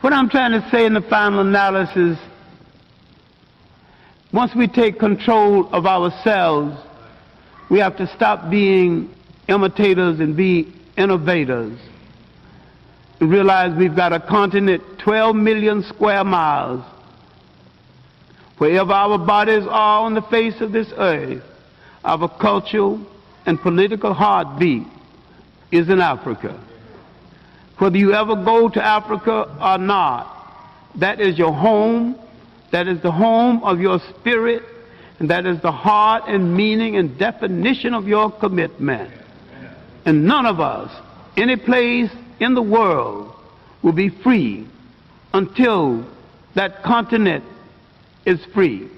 What I'm trying to say in the final analysis, once we take control of ourselves, we have to stop being imitators and be innovators. We realize we've got a continent 12 million square miles. Wherever our bodies are on the face of this earth, our cultural and political heartbeat is in Africa. Whether you ever go to Africa or not, that is your home, that is the home of your spirit, and that is the heart and meaning and definition of your commitment. And none of us, any place in the world, will be free until that continent is free.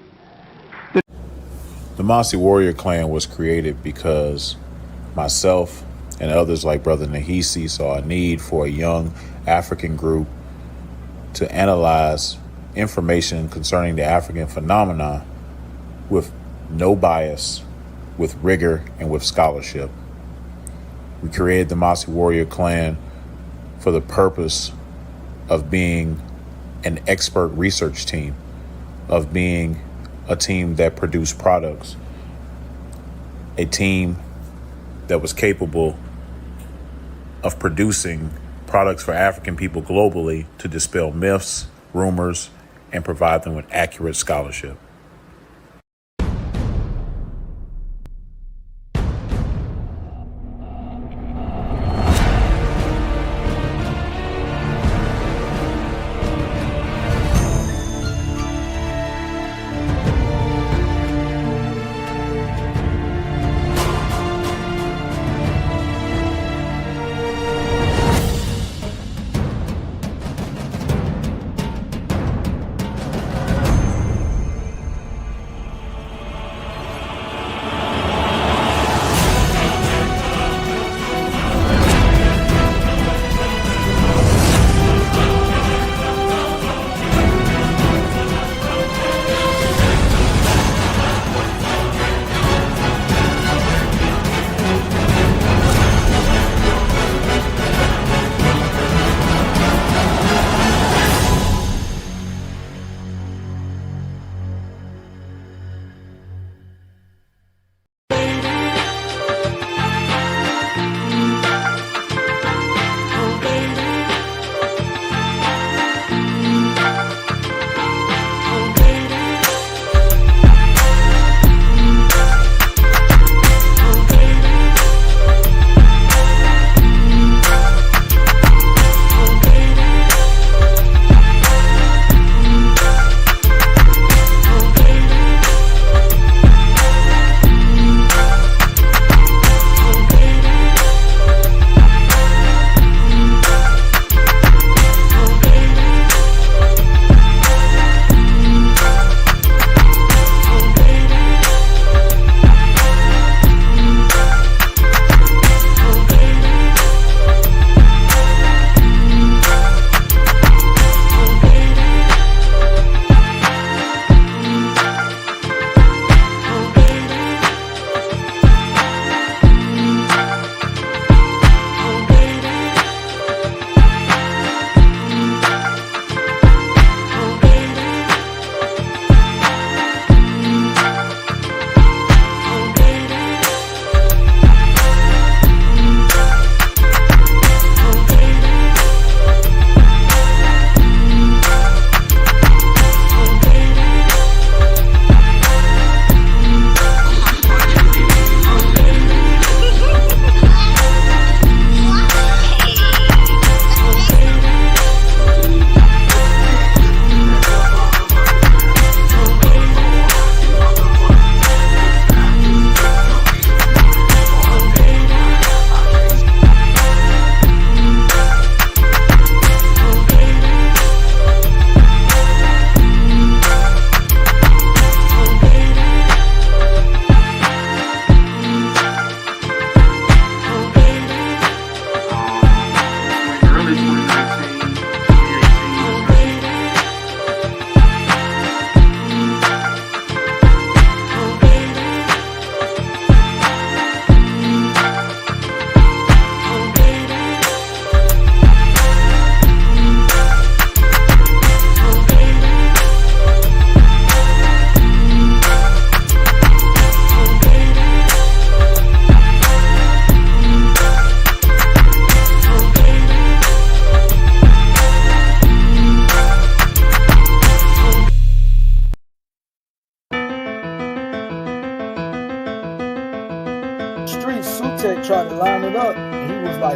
The Mossy Warrior Clan was created because myself and others like Brother Nahisi saw a need for a young African group to analyze information concerning the African phenomenon with no bias, with rigor, and with scholarship. We created the Mossy Warrior Clan for the purpose of being an expert research team, of being a team that produced products, a team that was capable of producing products for African people globally to dispel myths, rumors, and provide them with accurate scholarship.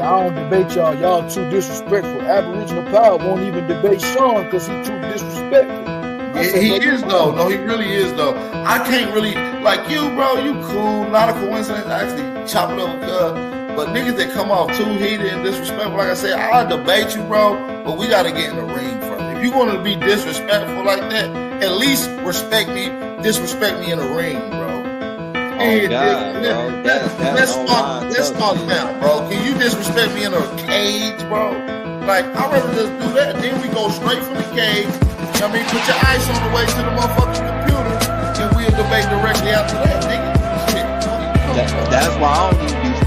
I don't debate y'all. Y'all too disrespectful. Aboriginal Power won't even debate Sean because he too disrespectful. He is though. No, he really is though. I can't really like you, bro. You cool. Not a coincidence. I actually chop it up with but niggas that come off too heated and disrespectful, like I said, I'll debate you, bro. But we gotta get in the ring first. If you want to be disrespectful like that, at least disrespect me in the ring, bro. Let's start now, bro. Can you disrespect me in a cage, bro? Like, I'd rather just do that. Then we go straight from the cage. You know what I mean? Put your ice on the way to the motherfucking computer, and we'll debate directly after that, nigga. Shit. That's why I don't need these.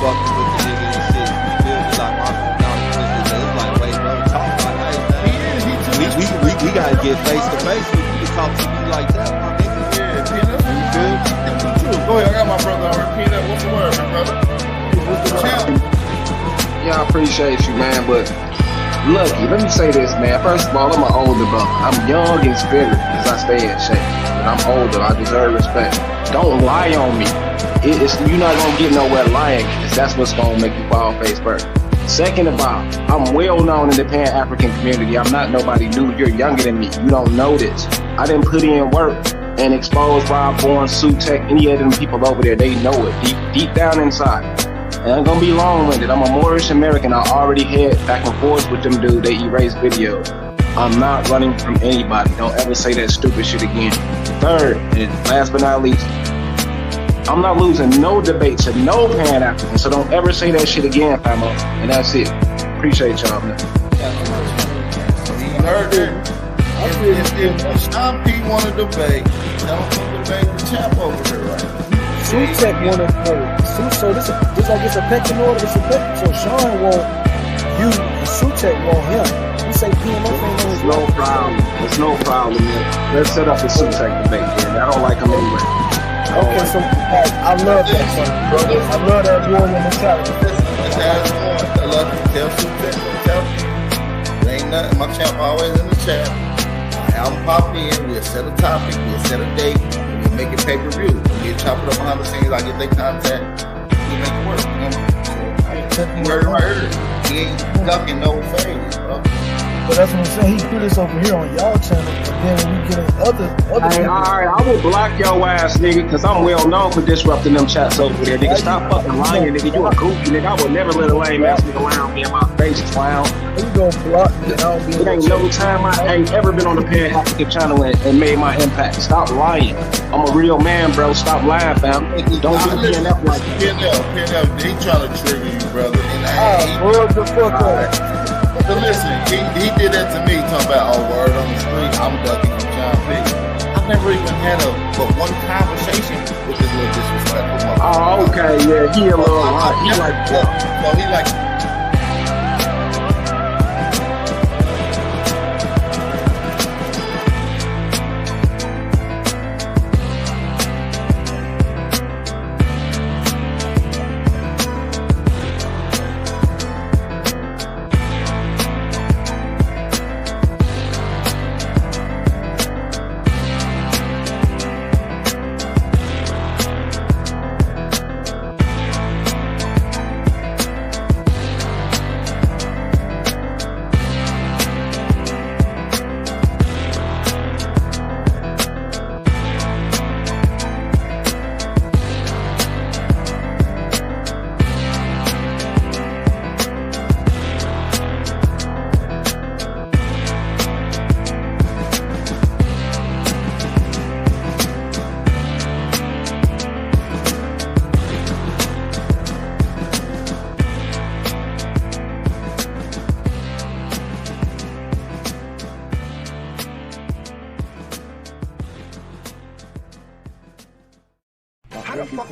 Fucking with the nigga and shit. You feel me? Like, my it's like, wait, bro, talk like that, man. We gotta get face to face with you to talk to you like that, my nigga. Yeah, Peanut. You feel me? Go ahead, I got my brother already. Peanut, what's the word, my brother? Yeah, I appreciate you, man, but Lucky, let me say this, man. First of all, I'm an older brother. I'm young in spirit because I stay in shape. But I'm older. I deserve respect. Don't lie on me. You're not going to get nowhere lying because that's what's going to make you fall face first. Second of all, I'm well known in the Pan-African community. I'm not nobody new. You're younger than me. You don't know this. I didn't put in work and expose Rob Bourne, Sutek, any of them people over there. They know it deep down inside. And I'm gonna be long-winded. I'm a Moorish American. I already had back and forth with them dude. They erased videos. I'm not running from anybody. Don't ever say that stupid shit again. Third, and last but not least, I'm not losing no debate to no Pan-African. So don't ever say that shit again, famo. And that's it. Appreciate y'all, man. You heard it. If Sean P want to debate, don't debate the champ over here, right? Sutek wanted so this like it's a pecking order. It's a pecking. So Sean want you and Sutek want him. You say PMF ain't There's no problem. There's no problem, man. Let's set up a Sutek debate, man. I don't like him anyway. Okay, so I love that, son. I love that warrior mentality. That's one. I love to tell Sutek. There ain't nothing. My champ always in the chat. I have him pop in. We'll set a topic. We'll set a date. Make it pay-per-view. We get chopped up behind the scenes. I get their contact. We make it work. You know? So, right here. He ain't ducking no phase, bro. But that's what I'm saying. He do this over here on y'all channel, and then when we get in other hey, alright, I will block your ass, nigga, because I'm well known for disrupting them chats over there, nigga. Stop fucking lying, nigga. You a goofy, nigga. I would never let a lame ass nigga around me in my face, clown. You gonna block me? And I don't be it ain't no time I ain't ever been on the Pan-African channel and made my impact. Stop lying. I'm a real man, bro. Stop lying, fam. Don't be PNF like that. PNF, he trying to trigger you, brother. What the fuck up? But listen, he did that to me, talking about, word on the street, I'm ducking from John P. I've never even had but one conversation with this little disrespectful motherfucker. Oh, okay, yeah, he a little hot. He like that. So he like...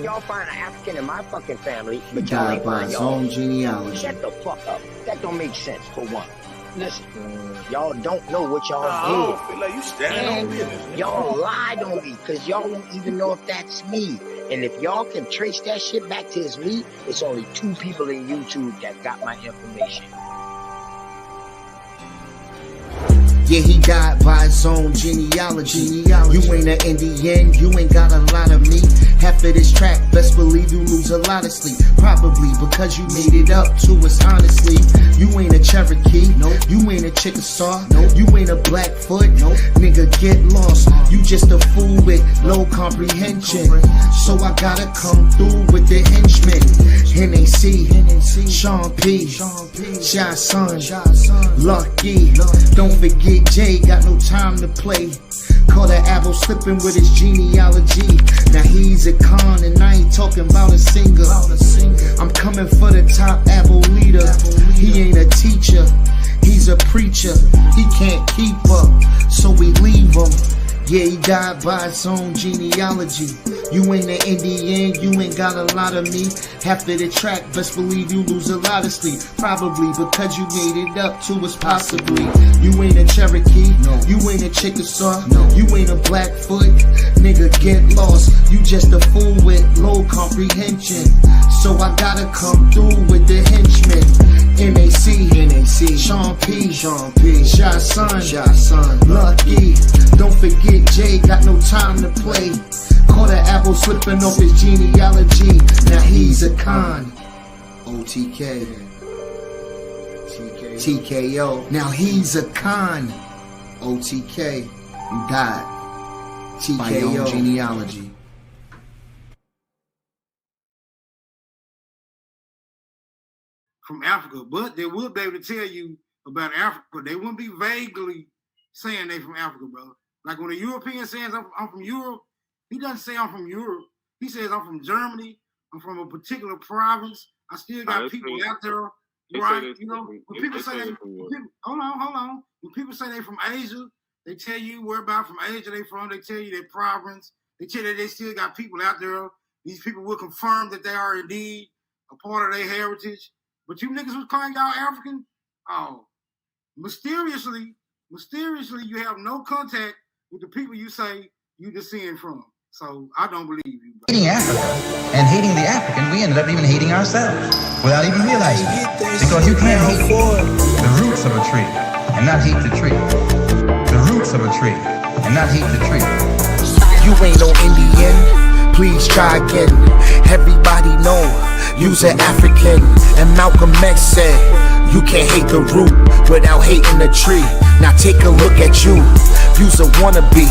Y'all find an African in my fucking family, but y'all ain't find y'all. Own genealogy. Shut the fuck up. That don't make sense, for one. Listen, y'all don't know what y'all did. I don't feel like you standing on business. Y'all lied on me, because y'all don't even know if that's me. And if y'all can trace that shit back to it's me, it's only 2 people in YouTube that got my information. Yeah, he died by his own genealogy. You ain't an Indian, you ain't got a lot of meat. Half of this track, best believe you lose a lot of sleep. Probably because you made it up to us honestly. You ain't a Cherokee, nope. You ain't a Chickasaw, nope. You ain't a Blackfoot, nope. Nigga, get lost. You just a fool with low comprehension. So I gotta come through with the henchmen. NAC, Sean P, Shy Son, Lucky. Don't forget Jay, got no time to play. Caught an apple slipping with his genealogy. Now he's a con and I ain't talking about a singer. I'm coming for the top apple leader. He ain't a teacher, he's a preacher. He can't keep up, so we leave him. Yeah, he died by his own genealogy. You ain't an Indian, you ain't got a lot of me. Half of the track, best believe you lose a lot of sleep. Probably because you made it up to us possibly. You ain't a Cherokee, no. You ain't a Chickasaw, no. You ain't a Blackfoot. Nigga, get lost. You just a fool with low comprehension. So I gotta come through with the henchmen. NAC, Sean P, Shy Son, Lucky. Don't forget Jay, got no time to play. Caught an apple slipping off his genealogy. Now he's a con. OTK, TKO. Now he's a con. OTK, you died. TKO genealogy. From Africa, but they will be able to tell you about Africa. They wouldn't be vaguely saying they from Africa, brother. Like when a European says I'm from Europe, he doesn't say I'm from Europe. He says I'm from Germany. I'm from a particular province. I still got people out there, right? You know, when people say hold on. When people say they from Asia, they tell you where about from Asia they from. They tell you their province. They tell you they still got people out there. These people will confirm that they are indeed a part of their heritage. But you niggas was calling y'all African? Oh, mysteriously, you have no contact with the people you say you descend from. So I don't believe you. Bro. Hating Africa and hating the African, we ended up even hating ourselves without even realizing it. Because you can't hate the roots of a tree and not hate the tree. The roots of a tree and not hate the tree. You ain't no Indian, please try again. Everybody know you's an African. And Malcolm X said, you can't hate the root without hating the tree. Now take a look at you, you's a wannabe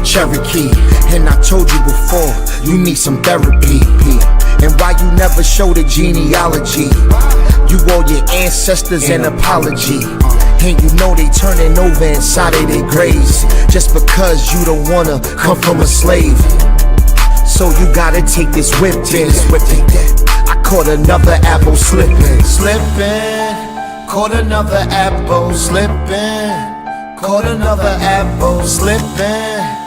Cherokee. And I told you before, you need some therapy. And why you never show the genealogy? You owe your ancestors an apology. And you know they turning over inside of their graves just because you don't wanna come from a slave. So you gotta take this whip in. I caught another apple slipping. Caught another apple slipping. Caught another apple slipping.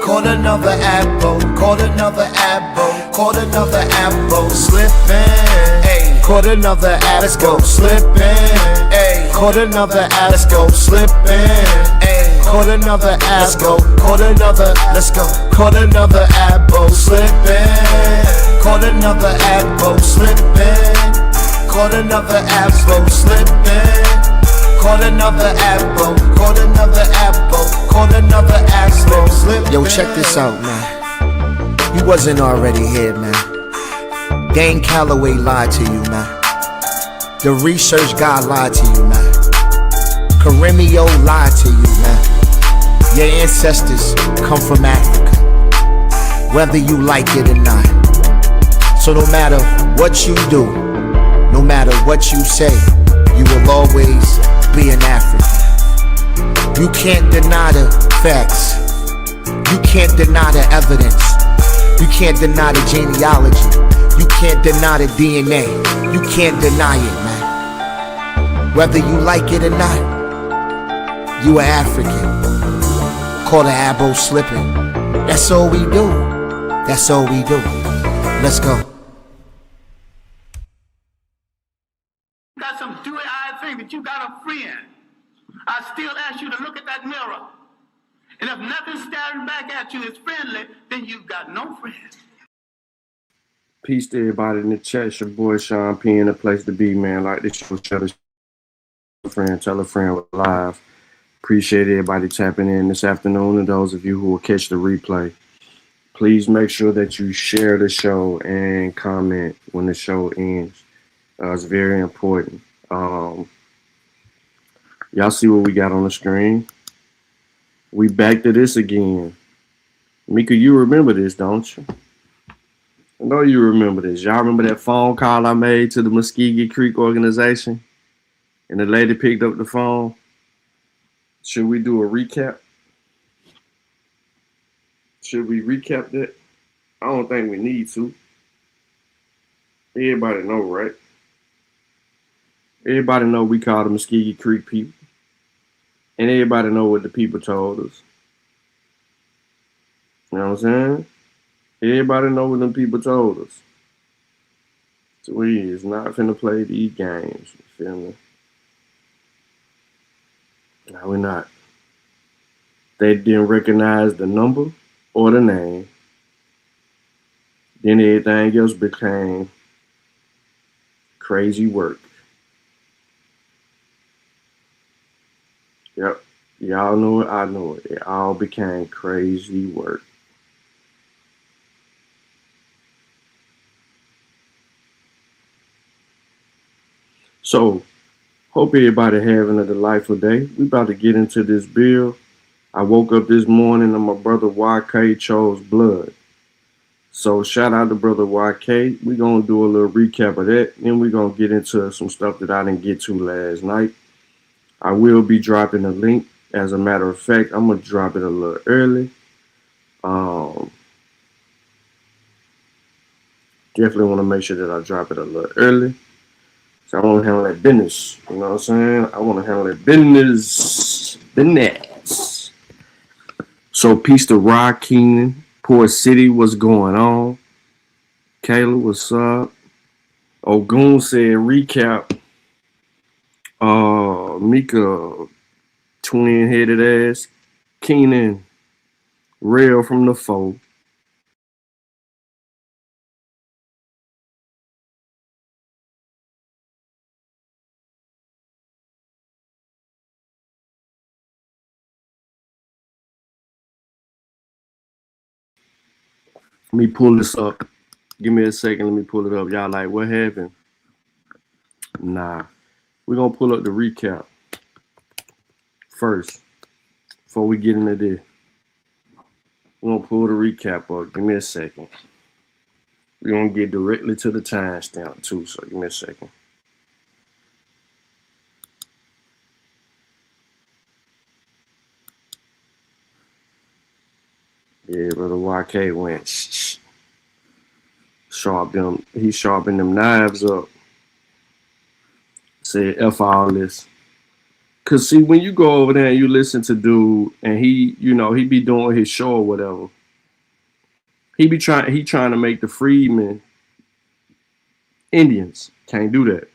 Caught another apple. Caught another apple. Caught another apple slipping. Caught another apple slipping. Caught another apple slipping. Caught another apple. Caught another. Let's go. Caught another apple slipping. Caught another apple slipping. Caught another apple slipping. Caught another apple. Caught another apple. Caught another apple slipping. Yo, check this out, man. You wasn't already here, man. Dane Calloway lied to you, man. The research guy lied to you, man. Karimio lied to you, man. Your ancestors come from Africa, whether you like it or not. So no matter what you do, no matter what you say, you will always be an African. You can't deny the facts. You can't deny the evidence. You can't deny the genealogy. You can't deny the DNA. You can't deny it, man. Whether you like it or not, you are African. Caught an apple slipping. That's all we do. That's all we do. Let's go. Got some dewy-eyed thing that you got a friend. I still ask you to look at that mirror. And if nothing staring back at you is friendly, then you've got no friend. Peace to everybody in the chat. It's your boy Sean P in the place to be, man. Like this show, tell a friend we're live. Appreciate everybody tapping in this afternoon, and those of you who will catch the replay. Please make sure that you share the show and comment when the show ends. It's very important. Y'all see what we got on the screen? We back to this again. Mika, you remember this, don't you? I know you remember this. Y'all remember that phone call I made to the Muskegee Creek organization? And the lady picked up the phone? Should we do a recap? Should we recap that? I don't think we need to. Everybody know, right? Everybody know we call the Muskegee Creek people. And everybody know what the people told us. You know what I'm saying? Everybody know what them people told us. So we is not finna play these games. You feel me? No, we're not. They didn't recognize the number or the name. Then everything else became crazy work. Yep. Y'all know it, I know it. It all became crazy work. So, hope everybody having a delightful day. We about to get into this bill. I woke up this morning and my brother YK chose blood. So shout out to brother YK. We're going to do a little recap of that. Then we're going to get into some stuff that I didn't get to last night. I will be dropping a link. As a matter of fact, I'm going to drop it a little early. Definitely want to make sure that I drop it a little early. So I want to handle that business. You know what I'm saying? I want to handle that business. So peace to Rod Keenan. Port City, what's going on? Kayla, what's up? Ogun said recap. Mika, twin-headed ass. Keenan, Rail from the foe. Let me pull this up. Give me a second. Let me pull it up. Y'all like, what happened? Nah. We're going to pull up the recap first before we get into this. We're going to pull the recap up. Give me a second. We're going to get directly to the timestamp too, so give me a second. Yeah, brother YK went he sharpened them knives up. Said F all this. Cause see, when you go over there and you listen to dude and he be doing his show or whatever, he trying to make the freedmen Indians. Can't do that.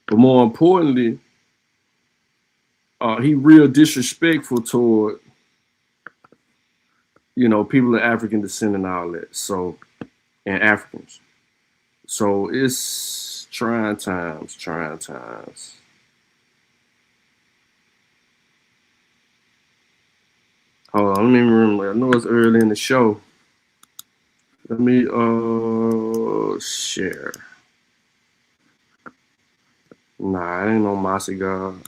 But more importantly, he real disrespectful toward, people of African descent and all that. So, and Africans. So it's trying times. Hold on, let me remember. I know it's early in the show. Let me share. Nah, it ain't no Mossy God.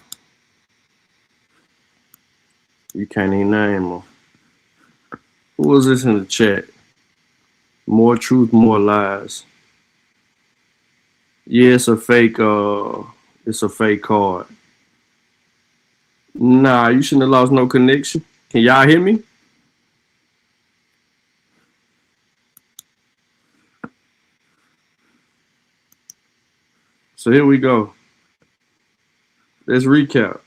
You can't even name them. Who was this in the chat? More truth, more lies. Yeah, it's a fake card. Nah, you shouldn't have lost no connection. Can y'all hear me? So here we go. Let's recap.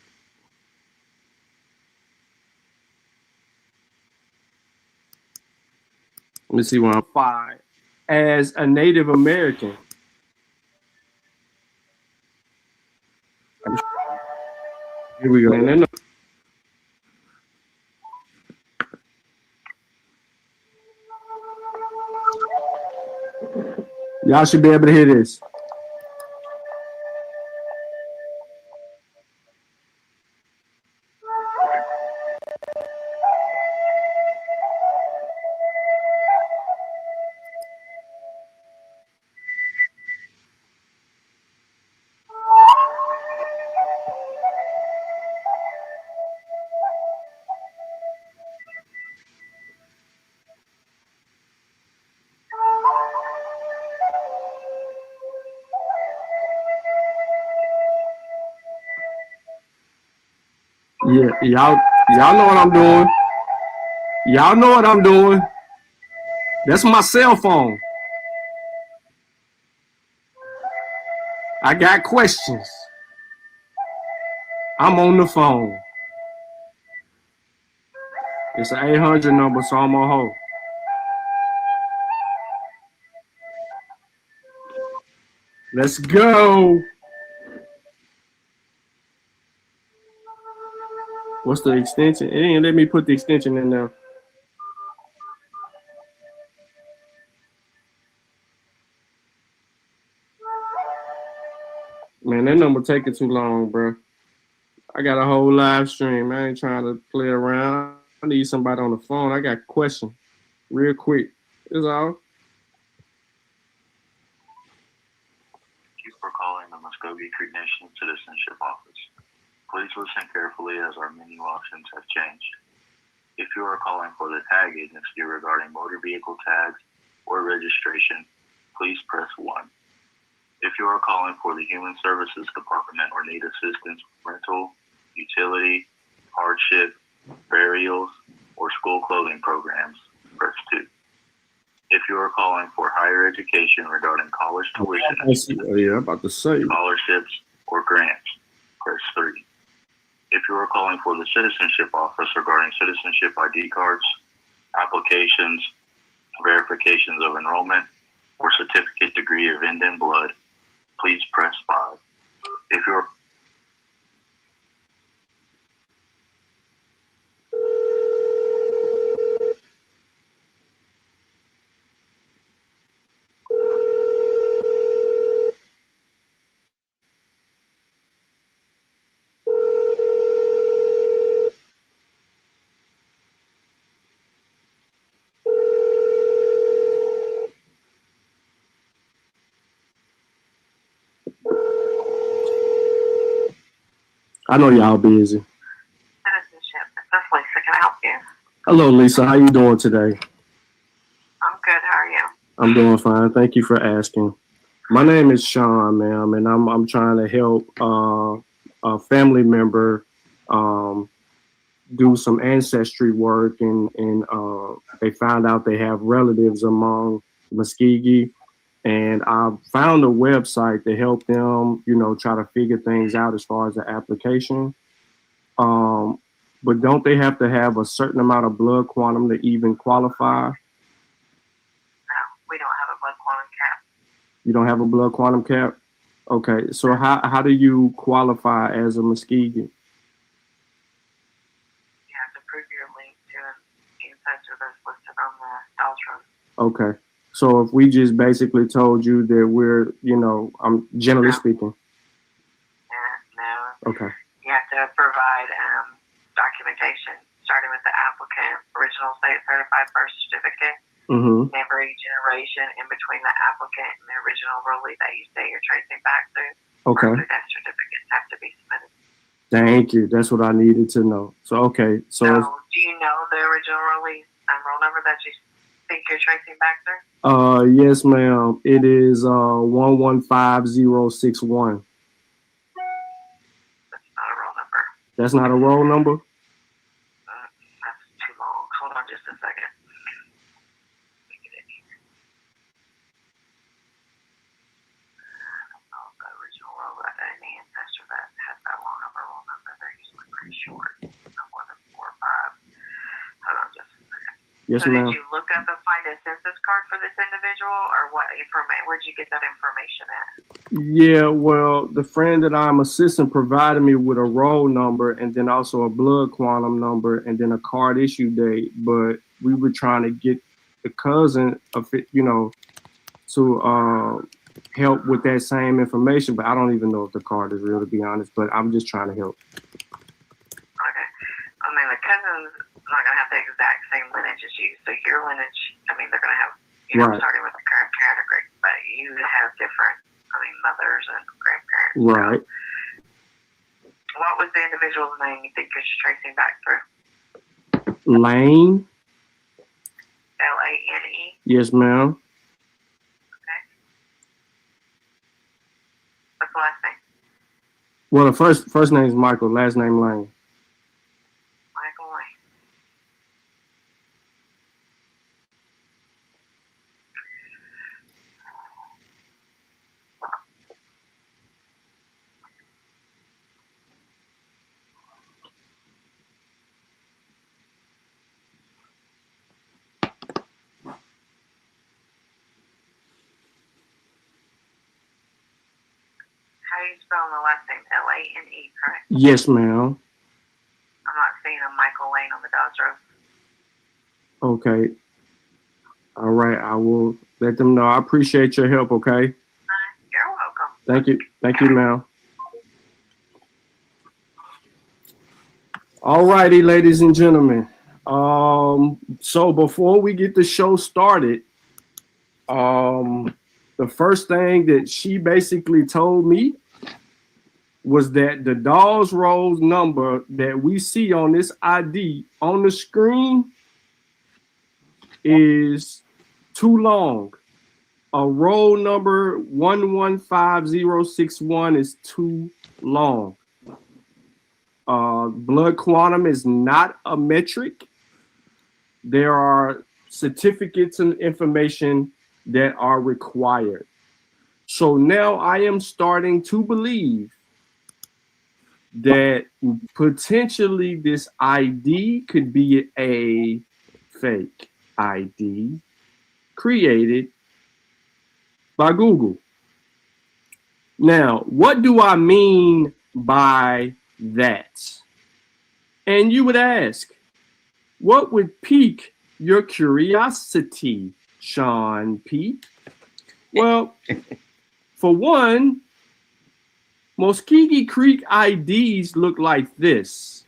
Let me see where I'm fired. As a Native American. Here we go. Y'all should be able to hear this. . Yeah, y'all know what I'm doing. Y'all know what I'm doing. That's my cell phone. I got questions. I'm on the phone. It's an 800 number, so I'm on hold. Let's go. What's the extension? It ain't let me put the extension in there. Man, that number taking too long, bro. I got a whole live stream. I ain't trying to play around. I need somebody on the phone. I got a question real quick. That's all. Thank you for calling the Muskogee Creek Nation Citizenship Office. Please listen carefully as our menu options have changed. If you are calling for the tag agency regarding motor vehicle tags or registration, please press 1. If you are calling for the Human Services Department or need assistance with rental, utility, hardship, burials, or school clothing programs, press 2. If you are calling for higher education regarding college tuition, scholarships, or grants, press 3. If you are calling for the Citizenship Office regarding citizenship ID cards, applications, verifications of enrollment, or certificate degree of Indian blood, please press 5. If you're I know y'all busy. Citizenship. This is Lisa. Can I help you? Hello, Lisa. How you doing today? I'm good. How are you? I'm doing fine. Thank you for asking. My name is Sean, ma'am, and I'm trying to help a family member do some ancestry work, and they found out they have relatives among Muskogee, and I found a website to help them, try to figure things out as far as the application. But don't they have to have a certain amount of blood quantum to even qualify? No, we don't have a blood quantum cap. You don't have a blood quantum cap? Okay, so how do you qualify as a Muskogee? You have to prove your link to an ancestor that's listed on the house road. Okay, so if we just basically told you that we're, I'm generally speaking. No. Okay. You have to provide documentation, starting with the applicant, original state certified birth certificate, every generation in between the applicant and the original enrollee that you say you're tracing back to. Okay. Birth death certificates have to be submitted. Thank you. That's what I needed to know. So, okay. So do you know the original enrollee roll number that you think you're tracing back to? Yes, ma'am. It is 115061. That's not a roll number? That's too long. Hold on just a second. The original roll that any ancestor that has that long of a roll number, they're usually pretty short. No more than 4 or 5. Hold on just a second. Yes, so ma'am. did you look up and find a census card for this individual, or what information? Where'd you get that information at? Yeah, well, the friend that I'm assisting provided me with a roll number and then also a blood quantum number and then a card issue date. But we were trying to get the cousin of it, to help with that same information. But I don't even know if the card is real, to be honest. But I'm just trying to help. Okay. I mean, the cousin's not going to have the exact same lineage as you. So your lineage, they're going to have, Right. starting with the current category, but you have different, mothers and grandparents. Right. So what was the individual's name you think you're tracing back through? Lane? Lane? Yes, ma'am. Okay. What's the last name? Well, the first name is Michael, last name Lane. you spelling the last name? Lane, correct? Yes, ma'am. I'm not seeing a Michael Lane on the Dodge Road. Okay. All right. I will let them know. I appreciate your help, okay? You're welcome. Thank you. Thank you, ma'am. All righty, ladies and gentlemen. So before we get the show started, the first thing that she basically told me was that the Dawes Rolls number that we see on this ID on the screen is too long. A roll number 115061 is too long. Blood quantum is not a metric. There are certificates and information that are required. So now I am starting to believe that potentially this ID could be a fake ID created by Google. Now, what do I mean by that? And you would ask, what would pique your curiosity, Sean P? Well, for one, Muskogee Creek IDs look like this.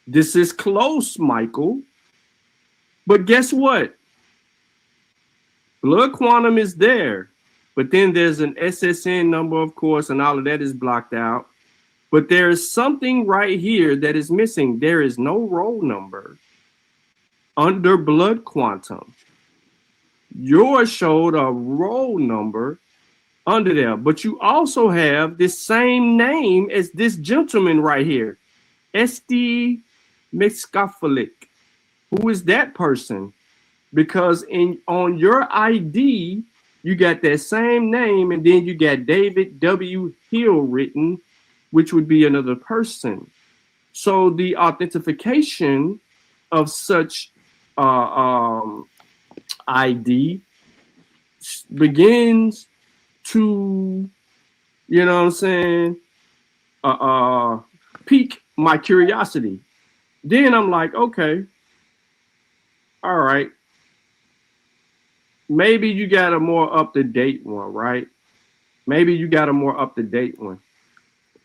This is close, Michael. But guess what? Blood quantum is there. But then there's an SSN number, of course, and all of that is blocked out. But there is something right here that is missing. There is no roll number under blood quantum. Yours showed a roll number under there, but you also have this same name as this gentleman right here, SD Mixkafalik. Who is that person? Because on your ID, you got that same name, and then you got David W. Hill written, which would be another person. So the authentication of such ID begins to, you know what I'm saying, pique my curiosity. Then I'm like, okay, all right. Maybe you got a more up-to-date one, right? Maybe you got a more up-to-date one.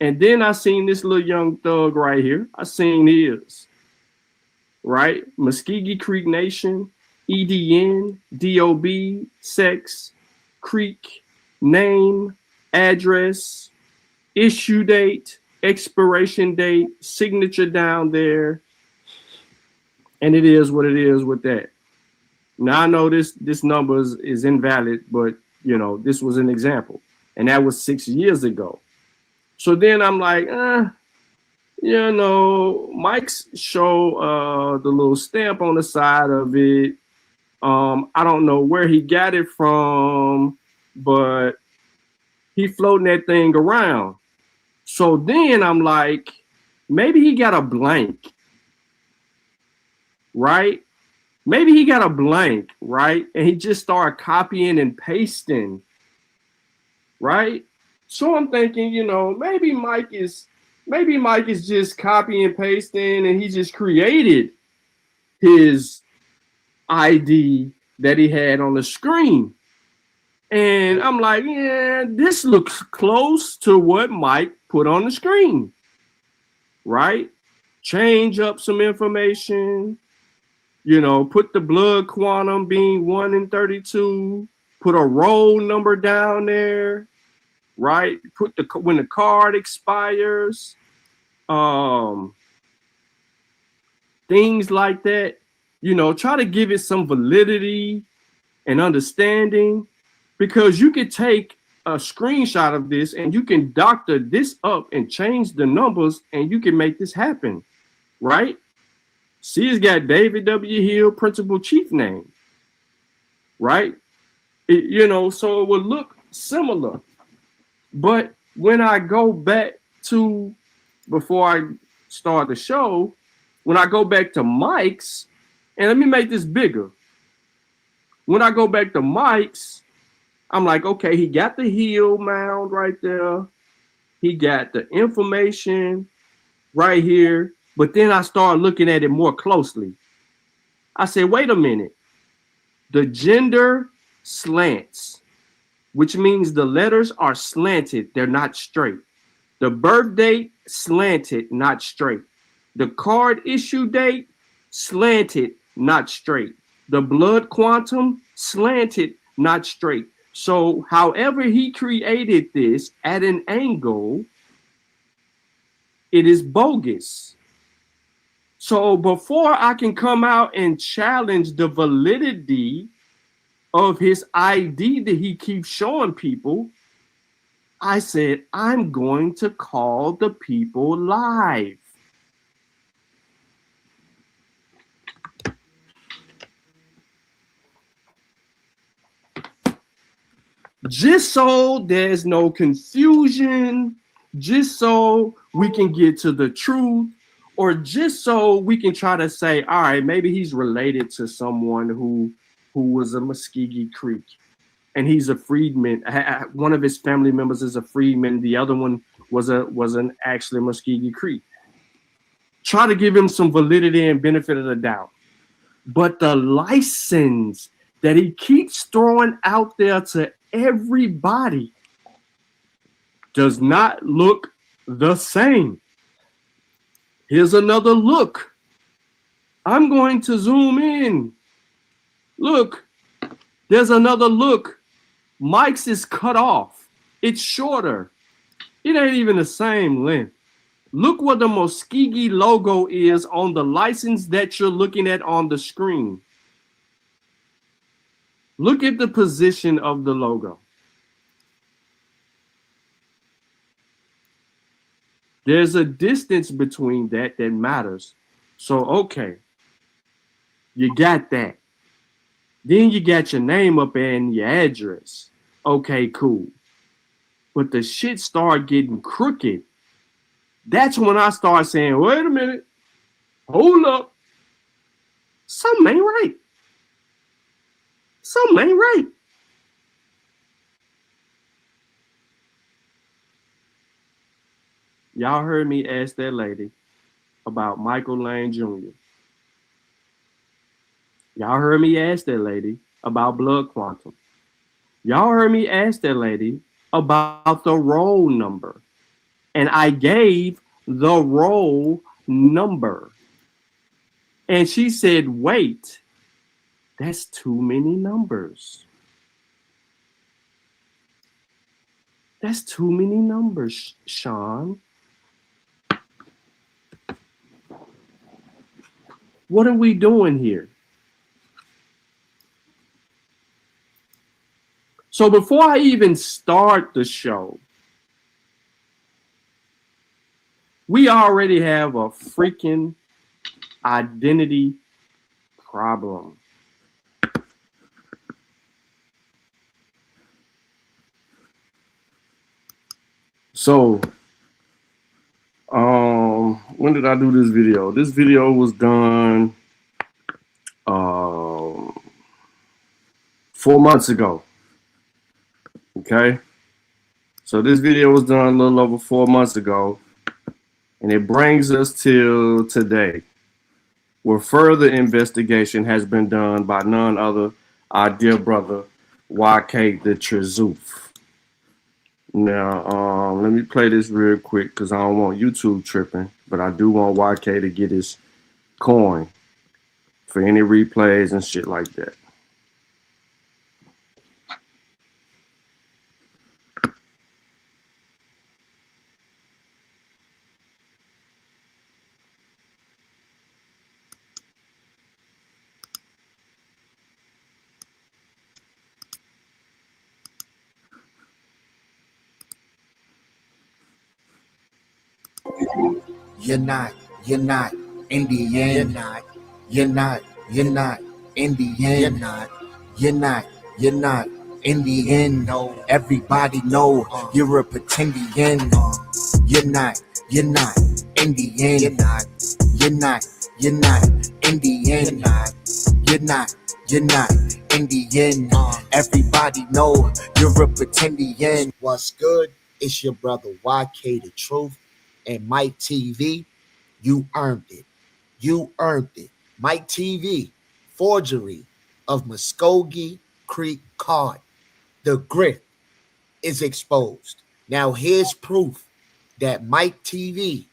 And then I seen this little young thug right here. I seen his, right? Muskogee Creek Nation, EDN, DOB, sex, Creek, name, address, issue date, expiration date, signature down there. And it is what it is with that. Now I know this number is invalid, but you know, this was an example. And that was 6 years ago. So then I'm like, you know, Mike's show the little stamp on the side of it. I don't know where he got it from, but he floating that thing around. So then I'm like, maybe he got a blank, right? Maybe he got a blank, right? And he just started copying and pasting, right? So I'm thinking, you know, maybe Mike is just copying and pasting, and he just created his ID that he had on the screen. And I'm like, yeah, this looks close to what Mike put on the screen, right? Change up some information, you know, put the blood quantum being 1 in 32, put a roll number down there, right? Put when the card expires, things like that, you know, try to give it some validity and understanding, because you could take a screenshot of this and you can doctor this up and change the numbers and you can make this happen, right? See, it's got David W. Hill, principal chief name, right? You know, so it would look similar. But when I go back to, before I start the show, when I go back to Mike's, and let me make this bigger. When I go back to Mike's, I'm like, okay, he got the heel mound right there. He got the information right here, but then I started looking at it more closely. I said, wait a minute. The gender slants, which means the letters are slanted. They're not straight. The birth date, slanted, not straight. The card issue date, slanted, not straight. The blood quantum, slanted, not straight. So however he created this at an angle, it is bogus. So before I can come out and challenge the validity of his ID that he keeps showing people, I said, I'm going to call the people live. Just so there's no confusion, just so we can get to the truth, or just so we can try to say, all right, maybe he's related to someone who was a Muskogee Creek, and he's a freedman. One of his family members is a freedman. The other one wasn't actually Muskogee Creek. Try to give him some validity and benefit of the doubt. But the license that he keeps throwing out there to everybody does not look the same. Here's another look. I'm going to zoom in. Look, there's another look. Mike's is cut off. It's shorter. It ain't even the same length. Look what the Muskogee logo is on the license that you're looking at on the screen. Look at the position of the logo. There's a distance between that matters. So, okay, you got that. Then you got your name up and your address. Okay, cool. But the shit started getting crooked. That's when I started saying, wait a minute. Hold up. Something ain't right. Something ain't right. Y'all heard me ask that lady about Michael Lane Jr. Y'all heard me ask that lady about blood quantum. Y'all heard me ask that lady about the roll number. And I gave the roll number. And she said, wait, that's too many numbers. That's too many numbers, Sean. What are we doing here? So before I even start the show, we already have a freaking identity problem. So, when did I do this video? This video was done 4 months ago. Okay, so this video was done a little over 4 months ago, and it brings us till today, where further investigation has been done by none other our dear brother YK the Trezoof. Now, let me play this real quick because I don't want YouTube tripping, but I do want YK to get his coin for any replays and shit like that. You're not Indian. You're not Indian. You're not Indian. No, everybody know you're a pretendian. You're not Indian. You're not Indian. You're not Indian. Everybody know you're a pretendian. What's good? It's your brother YK The Truth and Mike TV. You earned it. You earned it. Mike TV, forgery of Muskogee Creek card. The grift is exposed. Now here's proof that Mike TV,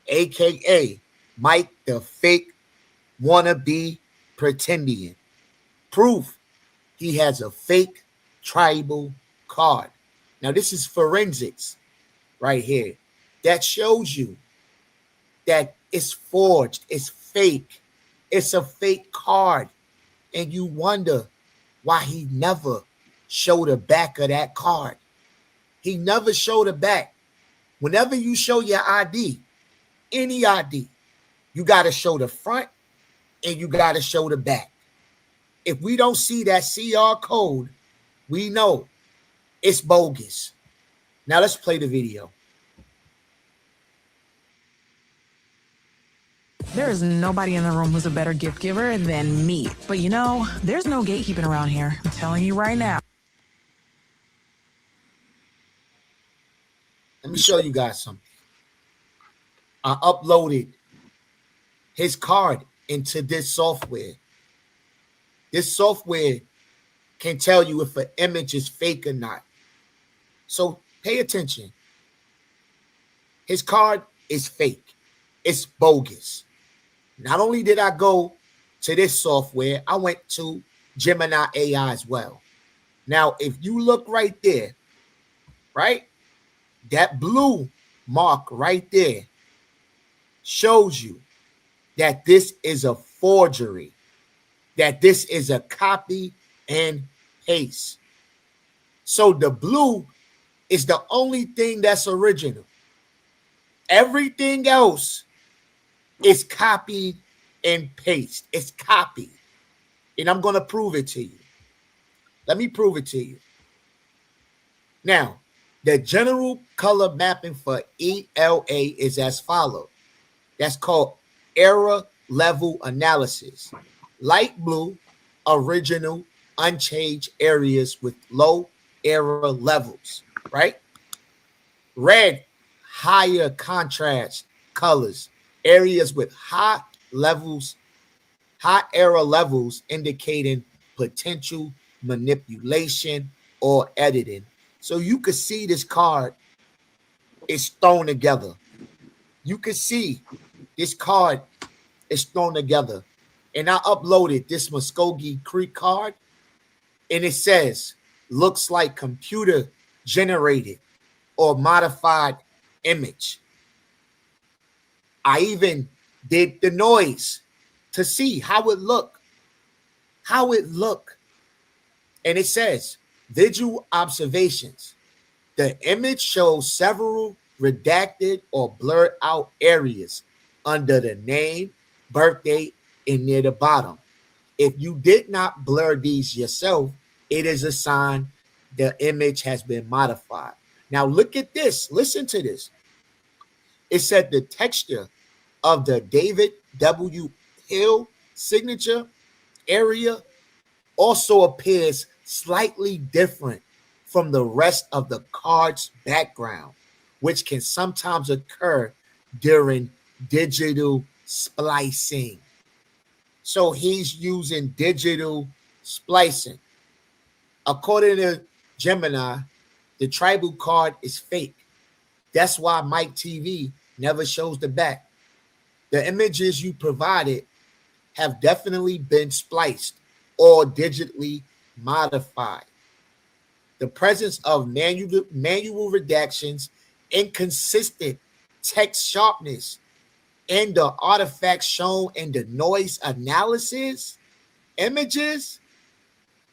aka Mike the fake wannabe pretendian, proof he has a fake tribal card. Now this is forensics right here that shows you that it's forged, it's fake, it's a fake card, and you wonder why he never showed the back of that card. He never showed the back. Whenever you show your ID, any ID, you got to show the front and you got to show the back. If we don't see that CR code, we know it's bogus. Now let's play the video. There is nobody in the room who's a better gift giver than me. But you know, there's no gatekeeping around here. I'm telling you right now. Let me show you guys something. I uploaded his card into this software. This software can tell you if an image is fake or not. So pay attention. His card is fake. It's bogus. Not only did I go to this software, I went to Gemini AI as well. Now, if you look right there, right? That blue mark right there shows you that this is a forgery, that this is a copy and paste. So the blue is the only thing that's original. Everything else is copied and paste. It's copied. And I'm going to prove it to you. Let me prove it to you. Now, the general color mapping for ELA is as follows. That's called error level analysis. Light blue, original, unchanged areas with low error levels, right? Red, higher contrast colors, areas with high levels, high error levels indicating potential manipulation or editing. So you could see this card is thrown together. You could see this card is thrown together. And I uploaded this Muskogee Creek card, and it says, looks like computer generated or modified image. I even did the noise to see how it looked. And it says, visual observations. The image shows several redacted or blurred out areas under the name, birthday, and near the bottom. If you did not blur these yourself, it is a sign the image has been modified. Now look at this. Listen to this. It said the texture of the David W. Hill signature area also appears slightly different from the rest of the card's background, which can sometimes occur during digital splicing. So he's using digital splicing. According to Gemini, the tribal card is fake. That's why Mike TV never shows the back. The images you provided have definitely been spliced or digitally modified. The presence of manual redactions, inconsistent text sharpness, and the artifacts shown in the noise analysis images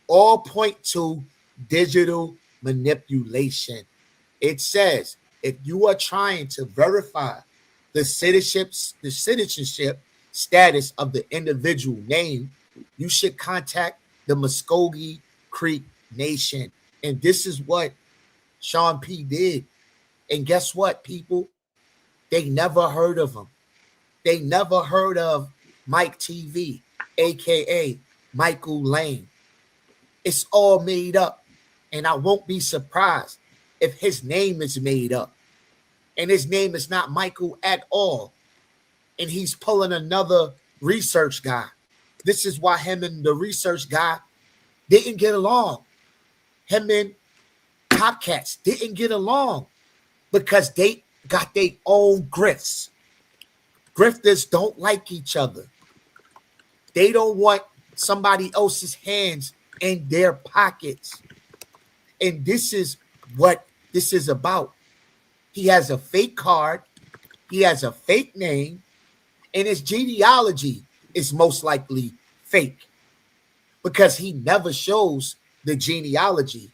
all point to digital manipulation. It says if you are trying to verify the citizenship status of the individual name, you should contact the Muskogee Creek Nation. And this is what Sean P. did. And guess what, people? They never heard of him. They never heard of Mike TV, a.k.a. Michael Lane. It's all made up. And I won't be surprised if his name is made up and his name is not Michael at all, and he's pulling another research guy. This is why him and the research guy didn't get along. Him and Copcats didn't get along because they got their own grifts. Grifters don't like each other. They don't want somebody else's hands in their pockets. And this is what this is about. He has a fake card. He has a fake name. And his genealogy is most likely fake because he never shows the genealogy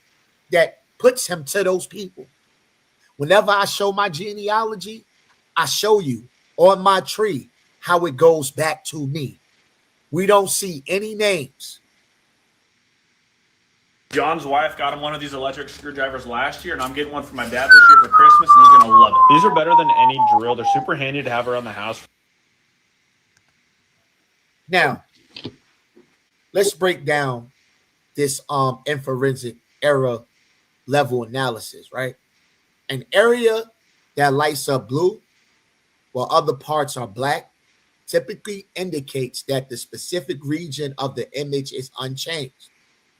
that puts him to those people. Whenever I show my genealogy, I show you on my tree how it goes back to me. We don't see any names. John's wife got him one of these electric screwdrivers last year, and I'm getting one for my dad this year for Christmas, and he's going to love it. These are better than any drill. They're super handy to have around the house. Now, let's break down this in forensic era level analysis, right? An area that lights up blue while other parts are black typically indicates that the specific region of the image is unchanged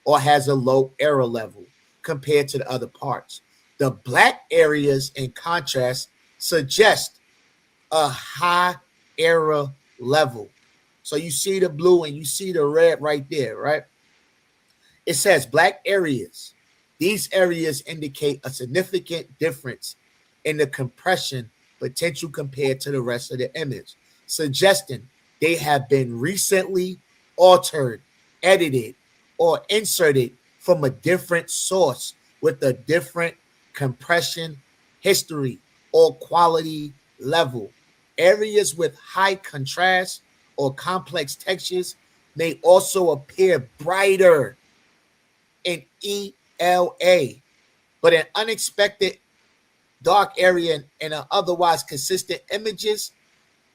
or has a low error level compared to the other parts. The black areas, in contrast, suggest a high error level. So you see the blue and you see the red right there, right? It says black areas. These areas indicate a significant difference in the compression potential compared to the rest of the image, suggesting they have been recently altered, edited, or inserted from a different source with a different compression history or quality level. Areas with high contrast or complex textures may also appear brighter in ELA, but an unexpected dark area in an otherwise consistent images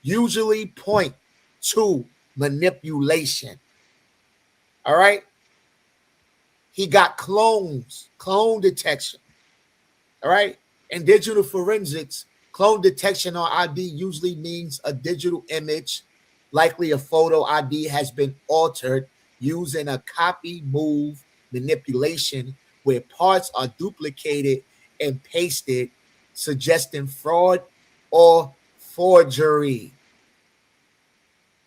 usually point to manipulation. All right. He got clone detection. All right. In digital forensics, clone detection on ID usually means a digital image, likely a photo ID, has been altered using a copy move manipulation where parts are duplicated and pasted, suggesting fraud or forgery.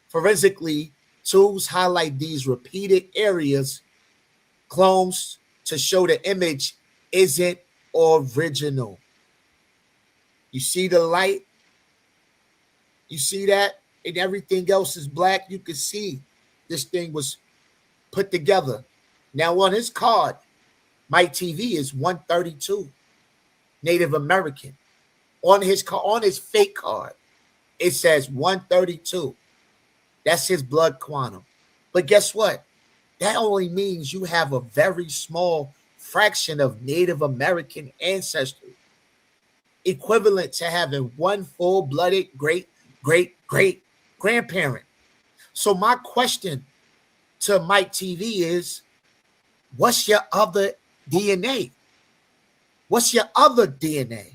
Forensically, tools highlight these repeated areas, clones, to show the image isn't original. You see the light? You see that? And everything else is black. You can see this thing was put together. Now on his card, Mike TV is 132, Native American. On his fake card, it says 132. That's his blood quantum. But guess what? That only means you have a very small fraction of Native American ancestry, equivalent to having one full-blooded great-great-great-grandparent. So my question to Mike TV is, what's your other DNA? What's your other DNA?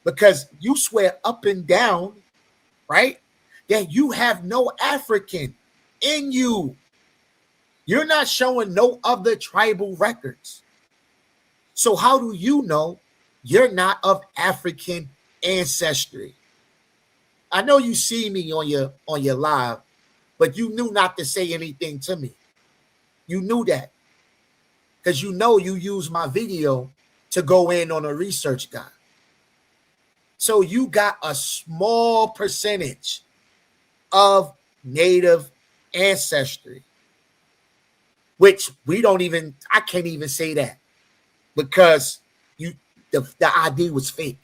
Because you swear up and down, right, that you have no African in you. You're not showing no other tribal records. So how do you know you're not of African ancestry? I know you see me on your live, but you knew not to say anything to me. You knew that because you know you use my video to go in on a research guy. So you got a small percentage of Native ancestry, which I can't even say that because the ID was fake.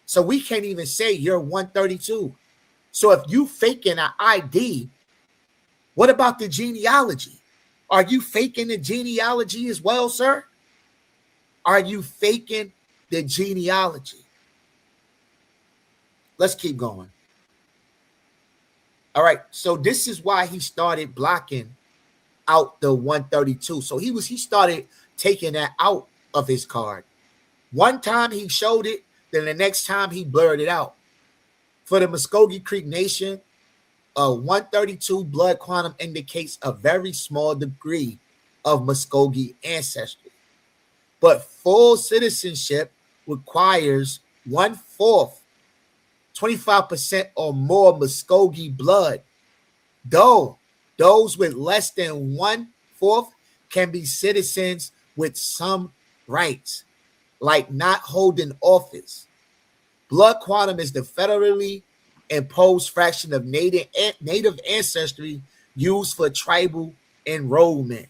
So we can't even say you're 132. So if you faking an ID, what about the genealogy? Are you faking the genealogy as well, sir? Are you faking the genealogy? Let's keep going. All right, so this is why he started blocking out the 132. So he started taking that out of his card. One time he showed it, then the next time he blurred it out. For the Muskogee Creek Nation, a 132 blood quantum indicates a very small degree of Muskogee ancestry. But full citizenship requires 1/4, 25% or more Muskogee blood. Though those with less than 1/4 can be citizens with some rights, like not holding office. Blood quantum is the federally imposed fraction of native ancestry used for tribal enrollment,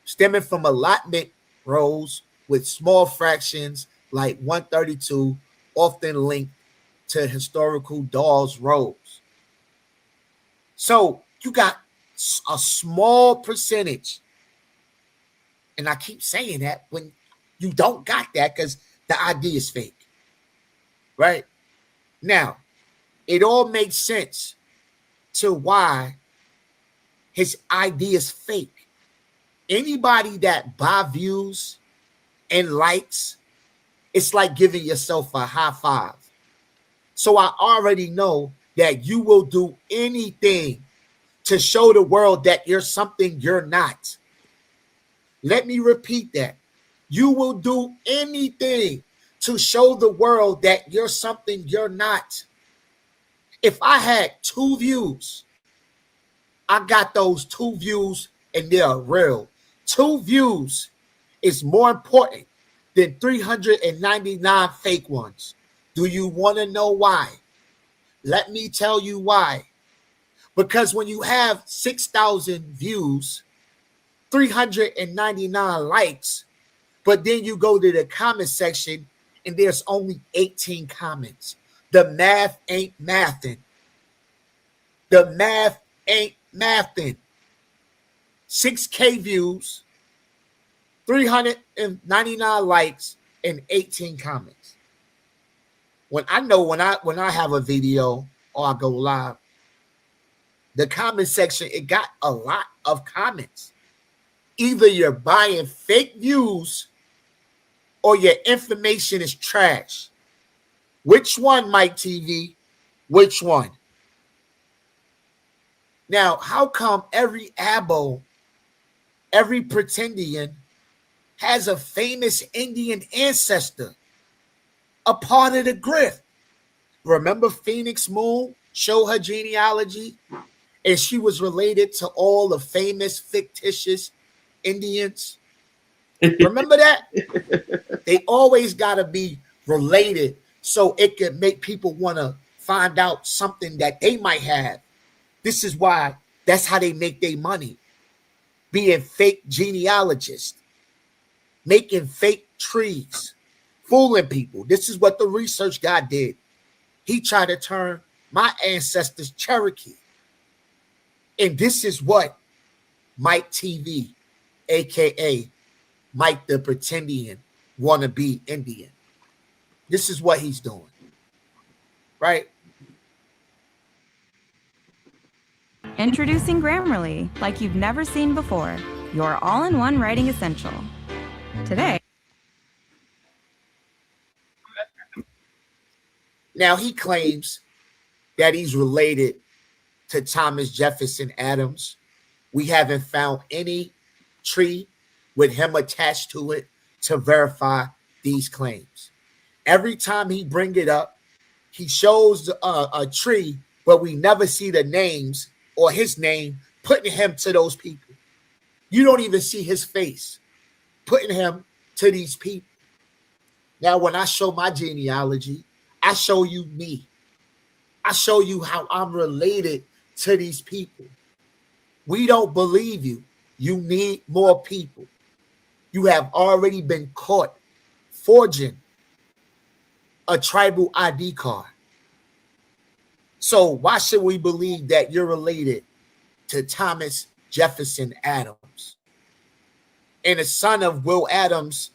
stemming from allotment rolls with small fractions like 132, often linked to historical Dawes rolls. So you got a small percentage, and I keep saying that when you don't got that because the ID is fake. Right? Now, it all makes sense to why his ID is fake. Anybody that buy views and likes, it's like giving yourself a high five. So I already know that you will do anything to show the world that you're something you're not. Let me repeat that. You will do anything to show the world that you're something you're not. If I had 2 views, I got those 2 views and they're real. 2 views is more important than 399 fake ones. Do you want to know why? Let me tell you why. Because when you have 6,000 views, 399 likes, but then you go to the comment section and there's only 18 comments. The math ain't mathing. The math ain't mathing. 6K views, 399 likes, and 18 comments. When I have a video or I go live, the comment section, it got a lot of comments. Either you're buying fake views or your information is trash. Which one, Mike TV? Which one? Now, how come every abo, every pretendian has a famous Indian ancestor, a part of the Grift? Remember Phoenix Moon showed her genealogy and she was related to all the famous fictitious Indians? Remember that? They always got to be related so it can make people want to find out something that they might have. This is why that's how they make their money. Being fake genealogists, making fake trees, fooling people. This is what the research guy did. He tried to turn my ancestors Cherokee. And this is what Mike TV, aka Mike the Pretendian, wanna be Indian. This is what he's doing. Right? Introducing Grammarly, like you've never seen before. Your all-in-one writing essential. Today. Now he claims that he's related to Thomas Jefferson Adams. We haven't found any tree with him attached to it to verify these claims. Every time he bring it up, he shows a tree, but we never see the names or his name putting him to those people. You don't even see his face putting him to these people. Now, when I show my genealogy, I show you me. I show you how I'm related to these people. We don't believe you. You need more people. You have already been caught forging a tribal ID card. So why should we believe that you're related to Thomas Jefferson Adams? And the son of Will Adams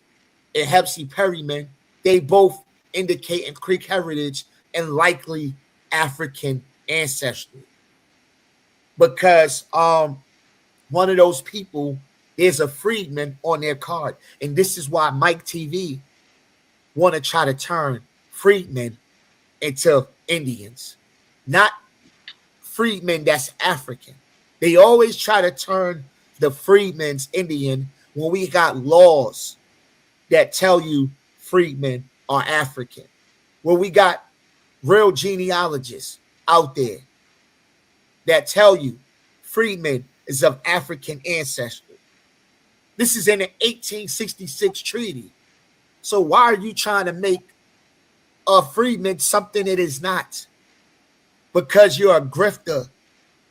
and Hepsy Perryman, they both indicate in Creek heritage and likely African ancestry. Because one of those people is a freedman on their card. And this is why Mike TV want to try to turn freedmen into Indians, not freedmen that's African. They always try to turn the freedmen's Indian when we got laws that tell you freedmen are African. When we got real genealogists out there that tell you freedmen is of African ancestry. This is in the 1866 treaty. So why are you trying to make a freedman something it is not? Because you're a grifter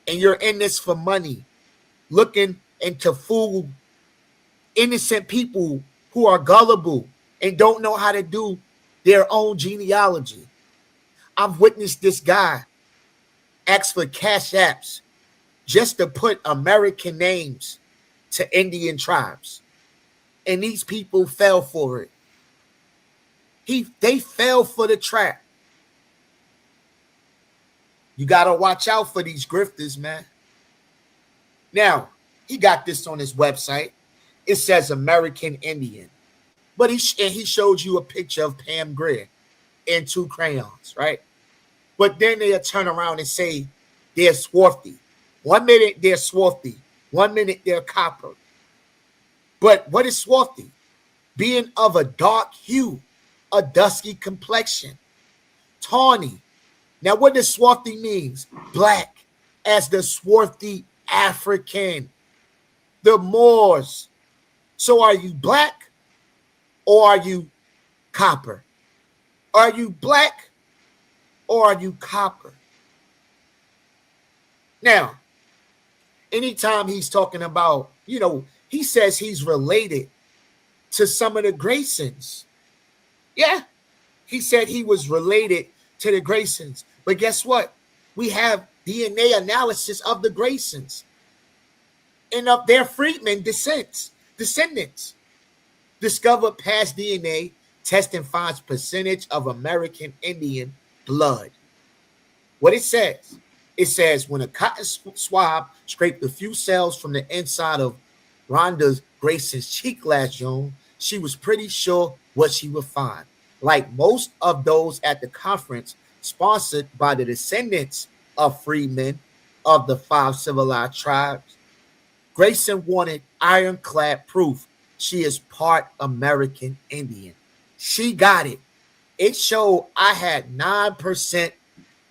and you're in this for money, looking into fool innocent people who are gullible and don't know how to do their own genealogy. I've witnessed this guy ask for cash apps just to put American names to Indian tribes. And these people fell for it. They fell for the trap. You got to watch out for these grifters, man. Now, he got this on his website. It says American Indian. But he showed you a picture of Pam Grier and 2 crayons, right? But then they'll turn around and say they're swarthy. 1 minute they're swarthy. 1 minute they're copper. But what is swarthy? Being of a dark hue, a dusky complexion, tawny. Now, what does swarthy means? Black, as the swarthy African, the Moors. So are you black or are you copper? Are you black or are you copper? Now, anytime he's talking about, he says he's related to some of the Graysons. Yeah, he said he was related to the Graysons. But guess what? We have DNA analysis of the Graysons and of their freedmen descendants. Discovered past DNA testing finds percentage of American Indian blood. What it says when a cotton swab scraped a few cells from the inside of Rhonda Grayson's cheek last June, she was pretty sure what she would find. Like most of those at the conference, sponsored by the descendants of freedmen of the 5 civilized tribes, Grayson wanted ironclad proof she is part American Indian. She got it. It showed I had 9%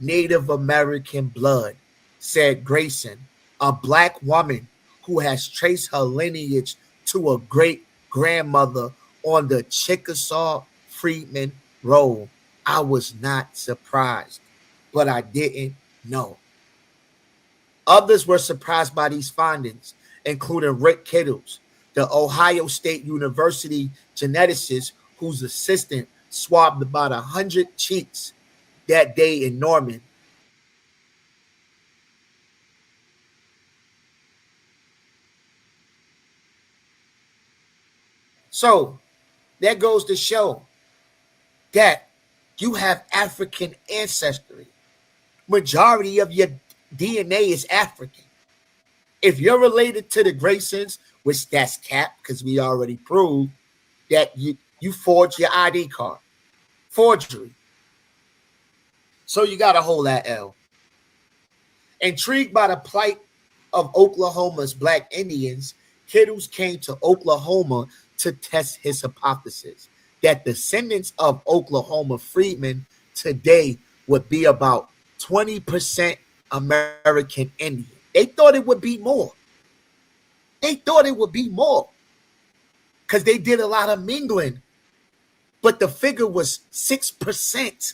Native American blood, said Grayson, a black woman who has traced her lineage to a great-grandmother on the Chickasaw Freedmen roll. I was not surprised, but I didn't know. Others were surprised by these findings, including Rick Kittles, the Ohio State University geneticist whose assistant swabbed about 100 cheeks that day in Norman. So that goes to show that you have African ancestry. Majority of your DNA is African. If you're related to the Graysons, which that's cap, because we already proved that you forged your ID card. Forgery. So you got to hold that L. Intrigued by the plight of Oklahoma's black Indians, Kittles came to Oklahoma to test his hypothesis that descendants of Oklahoma freedmen today would be about 20% American Indian. They thought it would be more. Because they did a lot of mingling. But the figure was 6%.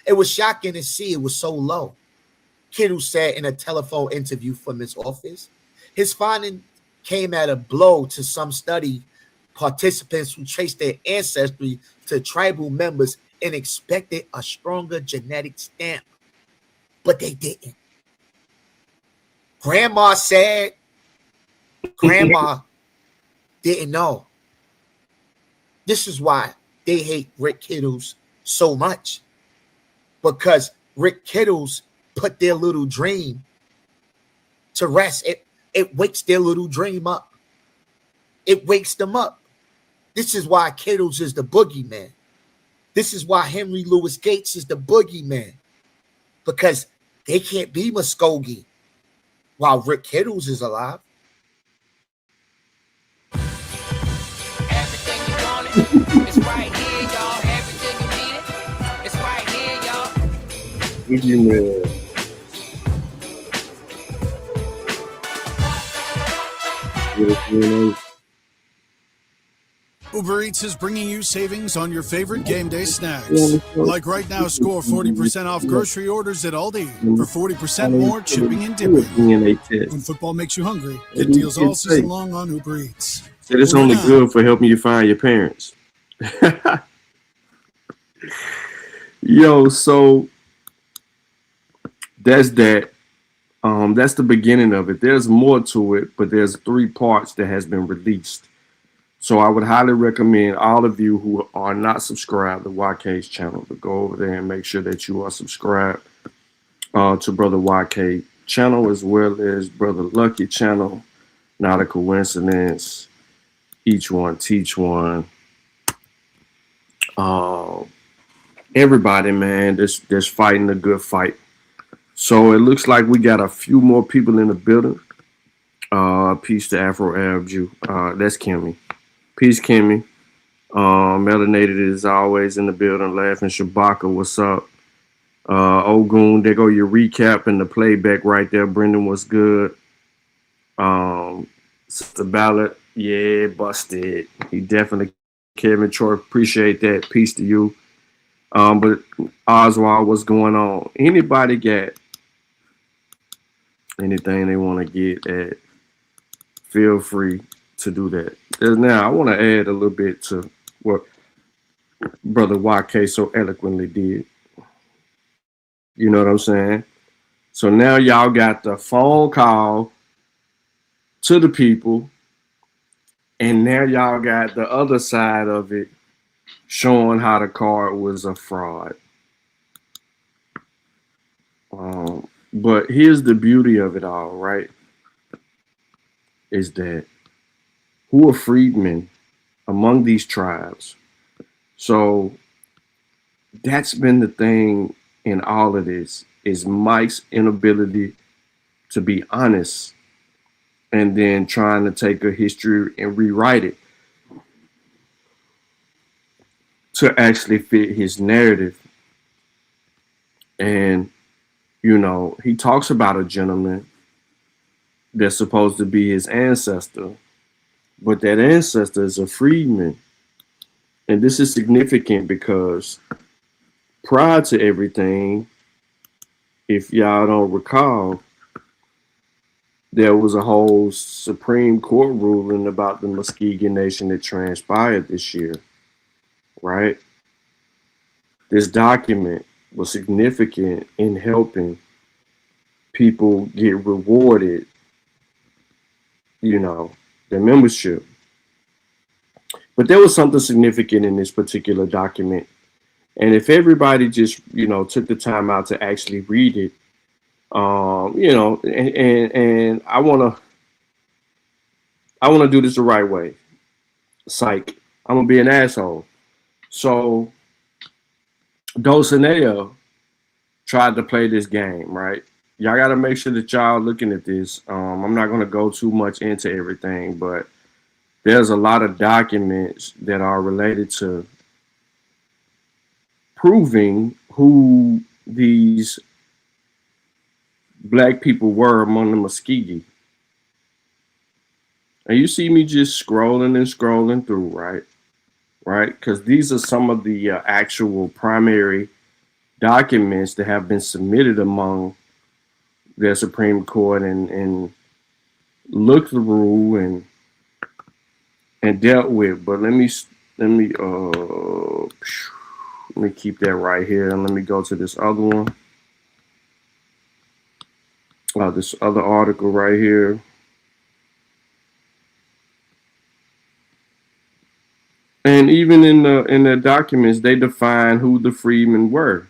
It was shocking to see it was so low. Kittle said in a telephone interview from his office, his finding came at a blow to some study participants who traced their ancestry to tribal members and expected a stronger genetic stamp. But they didn't. Grandma said, Grandma didn't know. This is why they hate Rick Kittles so much. Because Rick Kittles put their little dream to rest. It wakes their little dream up. It wakes them up. This is why Kittles is the boogeyman. This is why Henry Louis Gates is the boogeyman. Because they can't be Muskogee while Rick Kittles is alive. Everything you wanted, it's right here, y'all. Everything you needed, it's right here, y'all. Boogeyman. Uber Eats is bringing you savings on your favorite game day snacks. Like right now, score 40% off grocery orders at Aldi for 40% more shipping and dipping. When football makes you hungry, get deals all season long on Uber Eats. So it's only good for helping you find your parents. Yo, so that's that. That's the beginning of it. There's more to it, but there's 3 parts that has been released. So I would highly recommend all of you who are not subscribed to YK's channel to go over there and make sure that you are subscribed to Brother YK channel as well as Brother Lucky channel. Not a coincidence. Each one teach one. Everybody, man, that's fighting a good fight. So it looks like we got a few more people in the building. Peace to Afro Arab Jew. That's Kimmy. Peace, Kimmy. Melanated is always in the building. Laughing Shabaka, what's up? Ogun, there go your recap and the playback right there. Brendan, what's good? Sister Ballot, yeah, busted. He definitely, Kevin Troy, appreciate that. Peace to you. But Oswald, what's going on? Anybody got anything they want to get at? Feel free to do that. Now, I want to add a little bit to what Brother YK so eloquently did. You know what I'm saying? So now y'all got the phone call to the people, and now y'all got the other side of it showing how the card was a fraud. But here's the beauty of it all, right? Is that who are freedmen among these tribes? So that's been the thing in all of this, is Mike's inability to be honest and then trying to take a history and rewrite it to actually fit his narrative. And, you know, he talks about a gentleman that's supposed to be his ancestor, but that ancestor is a freedman. And this is significant because prior to everything, if y'all don't recall, there was a whole Supreme Court ruling about the Muskogee Nation that transpired this year, right? This document was significant in helping people get rewarded, you know, their membership. But there was something significant in this particular document. And if everybody just, you know, took the time out to actually read it, you know, and I want to do this the right way. Psych. I'm going to be an asshole. So Dulcinea tried to play this game, right? Y'all got to make sure that y'all looking at this. I'm not going to go too much into everything, but there's a lot of documents that are related to proving who these black people were among the Muskogee. And you see me just scrolling and scrolling through, right? Right? Because these are some of the actual primary documents that have been submitted among their Supreme Court and looked through and dealt with. But let me keep that right here, and let me go to this other one. This other article right here. And even in the documents, they define who the freedmen were.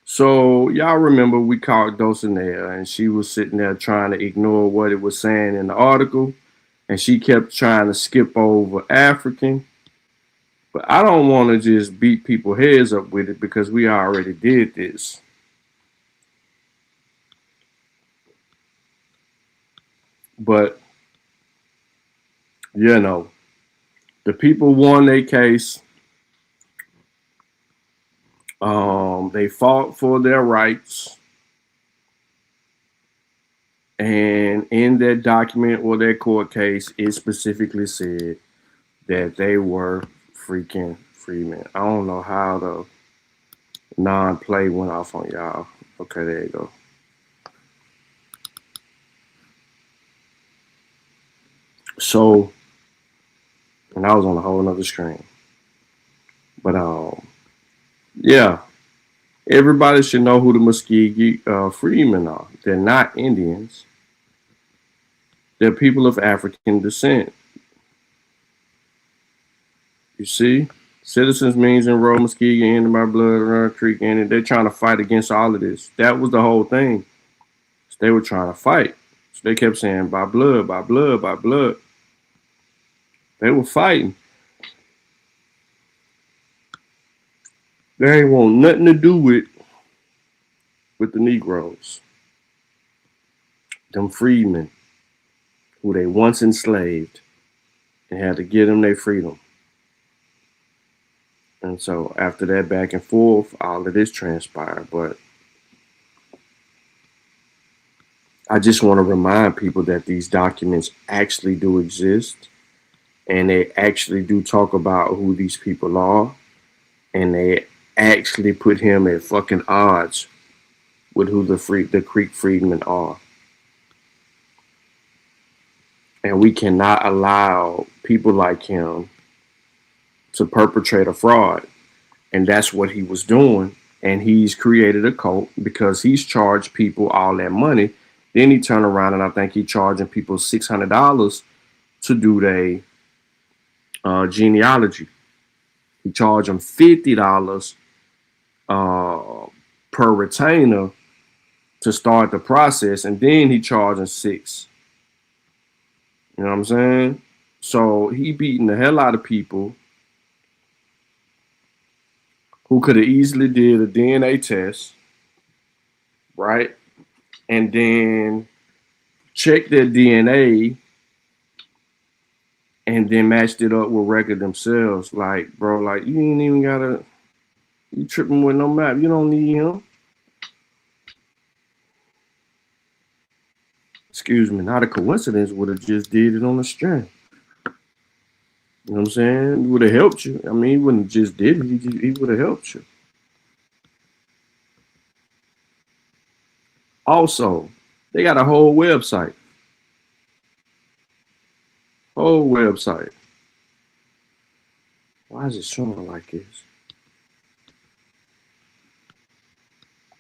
So y'all remember we called Dulcinea, and she was sitting there trying to ignore what it was saying in the article. and she kept trying to skip over African. But I don't want to just beat people's heads up with it because we already did this. But, you know, the people won their case. They fought for their rights. And in that document or that court case, it specifically said that they were freaking freemen. I don't know how the non-play went off on y'all. Okay, there you go. So, and I was on a whole nother screen. But yeah, everybody should know who the Muskegee freemen are. They're not Indians. They're people of African descent. You see? Citizens means enroll Muskegee into my blood, Run Creek, and they're trying to fight against all of this. That was the whole thing. So they were trying to fight. So they kept saying, by blood, by blood, by blood. They were fighting. They ain't want nothing to do with the Negroes. Them freedmen who they once enslaved and had to give them their freedom. And so after that back and forth, all of this transpired. But I just want to remind people that these documents actually do exist. And they actually do talk about who these people are. And they actually put him at fucking odds with who the Creek freedmen are. And we cannot allow people like him to perpetrate a fraud. And that's what he was doing. And he's created a cult because he's charged people all that money. Then he turned around and I think he's charging people $600 to do their genealogy. He charged them $50 per retainer to start the process. And then he charged them $6. You know what I'm saying? So he beating the hell out of people who could have easily did a DNA test, right? And then check their DNA and then matched it up with record themselves. Like, bro, like you ain't even gotta, you tripping with no map. You don't need him. Excuse me, not a coincidence would have just did it on the string. You know what I'm saying? He would have helped you. I mean, he wouldn't just did it. He would have helped you. Also, they got a whole website. Whole website. Why is it showing like this?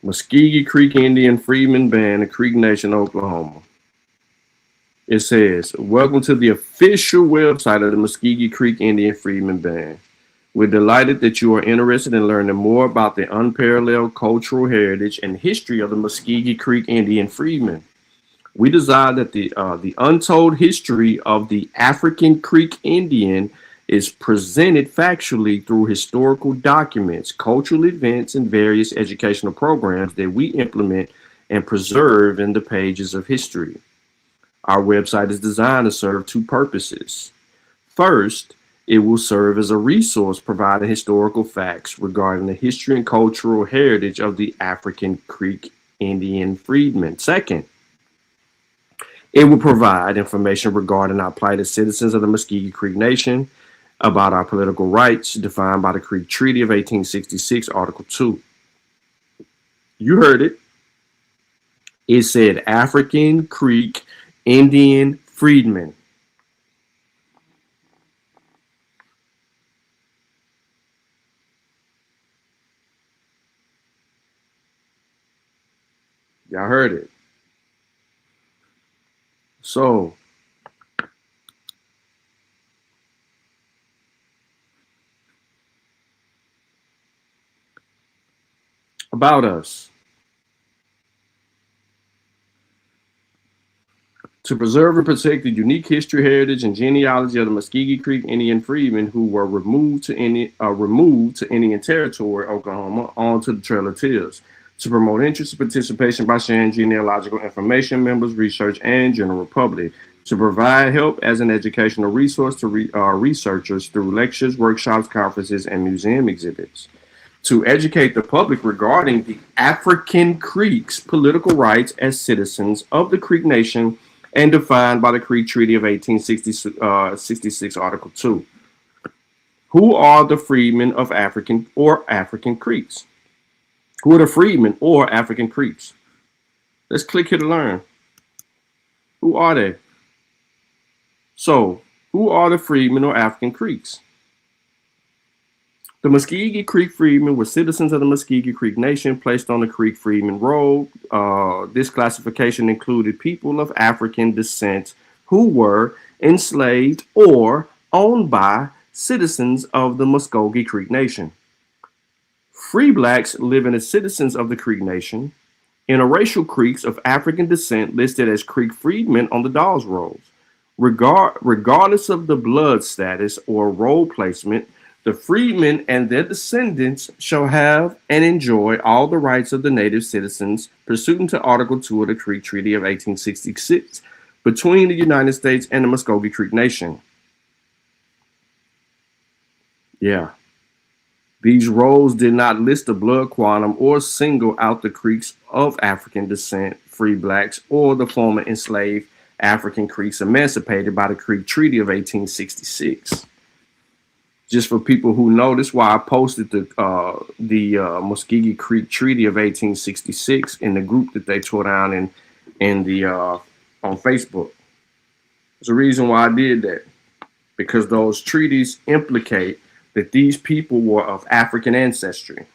Muskegee Creek Indian Freedmen Band of Creek Nation, Oklahoma. It says, welcome to the official website of the Muskegee Creek Indian Freedmen Band. We're delighted that you are interested in learning more about the unparalleled cultural heritage and history of the Muskegee Creek Indian Freedmen. We desire that the untold history of the African Creek Indian is presented factually through historical documents, cultural events, and various educational programs that we implement and preserve in the pages of history. Our website is designed to serve two purposes. First, it will serve as a resource providing historical facts regarding the history and cultural heritage of the African Creek Indian freedmen. Second, it will provide information regarding our plighted citizens of the Muskegee Creek Nation, about our political rights defined by the Creek Treaty of 1866, Article 2. You heard it. It said African Creek Indian freedmen. Y'all heard it. So, about us. To preserve and protect the unique history, heritage, and genealogy of the Muskogee Creek Indian freedmen who were removed to Indian Territory, Oklahoma, onto the Trail of Tears. To promote interest and participation by sharing genealogical information, members, research, and general public. To provide help as an educational resource to researchers through lectures, workshops, conferences, and museum exhibits. To educate the public regarding the African Creeks' political rights as citizens of the Creek Nation and defined by the Creek Treaty of 1866, Article 2. Who are the freedmen of African Creeks? Who are the freedmen or African Creeks? Let's click here to learn. Who are they? So, who are the freedmen or African Creeks? The Muskogee Creek freedmen were citizens of the Muskogee Creek Nation placed on the Creek Freedmen Roll. This classification included people of African descent who were enslaved or owned by citizens of the Muskogee Creek Nation. Free blacks living as citizens of the Creek Nation, interracial Creeks of African descent listed as Creek freedmen on the Dawes Rolls. Regardless of the blood status or roll placement, the freedmen and their descendants shall have and enjoy all the rights of the native citizens pursuant to Article 2 of the Creek Treaty of 1866 between the United States and the Muskogee Creek Nation. Yeah. These rolls did not list the blood quantum or single out the Creeks of African descent, free blacks, or the former enslaved African Creeks emancipated by the Creek Treaty of 1866. Just for people who know, this is why I posted the Muskogee Creek Treaty of 1866 in the group that they tore down on Facebook. There's a reason why I did that, because those treaties implicate that these people were of African ancestry.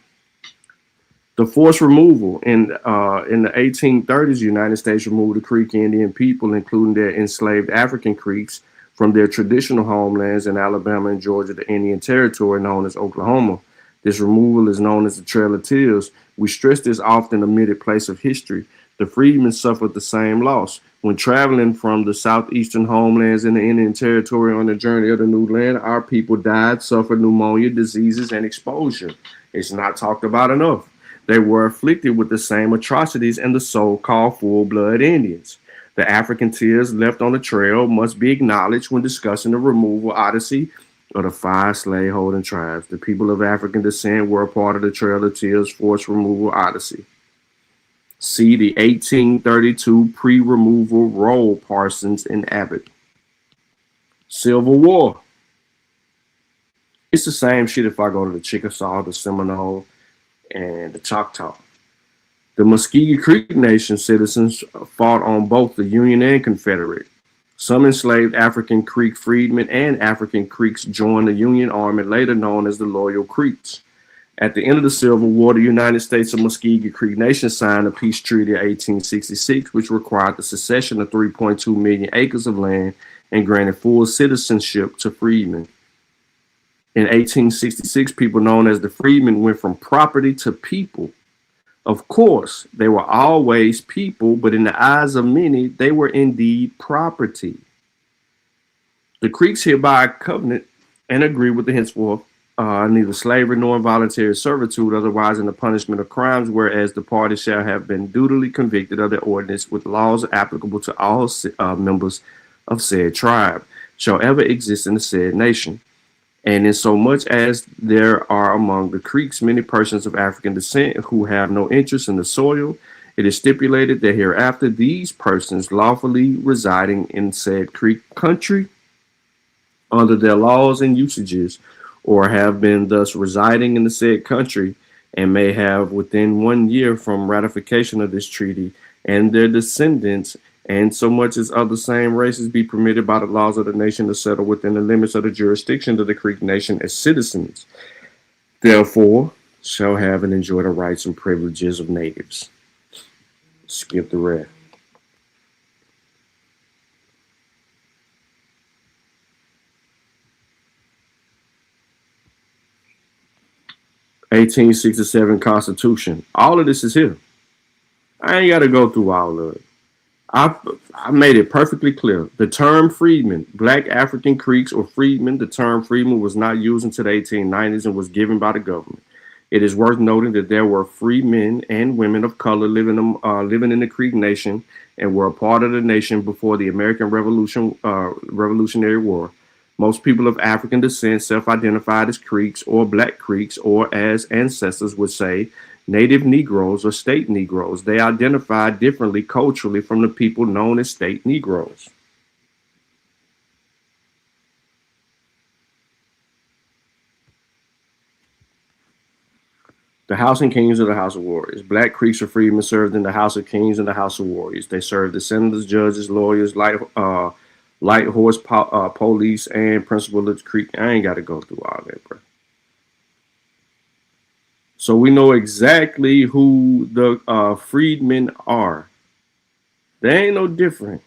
The forced removal in the 1830s, the United States removed the Creek Indian people, including their enslaved African Creeks, from their traditional homelands in Alabama and Georgia, the Indian Territory known as Oklahoma. This removal is known as the Trail of Tears. We stress this often omitted place of history. The freedmen suffered the same loss. When traveling from the southeastern homelands in the Indian Territory on the journey of the new land, our people died, suffered pneumonia, diseases, and exposure. It's not talked about enough. They were afflicted with the same atrocities as the so-called full-blood Indians. The African tears left on the trail must be acknowledged when discussing the removal odyssey of the 5 slave-holding tribes. The people of African descent were a part of the Trail of Tears forced removal odyssey. See the 1832 pre-removal roll, Parsons and Abbott. Civil War. It's the same shit if I go to the Chickasaw, the Seminole, and the Choctaw. The Muskogee Creek Nation citizens fought on both the Union and Confederate. Some enslaved African Creek freedmen and African Creeks joined the Union Army, later known as the Loyal Creeks. At the end of the Civil War, the United States and Muskogee Creek Nation signed a peace treaty of 1866, which required the cession of 3.2 million acres of land and granted full citizenship to freedmen. In 1866, people known as the freedmen went from property to people. Of course, they were always people, but in the eyes of many, they were indeed property. The Creeks hereby covenant and agree with the henceforth neither slavery nor involuntary servitude, otherwise in the punishment of crimes, whereas the parties shall have been dutifully convicted of the ordinance with laws applicable to all members of said tribe, shall ever exist in the said nation. And in so much as there are among the Creeks many persons of African descent who have no interest in the soil, it is stipulated that hereafter these persons lawfully residing in said Creek country under their laws and usages, or have been thus residing in the said country, and may have within 1 year from ratification of this treaty, and their descendants, and so much as of the same races, be permitted by the laws of the nation to settle within the limits of the jurisdiction of the Creek Nation as citizens, therefore shall have and enjoy the rights and privileges of natives. Skip the rest. (1867) Constitution. All of this is here. I ain't got to go through all of it. I made it perfectly clear. The term freedmen, black African Creeks or freedmen, the term freedmen was not used until the 1890s and was given by the government. It is worth noting that there were free men and women of color living in the Creek Nation and were a part of the nation before the American Revolutionary War. Most people of African descent self-identified as Creeks or Black Creeks, or as ancestors would say, Native Negroes or State Negroes. They identified differently culturally from the people known as State Negroes. The House and Kings of the House of Warriors. Black Creeks or freedmen served in the House of Kings and the House of Warriors. They served as senators, judges, lawyers, light horse police, and principal of the Creek. I ain't got to go through all that, bro. So we know exactly who the freedmen are. They ain't no different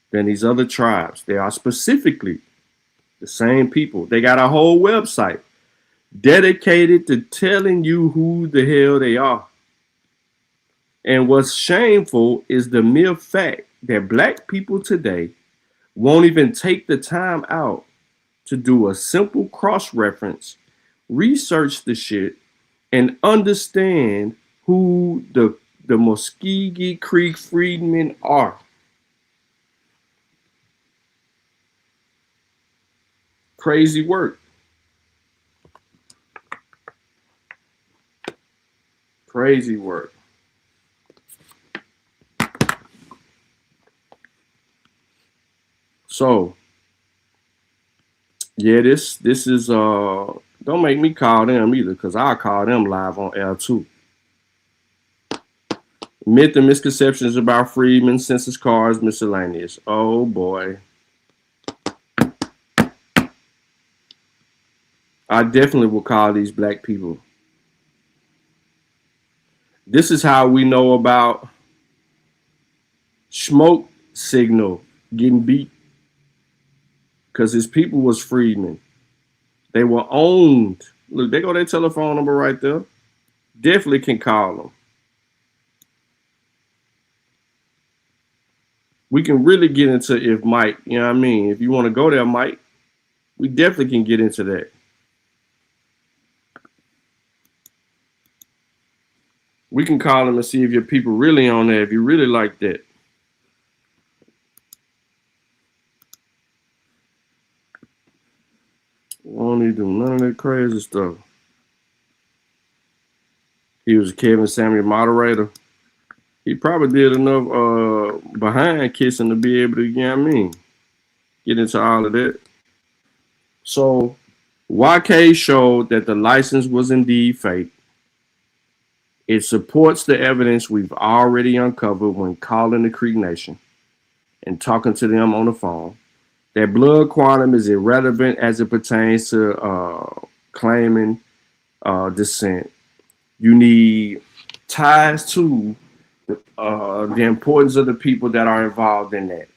than these other tribes. They are specifically the same people. They got a whole website dedicated to telling you who the hell they are. And what's shameful is the mere fact that black people today won't even take the time out to do a simple cross-reference, research the shit, and understand who the Muskogee Creek freedmen are. Crazy work. Crazy work. So, yeah, this is don't make me call them either, because I'll call them live on L2. Myth and misconceptions about freedmen, census cards, miscellaneous. Oh boy. I definitely will call these black people. This is how we know about Smoke Signal getting beat, because his people was freedmen. They were owned. Look, they got their telephone number right there. Definitely can call them. We can really get into if Mike, you know what I mean? If you want to go there, Mike, we definitely can get into that. We can call them and see if your people really on there, if you really like that. Won't he do none of that crazy stuff? He was a Kevin Samuel moderator. He probably did enough behind kissing to be able to, you know what I mean, get into all of that. So YK showed that the license was indeed fake. It supports the evidence we've already uncovered when calling the Creek Nation and talking to them on the phone. That blood quantum is irrelevant as it pertains to claiming descent. You need ties to the importance of the people that are involved in that.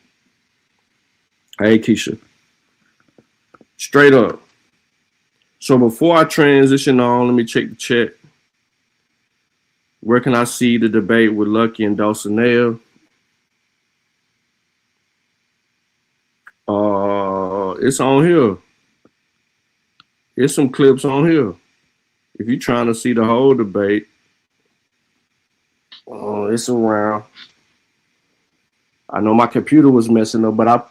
Hey, Keisha. Straight up. So before I transition on, let me check the chat. Where can I see the debate with Lucky and Dulcinea? It's on here. There's some clips on here. If you're trying to see the whole debate, it's around. I know my computer was messing up, but I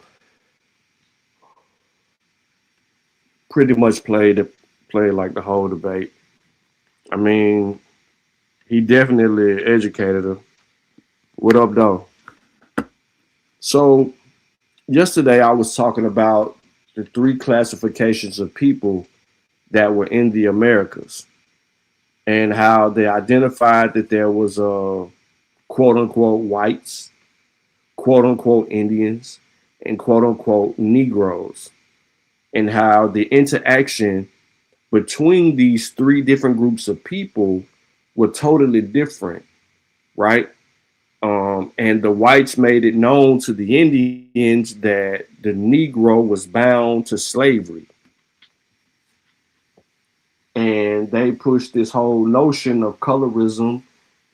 pretty much played like the whole debate. I mean, he definitely educated her. What up, though? So yesterday I was talking about the 3 classifications of people that were in the Americas and how they identified that there was quote unquote whites, quote unquote Indians, and quote unquote Negroes, and how the interaction between these 3 different groups of people were totally different, right? And the whites made it known to the Indians that the Negro was bound to slavery. And they pushed this whole notion of colorism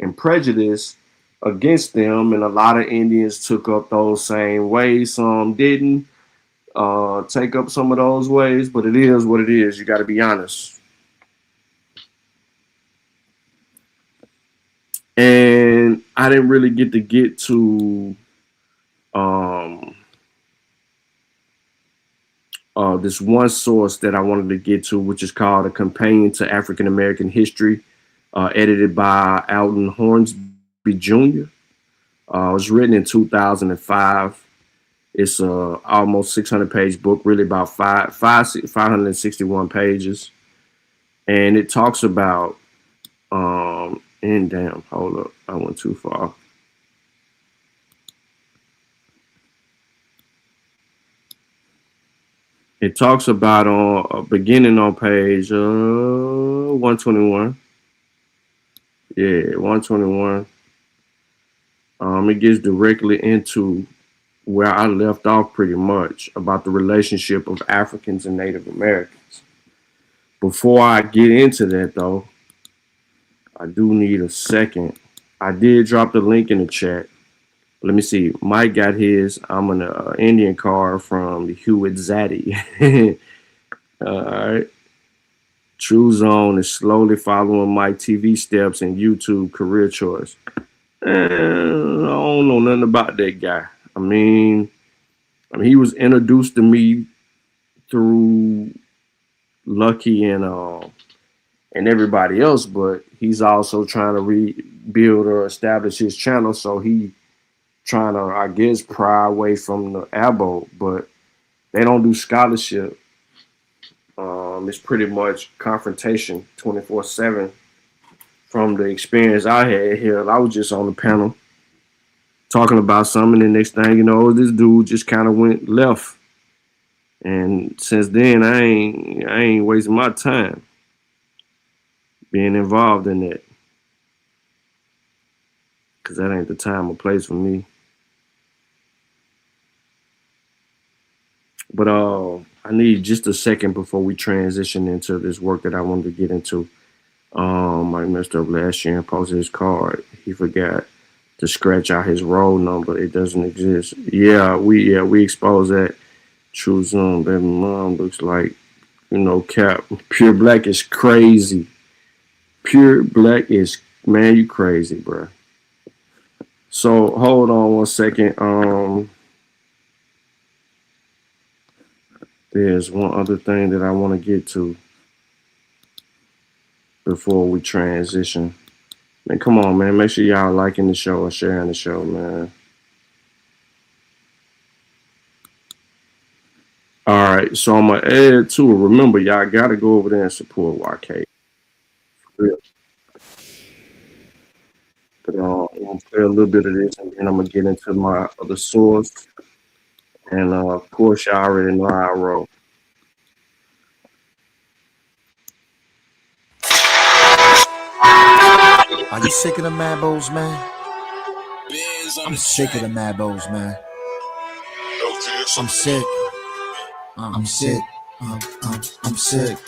and prejudice against them, and a lot of Indians took up those same ways. Some didn't take up some of those ways, but it is what it is. You got to be honest. And I didn't really get to this one source that I wanted to get to, which is called A Companion to African American History, edited by Alton Hornsby Jr. It was written in 2005. It's a almost 600-page book, really about 561 pages. And it talks about, and damn, hold up, I went too far. It talks about beginning on page 121. Yeah, 121. It gets directly into where I left off pretty much about the relationship of Africans and Native Americans. Before I get into that, though, I do need a second. I did drop the link in the chat. Let me see. Mike got his. I'm an Indian card from Hewitt Zaddy. All right. True Zone is slowly following Mike TV steps in YouTube career choice. I don't know nothing about that guy. I mean, he was introduced to me through Lucky and everybody else, but he's also trying to rebuild or establish his channel, so he trying to, I guess, pry away from the ABO, but they don't do scholarship. It's pretty much confrontation 24/7. From the experience I had here, I was just on the panel talking about something, and the next thing you know, this dude just kind of went left. And since then, I ain't wasting my time being involved in that, because that ain't the time or place for me. But I need just a second before we transition into this work that I wanted to get into. I messed up last year and posted his card. He forgot to scratch out his roll number. It doesn't exist. Yeah, we exposed that. True Zoom. Baby mom looks like, Cap. Pure Black is crazy. Pure Black is, man, you crazy, bro. So hold on one second. There's one other thing that I want to get to before we transition. Man, come on, man. Make sure y'all liking the show and sharing the show, man. All right, so I'm going to add to it. Remember, y'all got to go over there and support YK. But I'm going to play a little bit of this, and then I'm going to get into my other source. And, of course, y'all already know how I roll. Are you sick of the Mabos, man? I'm sick of the Mabos, man. I'm sick. I'm sick. I'm sick.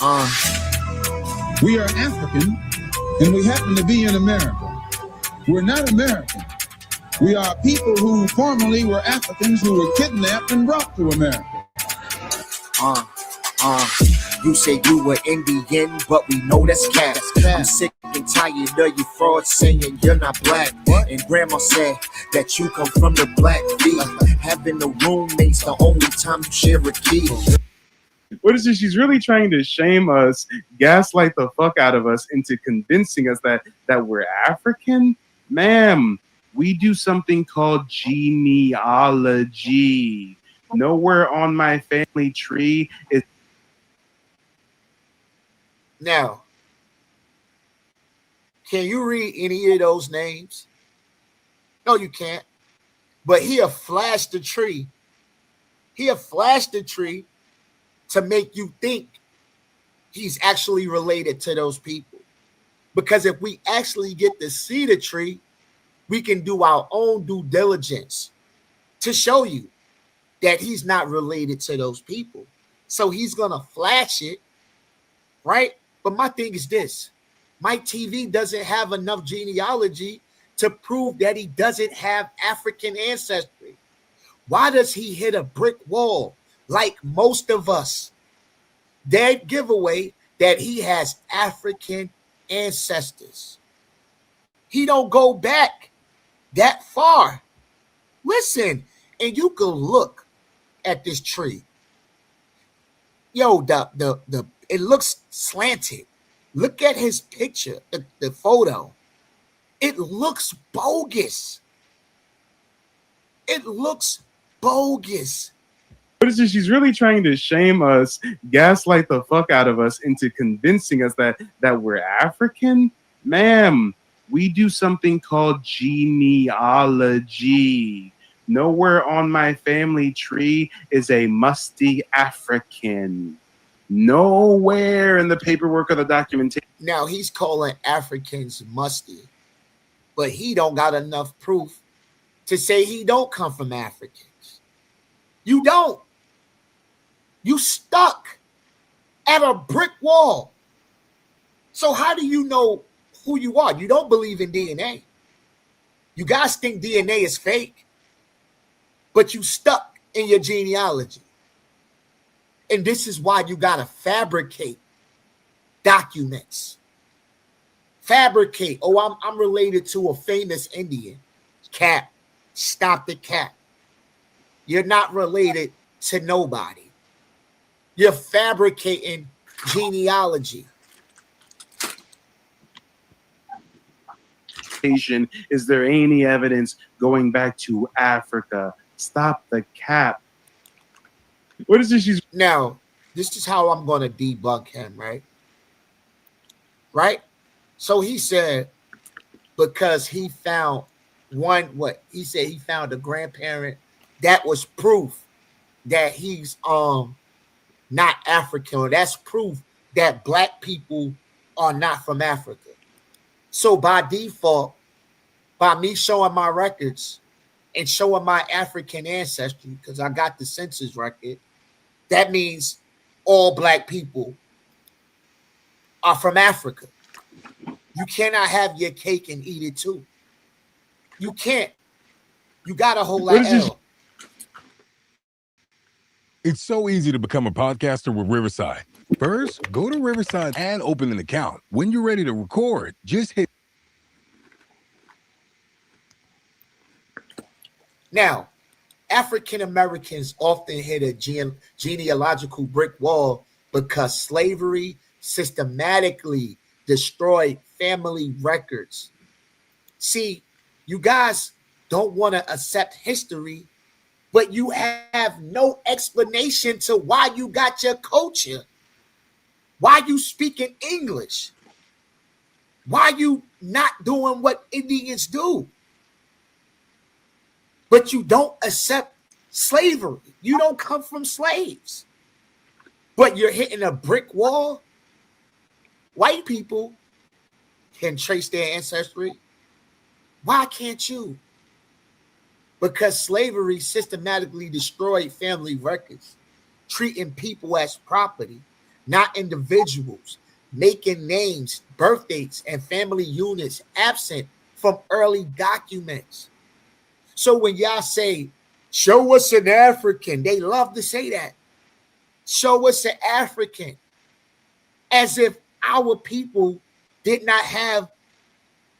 We are African, and we happen to be in America. We're not American. We are people who formerly were Africans who were kidnapped and brought to America. You say you were Indian, but we know that's cap. I'm sick and tired of you frauds saying you're not black. And grandma said that you come from the black feet. Having the roommate's the only time you share a key. What is this? She's really trying to shame us, gaslight the fuck out of us into convincing us that we're African? Ma'am, we do something called genealogy. Nowhere on my family tree is. Now, can you read any of those names? No, you can't. But he'll flash the tree. He'll flash the tree to make you think he's actually related to those people. Because if we actually get to see the tree, we can do our own due diligence to show you that he's not related to those people. So he's going to flash it, right? But my thing is this. Mike TV doesn't have enough genealogy to prove that he doesn't have African ancestry? Why does he hit a brick wall like most of us? Dead giveaway that he has African ancestors. He don't go back that far. Listen, and you can look at this tree. Yo, it looks slanted. Look at his picture, the photo. It looks bogus. It looks bogus. What is this? She's really trying to shame us, gaslight the fuck out of us into convincing us that we're African. Ma'am, we do something called genealogy. Nowhere on my family tree is a musty African. Nowhere in the paperwork or the documentation. Now he's calling Africans musty, but he don't got enough proof to say he don't come from Africans. You don't. You stuck at a brick wall. So how do you know who you are? You don't believe in DNA. You guys think DNA is fake, but you stuck in your genealogy. And this is why you got to fabricate documents. Fabricate. Oh, I'm related to a famous Indian. Cap. Stop the cap. You're not related to nobody. You're fabricating genealogy. Is there any evidence going back to Africa? Stop the cap. What is this? Now, this is how I'm going to debunk him, right? Right? So he said, because he found he said he found a grandparent, that was proof that he's not African, or that's proof that black people are not from Africa. So by default, by me showing my records and showing my African ancestry, because I got the census record, that means all black people are from Africa. You cannot have your cake and eat it too. You can't. You got to hold that L. It's so easy to become a podcaster with Riverside. First, go to Riverside and open an account. When you're ready to record, just hit. Now, African Americans often hit a genealogical brick wall because slavery systematically destroyed family records. See, you guys don't want to accept history, but you have no explanation to why you got your culture, why you speaking English, why you not doing what Indians do. But you don't accept slavery. You don't come from slaves. But you're hitting a brick wall. White people can trace their ancestry. Why can't you? Because slavery systematically destroyed family records, treating people as property, not individuals, making names, birth dates, and family units absent from early documents. So when y'all say, show us an African, they love to say that. Show us an African. As if our people did not have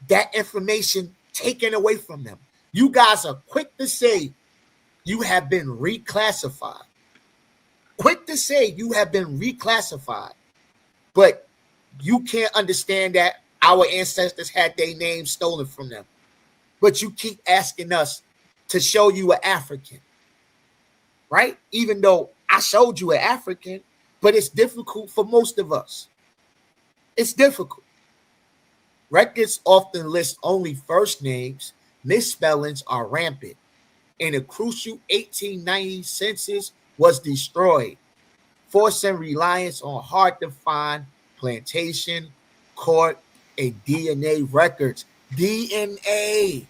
that information taken away from them. You guys are quick to say you have been reclassified. Quick to say you have been reclassified. But you can't understand that our ancestors had their names stolen from them. But you keep asking us to show you an African, right? Even though I showed you an African, but it's difficult for most of us. It's difficult. Records often list only first names. Misspellings are rampant. And a crucial 1890 census was destroyed, forcing reliance on hard-to-find plantation, court, and DNA records. DNA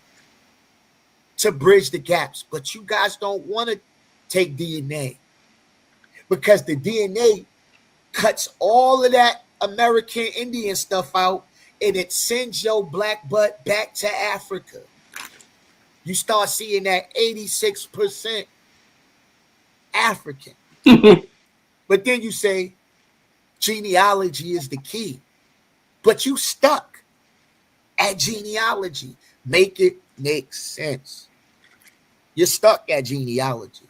to bridge the gaps. But you guys don't want to take DNA because the DNA cuts all of that American Indian stuff out and it sends your black butt back to Africa. You start seeing that 86% African. But then you say genealogy is the key. But you stuck at genealogy. Make it make sense. You're stuck at genealogy.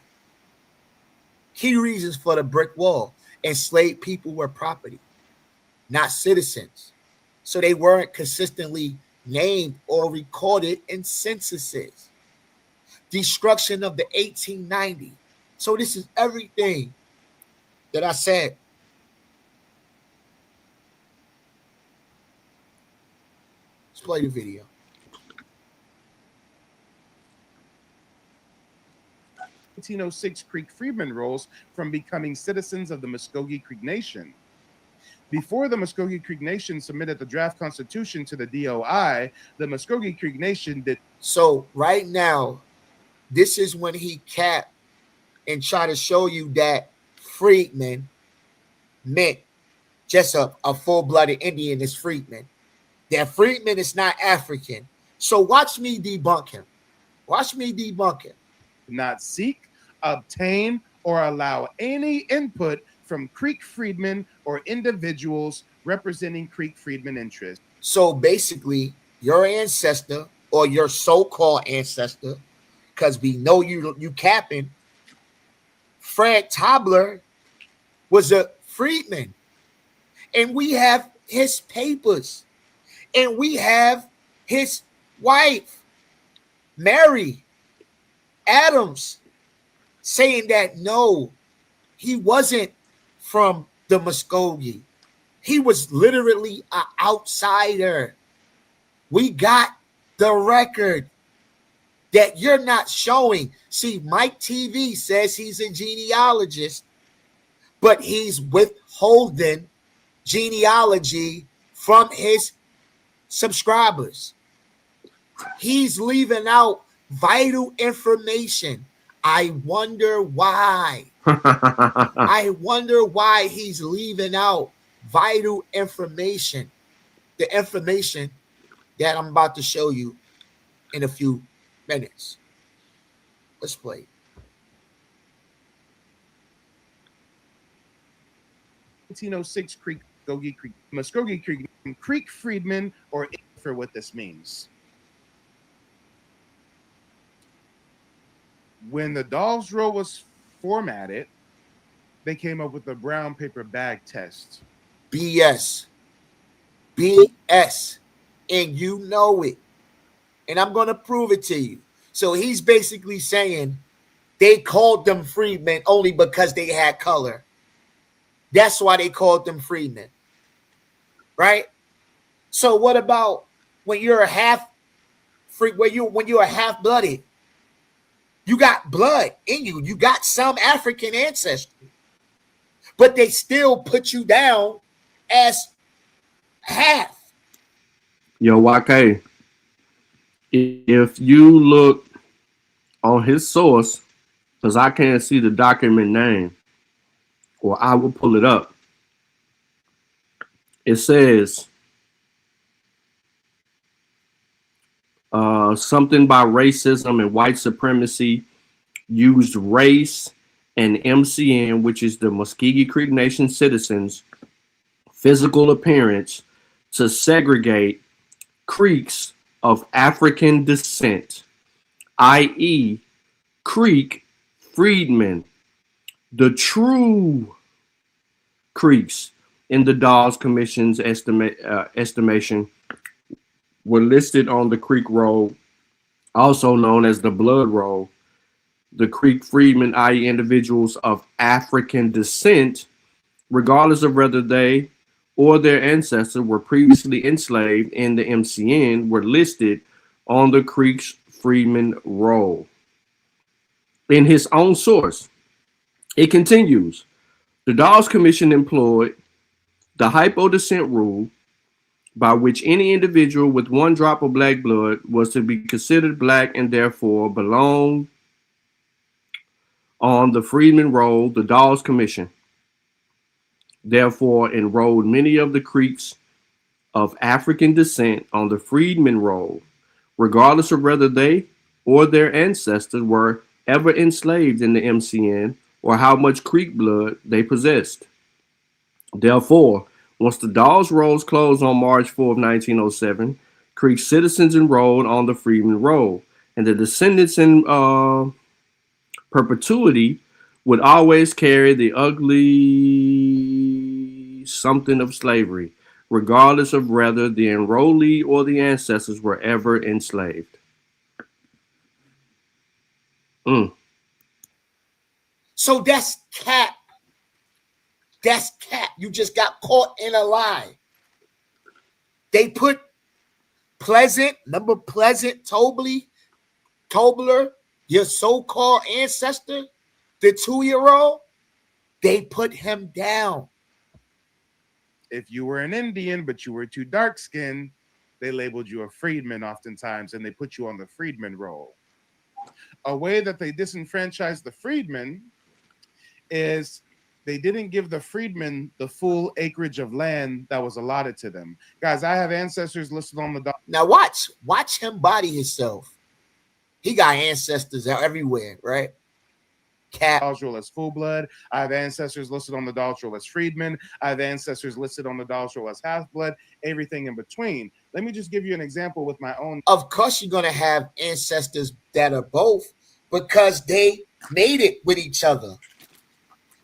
Key reasons for the brick wall. Enslaved people were property, not citizens. So they weren't consistently named or recorded in censuses. Destruction of the 1890. So this is everything that I said. Let's play the video. 1806 Creek freedmen rolls from becoming citizens of the Muskogee Creek Nation. Before the Muskogee Creek Nation submitted the draft constitution to the DOI, the Muskogee Creek Nation did. So right now, this is when he capped and try to show you that freedman meant just a full-blooded Indian is freedman. That freedman is not African. So watch me debunk him. Watch me debunk him. Not seek, obtain, or allow any input from Creek freedmen or individuals representing Creek freedmen interests. So basically, your ancestor or your so-called ancestor, because we know you capping, Fred Tobler was a freedman. And we have his papers. And we have his wife, Mary Adams, saying that no, he wasn't from the Muskogee. He was literally an outsider. We got the record that you're not showing. See, Mike TV says he's a genealogist, but he's withholding genealogy from his subscribers. He's leaving out vital information. I wonder why. I wonder why he's leaving out vital information. The information that I'm about to show you in a few minutes. Let's play. (1806 Creek, Muskogee Creek, Muskogee Creek, Creek freedmen, or for what this means. When the Dawes Roll was formatted, they came up with the brown paper bag test. BS. BS. And you know it. And I'm going to prove it to you. So he's basically saying they called them freedmen only because they had color. That's why they called them freedmen. Right? So what about when you're a half free, when you're a half-blooded? You got blood in you. You got some African ancestry. But they still put you down as half. Yo, YK, if you look on his source, because I can't see the document name, or I will pull it up. It says something about racism and white supremacy used race and MCN, which is the Muskogee Creek Nation citizens' physical appearance, to segregate Creeks of African descent, i.e., Creek freedmen. The true Creeks in the Dawes Commission's estimation were listed on the Creek Roll, also known as the Blood Roll. The Creek freedmen, i.e., individuals of African descent, regardless of whether they or their ancestors were previously enslaved in the MCN, were listed on the Creek's freedmen roll. In his own source, it continues, the Dawes Commission employed the hypo-descent rule, by which any individual with one drop of black blood was to be considered black and therefore belonged on the freedmen roll. The Dawes Commission therefore enrolled many of the Creeks of African descent on the freedmen roll, regardless of whether they or their ancestors were ever enslaved in the MCN or how much Creek blood they possessed. Therefore, once the Dawes Rolls closed on March 4, 1907, Creek citizens enrolled on the freedmen roll, and the descendants in perpetuity would always carry the ugly something of slavery, regardless of whether the enrollee or the ancestors were ever enslaved. So that's cap. That's cap. You just got caught in a lie. They put Pleasant, remember Pleasant Tobler, your so-called ancestor, the 2-year-old, they put him down. If you were an Indian, but you were too dark-skinned, they labeled you a freedman oftentimes, and they put you on the freedman roll. A way that they disenfranchised the freedmen is they didn't give the freedmen the full acreage of land that was allotted to them. Guys, I have ancestors listed on the... Now watch him body himself. He got ancestors out everywhere, right? Cap. Dawes Roll as full blood. I have ancestors listed on the Dawes Roll as freedmen. I have ancestors listed on the Dawes Roll as half blood, everything in between. Let me just give you an example with my own. Of course, you're going to have ancestors that are both because they made it with each other.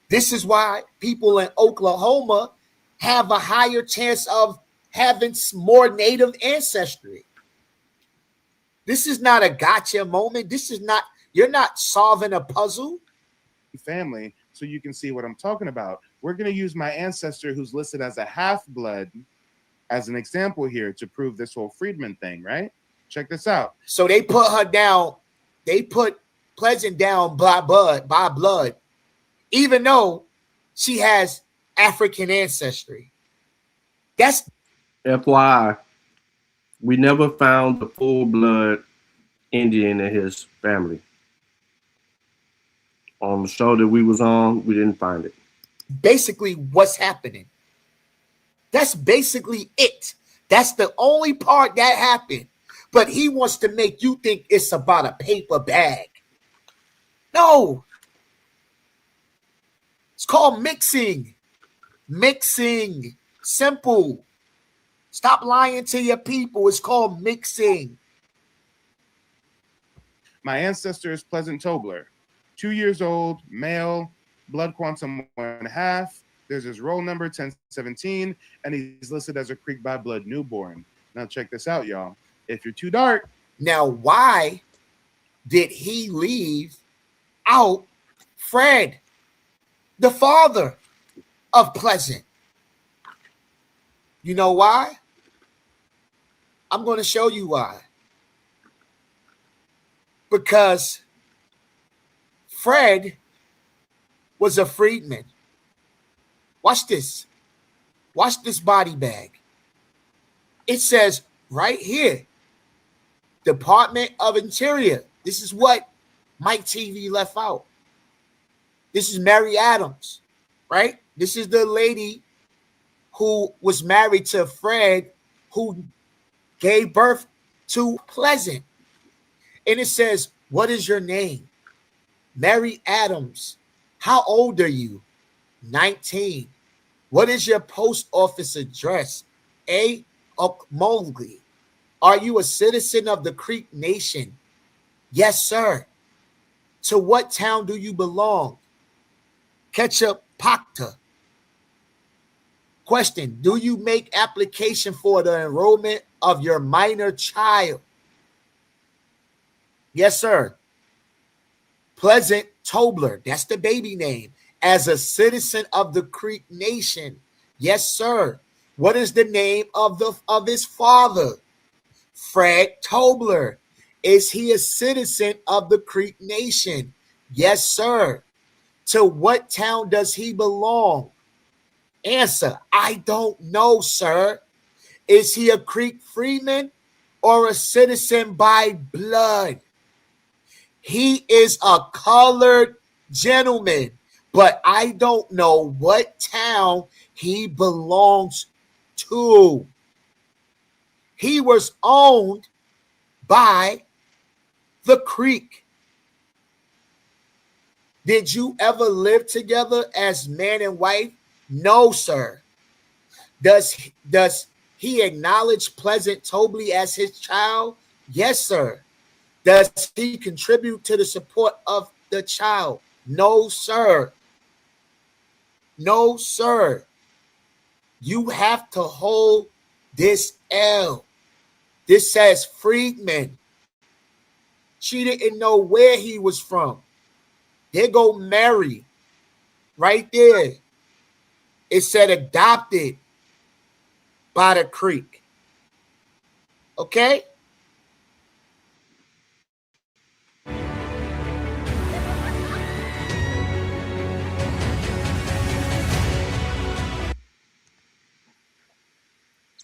This is why people in Oklahoma have a higher chance of having more native ancestry. This is not a gotcha moment. This is not, you're not solving a puzzle. Family, so you can see what I'm talking about. We're going to use my ancestor who's listed as a half-blood as an example here to prove this whole freedman thing, right? Check this out. So they put her down, they put Pleasant down by blood, even though she has African ancestry. That's FYI, we never found the full-blood Indian in his family. On the show that we was on, we didn't find it. Basically what's happening. That's basically it. That's the only part that happened. But he wants to make you think it's about a paper bag. No. It's called mixing. Mixing. Simple. Stop lying to your people. It's called mixing. My ancestor is Pleasant Tobler. 2 years old, male, blood quantum 1.5. There's his roll number 1017, and he's listed as a Creek by blood newborn. Now check this out, y'all. If you're too dark. Now, why did he leave out Fred, the father of Pleasant? You know why? I'm going to show you why. Because Fred was a freedman. Watch this. Watch this body bag. It says right here, Department of Interior. This is what Mike TV left out. This is Mary Adams, right? This is the lady who was married to Fred, who gave birth to Pleasant. And it says, what is your name? Mary Adams. How old are you? 19. What is your post office address? A. Okmulgee. Are you a citizen of the Creek Nation? Yes, sir. To what town do you belong? Ketchupakta. Question, do you make application for the enrollment of your minor child? Yes, sir. Pleasant Tobler, that's the baby name, as a citizen of the Creek Nation. Yes, sir. What is the name of his father? Fred Tobler. Is he a citizen of the Creek Nation? Yes, sir. To what town does he belong? Answer, I don't know, sir. Is he a Creek freeman or a citizen by blood? He is a colored gentleman, but I don't know what town he belongs to. He was owned by the Creek. Did you ever live together as man and wife? No, sir. Does he acknowledge Pleasant Tobley as his child? Yes, sir. Does he contribute to the support of the child? No, sir. No, sir. You have to hold this L. This says Freedman. She didn't know where he was from. There go Mary. Right there. It said adopted by the Creek. Okay?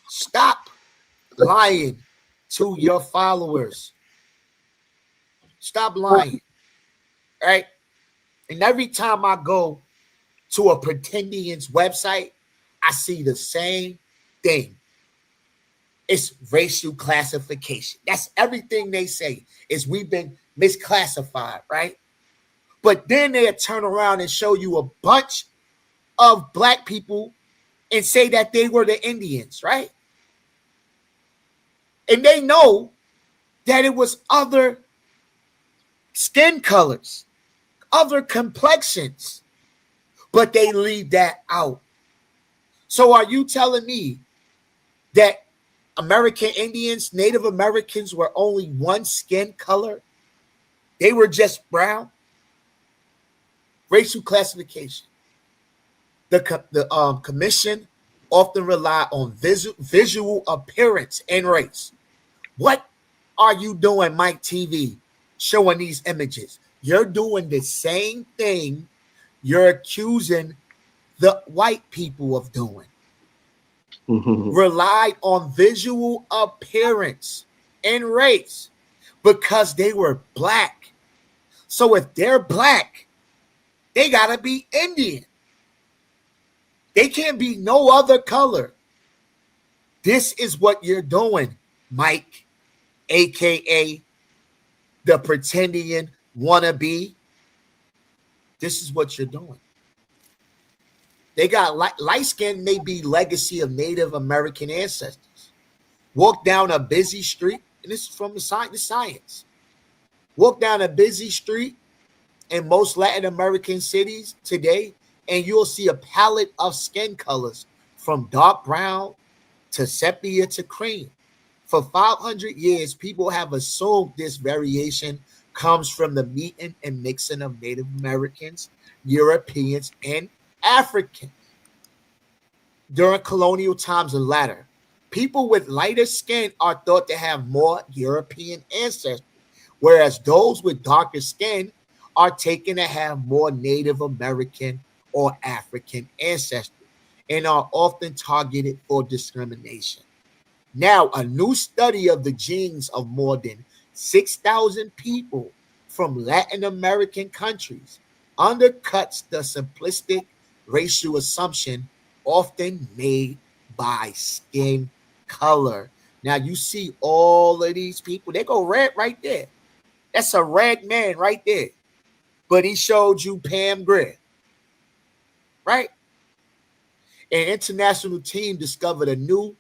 Stop lying to your followers. Stop lying. Right? And every time I go to a Pretendians website, I see the same thing. It's racial classification. That's everything they say is we've been misclassified, right? But then they'll turn around and show you a bunch of black people and say that they were the Indians, right? And they know that it was other skin colors, other complexions, but they leave that out. So are you telling me that American Indians, Native Americans were only one skin color? They were just brown? Racial classification. The commission often rely on visual appearance and race. What are you doing, Mike TV, showing these images? You're doing the same thing you're accusing the white people of doing. Relied on visual appearance and race because they were black. So if they're black, they gotta be Indian. They can't be no other color. This is what you're doing, Mike, aka the Pretendian wannabe. This is what you're doing. They got light skin may be legacy of Native American ancestors. Walk down a busy street, and this is from the science. Walk down a busy street in most Latin American cities today, and you'll see a palette of skin colors from dark brown to sepia to cream. For 500 years, people have assumed this variation comes from the meeting and mixing of Native Americans, Europeans, and Africans. During colonial times and latter, people with lighter skin are thought to have more European ancestry, whereas those with darker skin are taken to have more Native American or African ancestry and are often targeted for discrimination. Now, a new study of the genes of more than 6,000 people from Latin American countries undercuts the simplistic racial assumption often made by skin color. Now, you see all of these people, they go red right there. That's a red man right there. But he showed you Pam Grier, right? An international team discovered a new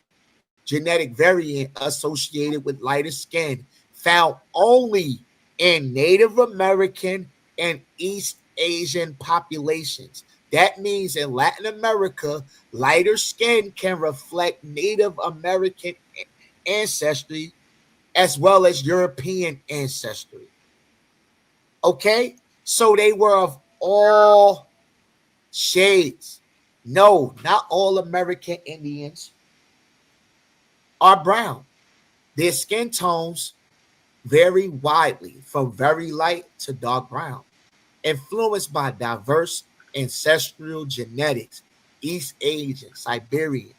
genetic variant associated with lighter skin found only in Native American and East Asian populations. That means in Latin America, lighter skin can reflect Native American ancestry as well as European ancestry. Okay? So they were of all shades. No, not all American Indians are brown. Their skin tones vary widely from very light to dark brown, influenced by diverse ancestral genetics, East Asian, Siberian,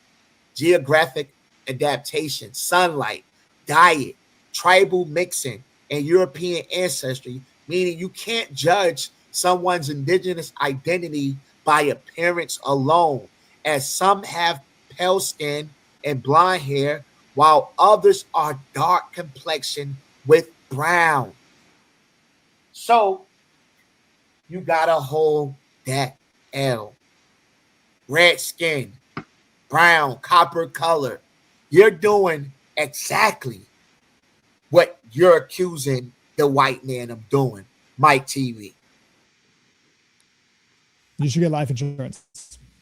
geographic adaptation, sunlight, diet, tribal mixing, and European ancestry, meaning you can't judge someone's indigenous identity by appearance alone, as some have pale skin and blonde hair, while others are dark complexion with brown. So you gotta hold that L. Red skin, brown, copper color. You're doing exactly what you're accusing the white man of doing. Mike TV. You should get life insurance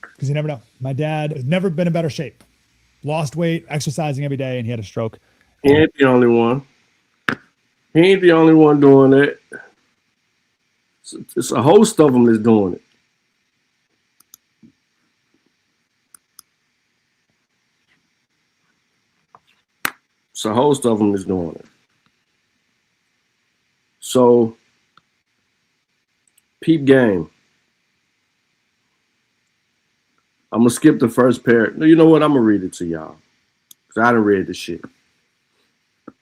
because you never know. My dad has never been in better shape. Lost weight, exercising every day, and he had a stroke. He ain't the only one. He ain't the only one doing it. It's a host of them that's doing it. It's a host of them that's doing it. So, peep game. I'm going to skip the first paragraph. You know what? I'm going to read it to y'all. Because I done read the shit.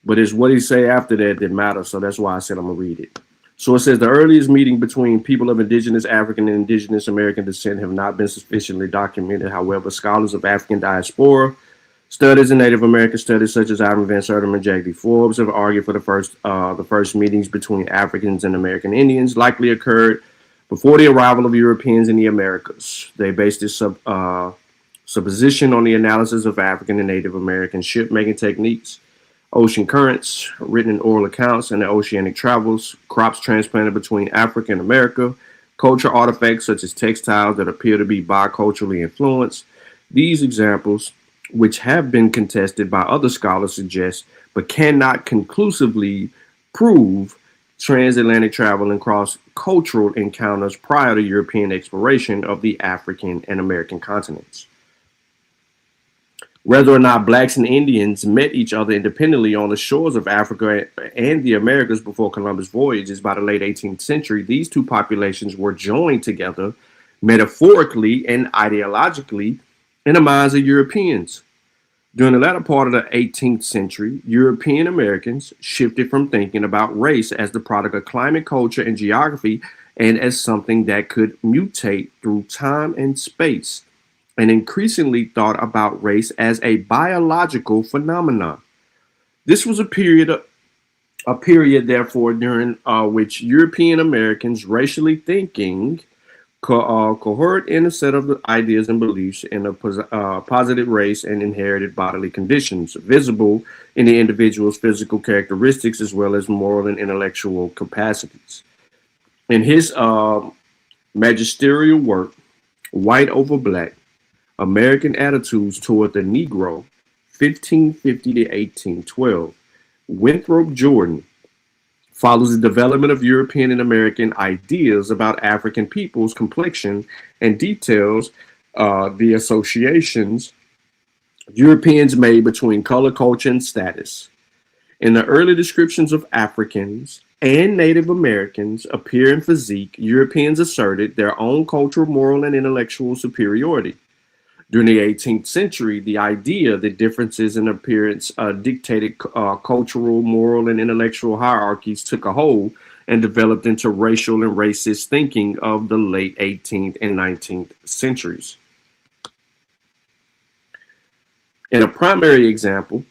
But it's what he say after that matters. So that's why I said I'm going to read it. So it says the earliest meeting between people of indigenous African and indigenous American descent have not been sufficiently documented. However, scholars of African diaspora, studies in Native American studies such as Ivan Van Sertima and Jack D. Forbes have argued for the first meetings between Africans and American Indians likely occurred before the arrival of Europeans in the Americas. They based this supposition on the analysis of African and Native American ship-making techniques, ocean currents, written in oral accounts, and the oceanic travels, crops transplanted between Africa and America, culture artifacts such as textiles that appear to be biculturally influenced. These examples, which have been contested by other scholars, suggest but cannot conclusively prove transatlantic travel and cross-cultural encounters prior to European exploration of the African and American continents. Whether or not blacks and Indians met each other independently on the shores of Africa and the Americas before Columbus' voyages by the late 18th century, these two populations were joined together metaphorically and ideologically in the minds of Europeans. During the latter part of the 18th century, European Americans shifted from thinking about race as the product of climate, culture, and geography, and as something that could mutate through time and space, and increasingly thought about race as a biological phenomenon. This was a period, therefore, during which European Americans racially thinking cohort in a set of ideas and beliefs in a positive race and inherited bodily conditions, visible in the individual's physical characteristics as well as moral and intellectual capacities. In his magisterial work, White Over Black, American Attitudes Toward the Negro, 1550 to 1812, Winthrop Jordan follows the development of European and American ideas about African peoples' complexion and details the associations Europeans made between color, culture, and status. In the early descriptions of Africans and Native Americans appear in physique, Europeans asserted their own cultural, moral, and intellectual superiority. During the 18th century, the idea that differences in appearance dictated cultural, moral, and intellectual hierarchies took a hold and developed into racial and racist thinking of the late 18th and 19th centuries. In a primary example,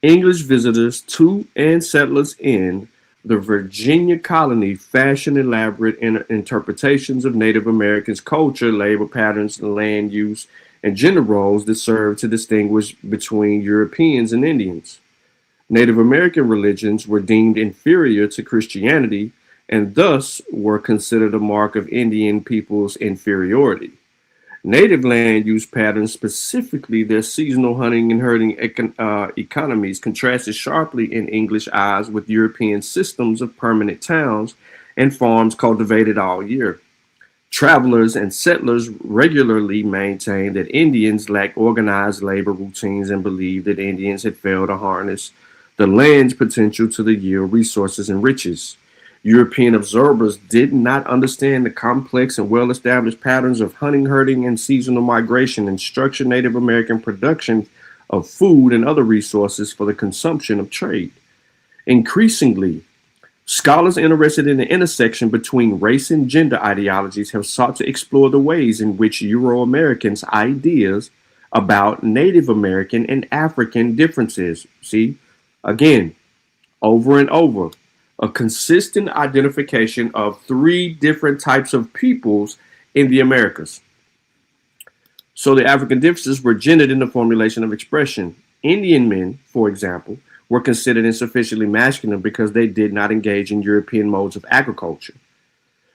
English visitors to and settlers in the Virginia colony fashioned elaborate interpretations of Native Americans' culture, labor patterns, land use, and gender roles that served to distinguish between Europeans and Indians. Native American religions were deemed inferior to Christianity and thus were considered a mark of Indian people's inferiority. Native land use patterns, specifically their seasonal hunting and herding economies, contrasted sharply in English eyes with European systems of permanent towns and farms cultivated all year. Travelers and settlers regularly maintained that Indians lacked organized labor routines and believed that Indians had failed to harness the land's potential to the yield resources and riches. European observers did not understand the complex and well-established patterns of hunting, herding, and seasonal migration and structured Native American production of food and other resources for the consumption of trade. Increasingly, scholars interested in the intersection between race and gender ideologies have sought to explore the ways in which Euro-Americans' ideas about Native American and African differences. See, again, over and over, a consistent identification of three different types of peoples in the Americas. So the African differences were gendered in the formulation of expression. Indian men, for example, were considered insufficiently masculine because they did not engage in European modes of agriculture.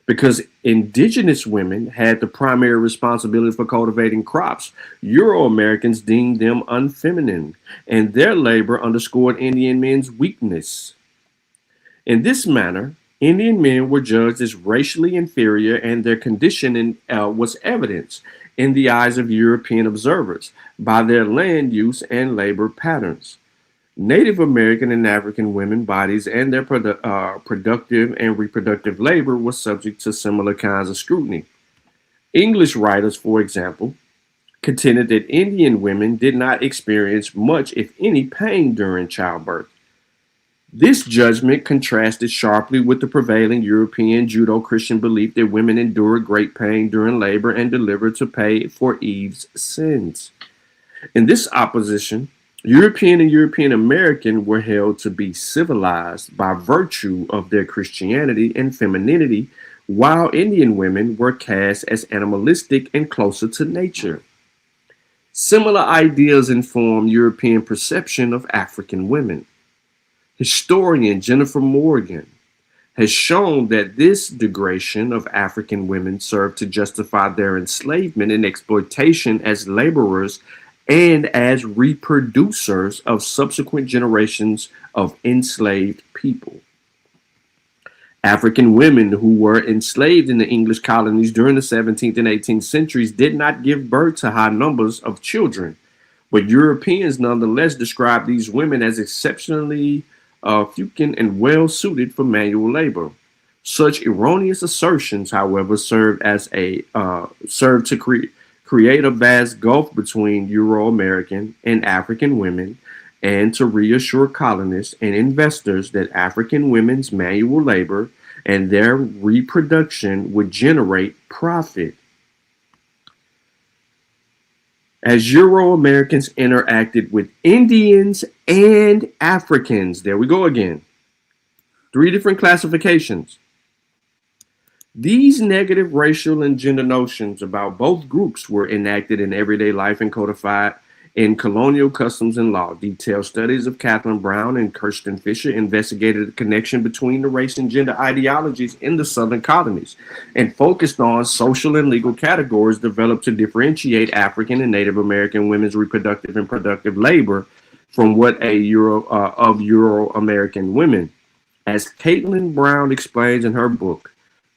Because indigenous women had the primary responsibility for cultivating crops, Euro-Americans deemed them unfeminine, and their labor underscored Indian men's weakness. In this manner, Indian men were judged as racially inferior, and their condition was evidenced in the eyes of European observers by their land use and labor patterns. Native American and African women bodies and their productive and reproductive labor were subject to similar kinds of scrutiny. English writers, for example, contended that Indian women did not experience much, if any, pain during childbirth. This judgment contrasted sharply with the prevailing European Judeo-Christian belief that women endured great pain during labor and delivered to pay for Eve's sins. In this opposition, European and European American were held to be civilized by virtue of their Christianity and femininity, while Indian women were cast as animalistic and closer to nature. Similar ideas inform European perception of African women. Historian Jennifer Morgan has shown that this degradation of African women served to justify their enslavement and exploitation as laborers and as reproducers of subsequent generations of enslaved people. African women who were enslaved in the English colonies during the 17th and 18th centuries did not give birth to high numbers of children, but Europeans nonetheless described these women as exceptionally fecund and well suited for manual labor. Such erroneous assertions, however, served to create a vast gulf between Euro-American and African women, and to reassure colonists and investors that African women's manual labor and their reproduction would generate profit. As Euro-Americans interacted with Indians and Africans, there we go again, three different classifications. These negative racial and gender notions about both groups were enacted in everyday life and codified in colonial customs and law. Detailed studies of Catherine Brown and Kirsten Fisher investigated the connection between the race and gender ideologies in the Southern colonies and focused on social and legal categories developed to differentiate African and Native American women's reproductive and productive labor from what of Euro-American women. As Caitlin Brown explains in her book,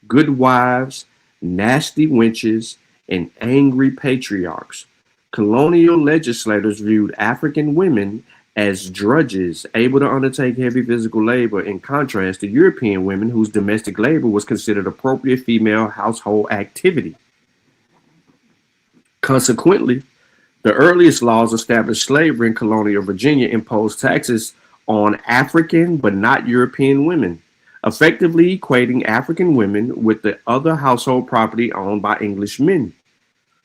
Good Wives, Nasty Wenches, and Angry Patriarchs, colonial legislators viewed African women as drudges able to undertake heavy physical labor, in contrast to European women whose domestic labor was considered appropriate female household activity. Consequently, the earliest laws established slavery in colonial Virginia imposed taxes on African but not European women, effectively equating African women with the other household property owned by English men.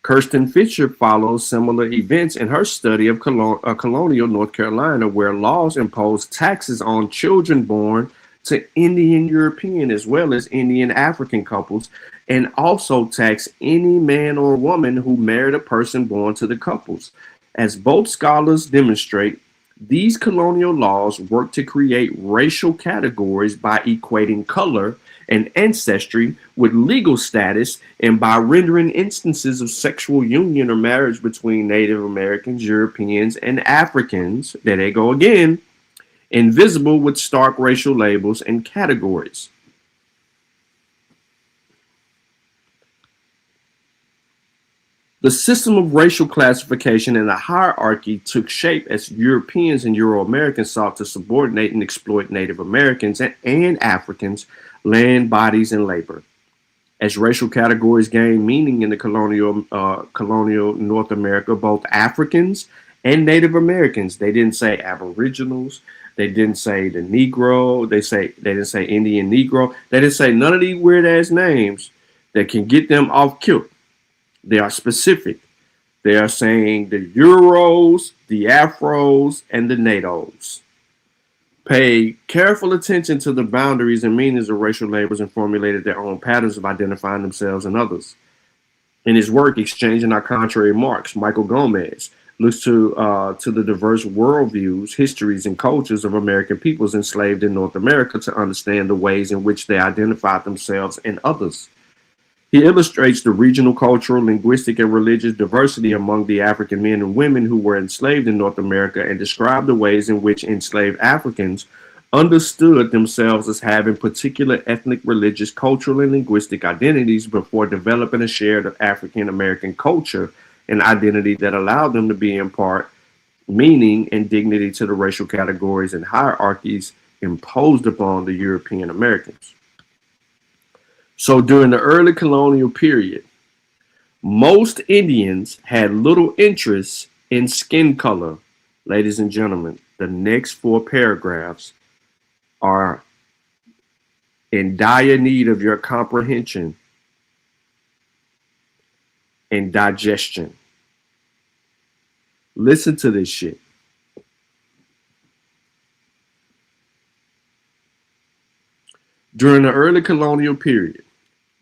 Kirsten Fisher follows similar events in her study of colonial North Carolina, where laws imposed taxes on children born to Indian European as well as Indian African couples, and also tax any man or woman who married a person born to the couples. As both scholars demonstrate, these colonial laws work to create racial categories by equating color and ancestry with legal status, and by rendering instances of sexual union or marriage between Native Americans, Europeans, and Africans, there they go again, invisible with stark racial labels and categories. The system of racial classification and the hierarchy took shape as Europeans and Euro-Americans sought to subordinate and exploit Native Americans and Africans, land, bodies, and labor. As racial categories gained meaning in the colonial North America, both Africans and Native Americans, they didn't say Aboriginals, they didn't say the Negro, they didn't say Indian Negro, they didn't say none of these weird ass names that can get them off kilt. They are specific. They are saying the Euros, the Afros, and the NATOs. Pay careful attention to the boundaries and meanings of racial labels and formulated their own patterns of identifying themselves and others. In his work, Exchanging Our Contrary Marks, Michael Gomez looks to the diverse worldviews, histories, and cultures of American peoples enslaved in North America to understand the ways in which they identify themselves and others. He illustrates the regional, cultural, linguistic, and religious diversity among the African men and women who were enslaved in North America and described the ways in which enslaved Africans understood themselves as having particular ethnic, religious, cultural, and linguistic identities before developing a shared African American culture and identity that allowed them to be impart meaning and dignity to the racial categories and hierarchies imposed upon the European Americans. So during the early colonial period, most Indians had little interest in skin color. Ladies and gentlemen, the next 4 paragraphs are in dire need of your comprehension and digestion. Listen to this shit. During the early colonial period,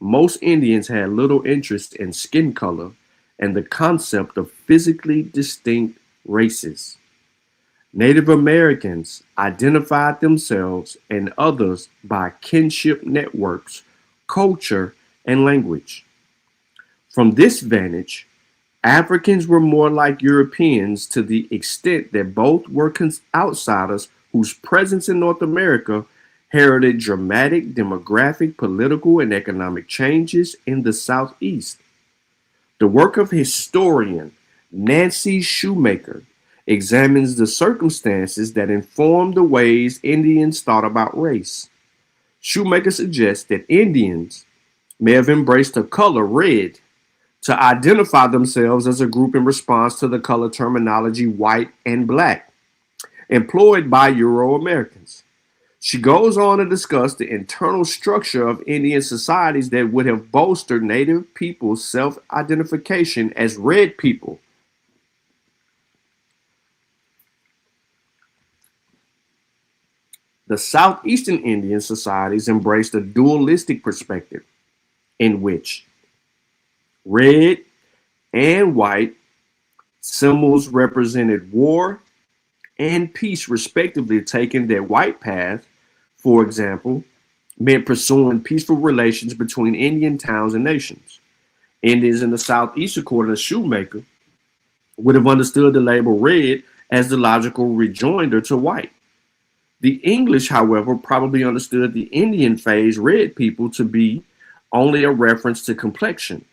most Indians had little interest in skin color and the concept of physically distinct races. Native Americans identified themselves and others by kinship networks, culture, and language. From this vantage, Africans were more like Europeans to the extent that both were outsiders whose presence in North America heralded dramatic demographic, political, and economic changes in the Southeast. The work of historian Nancy Shoemaker examines the circumstances that informed the ways Indians thought about race. Shoemaker suggests that Indians may have embraced the color red to identify themselves as a group in response to the color terminology white and black employed by Euro-Americans. She goes on to discuss the internal structure of Indian societies that would have bolstered Native people's self-identification as red people. The Southeastern Indian societies embraced a dualistic perspective in which red and white symbols represented war and peace, respectively, taking their white path, for example, meant pursuing peaceful relations between Indian towns and nations. Indians in the Southeast, according to Shoemaker, would have understood the label red as the logical rejoinder to white. The English, however, probably understood the Indian phase red people to be only a reference to complexion.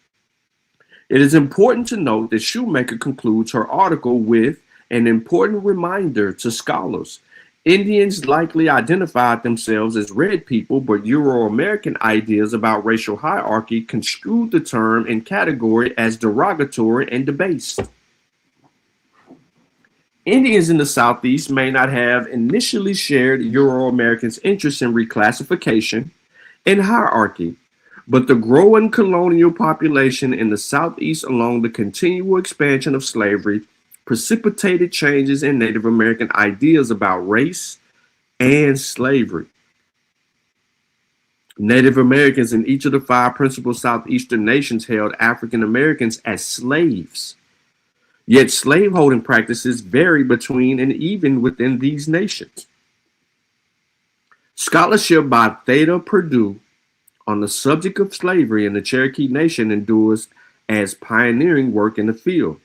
It is important to note that Shoemaker concludes her article with an important reminder to scholars. Indians likely identified themselves as red people, but Euro-American ideas about racial hierarchy construed the term and category as derogatory and debased. Indians in the Southeast may not have initially shared Euro-Americans' interest in reclassification and hierarchy, but the growing colonial population in the Southeast along the continual expansion of slavery precipitated changes in Native American ideas about race and slavery. Native Americans in each of the 5 principal Southeastern nations held African Americans as slaves. Yet slaveholding practices vary between and even within these nations. Scholarship by Theda Purdue on the subject of slavery in the Cherokee Nation endures as pioneering work in the field.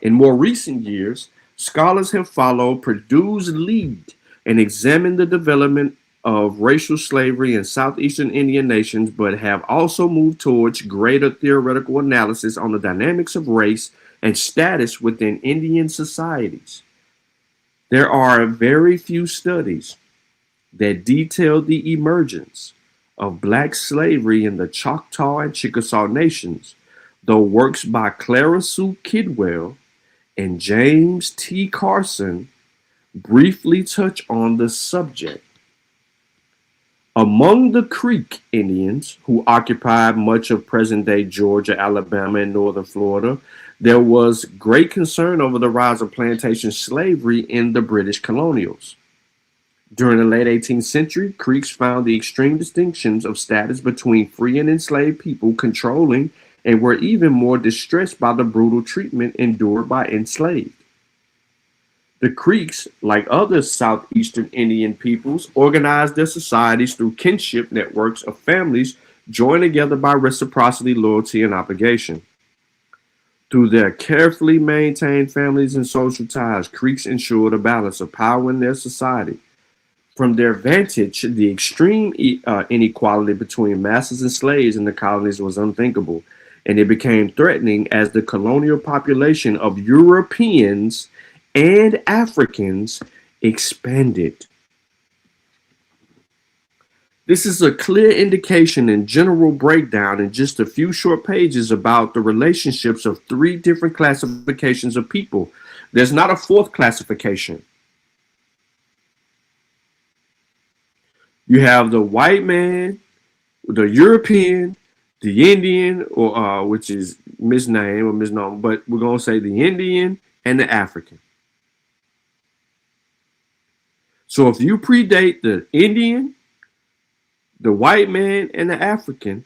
In more recent years, scholars have followed Purdue's lead and examined the development of racial slavery in Southeastern Indian nations, but have also moved towards greater theoretical analysis on the dynamics of race and status within Indian societies. There are very few studies that detail the emergence of Black slavery in the Choctaw and Chickasaw nations, though works by Clara Sue Kidwell and James T. Carson briefly touch on the subject. Among the Creek Indians, who occupied much of present-day Georgia, Alabama, and northern Florida, There was great concern over the rise of plantation slavery in the British colonials. During the late 18th century, Creeks found the extreme distinctions of status between free and enslaved people controlling and were even more distressed by the brutal treatment endured by enslaved. The Creeks, like other southeastern Indian peoples, organized their societies through kinship networks of families joined together by reciprocity, loyalty, and obligation. Through their carefully maintained families and social ties, Creeks ensured a balance of power in their society. From their vantage, the extreme inequality between masters and slaves in the colonies was unthinkable, and it became threatening as the colonial population of Europeans and Africans expanded. This is a clear indication and general breakdown in just a few short pages about the relationships of three different classifications of people. There's not a fourth classification. You have the white man, the European, the Indian, or which is misnamed or misnomer, but we're going to say the Indian and the African. So if you predate the Indian, the white man, and the African,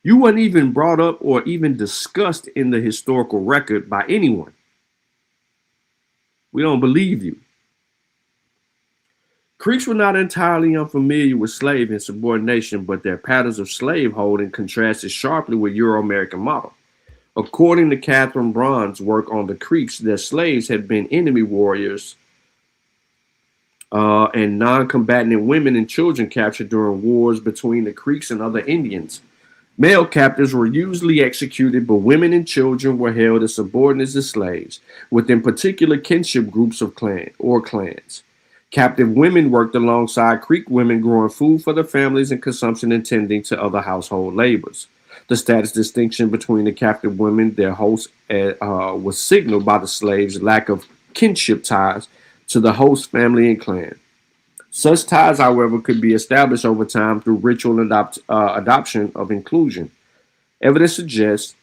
you weren't even brought up or even discussed in the historical record by anyone. We don't believe you. Creeks were not entirely unfamiliar with slave and subordination, but their patterns of slaveholding contrasted sharply with Euro-American model. According to Catherine Braun's work on the Creeks, their slaves had been enemy warriors and non-combatant women and children captured during wars between the Creeks and other Indians. Male captives were usually executed, but women and children were held as subordinates as slaves, within particular kinship groups of clans. Captive women worked alongside Creek women, growing food for their families and consumption and tending to other household labors. The status distinction between the captive women, their hosts, was signaled by the slaves' lack of kinship ties to the host family and clan. Such ties, however, could be established over time through ritual adoption of inclusion. Evidence suggests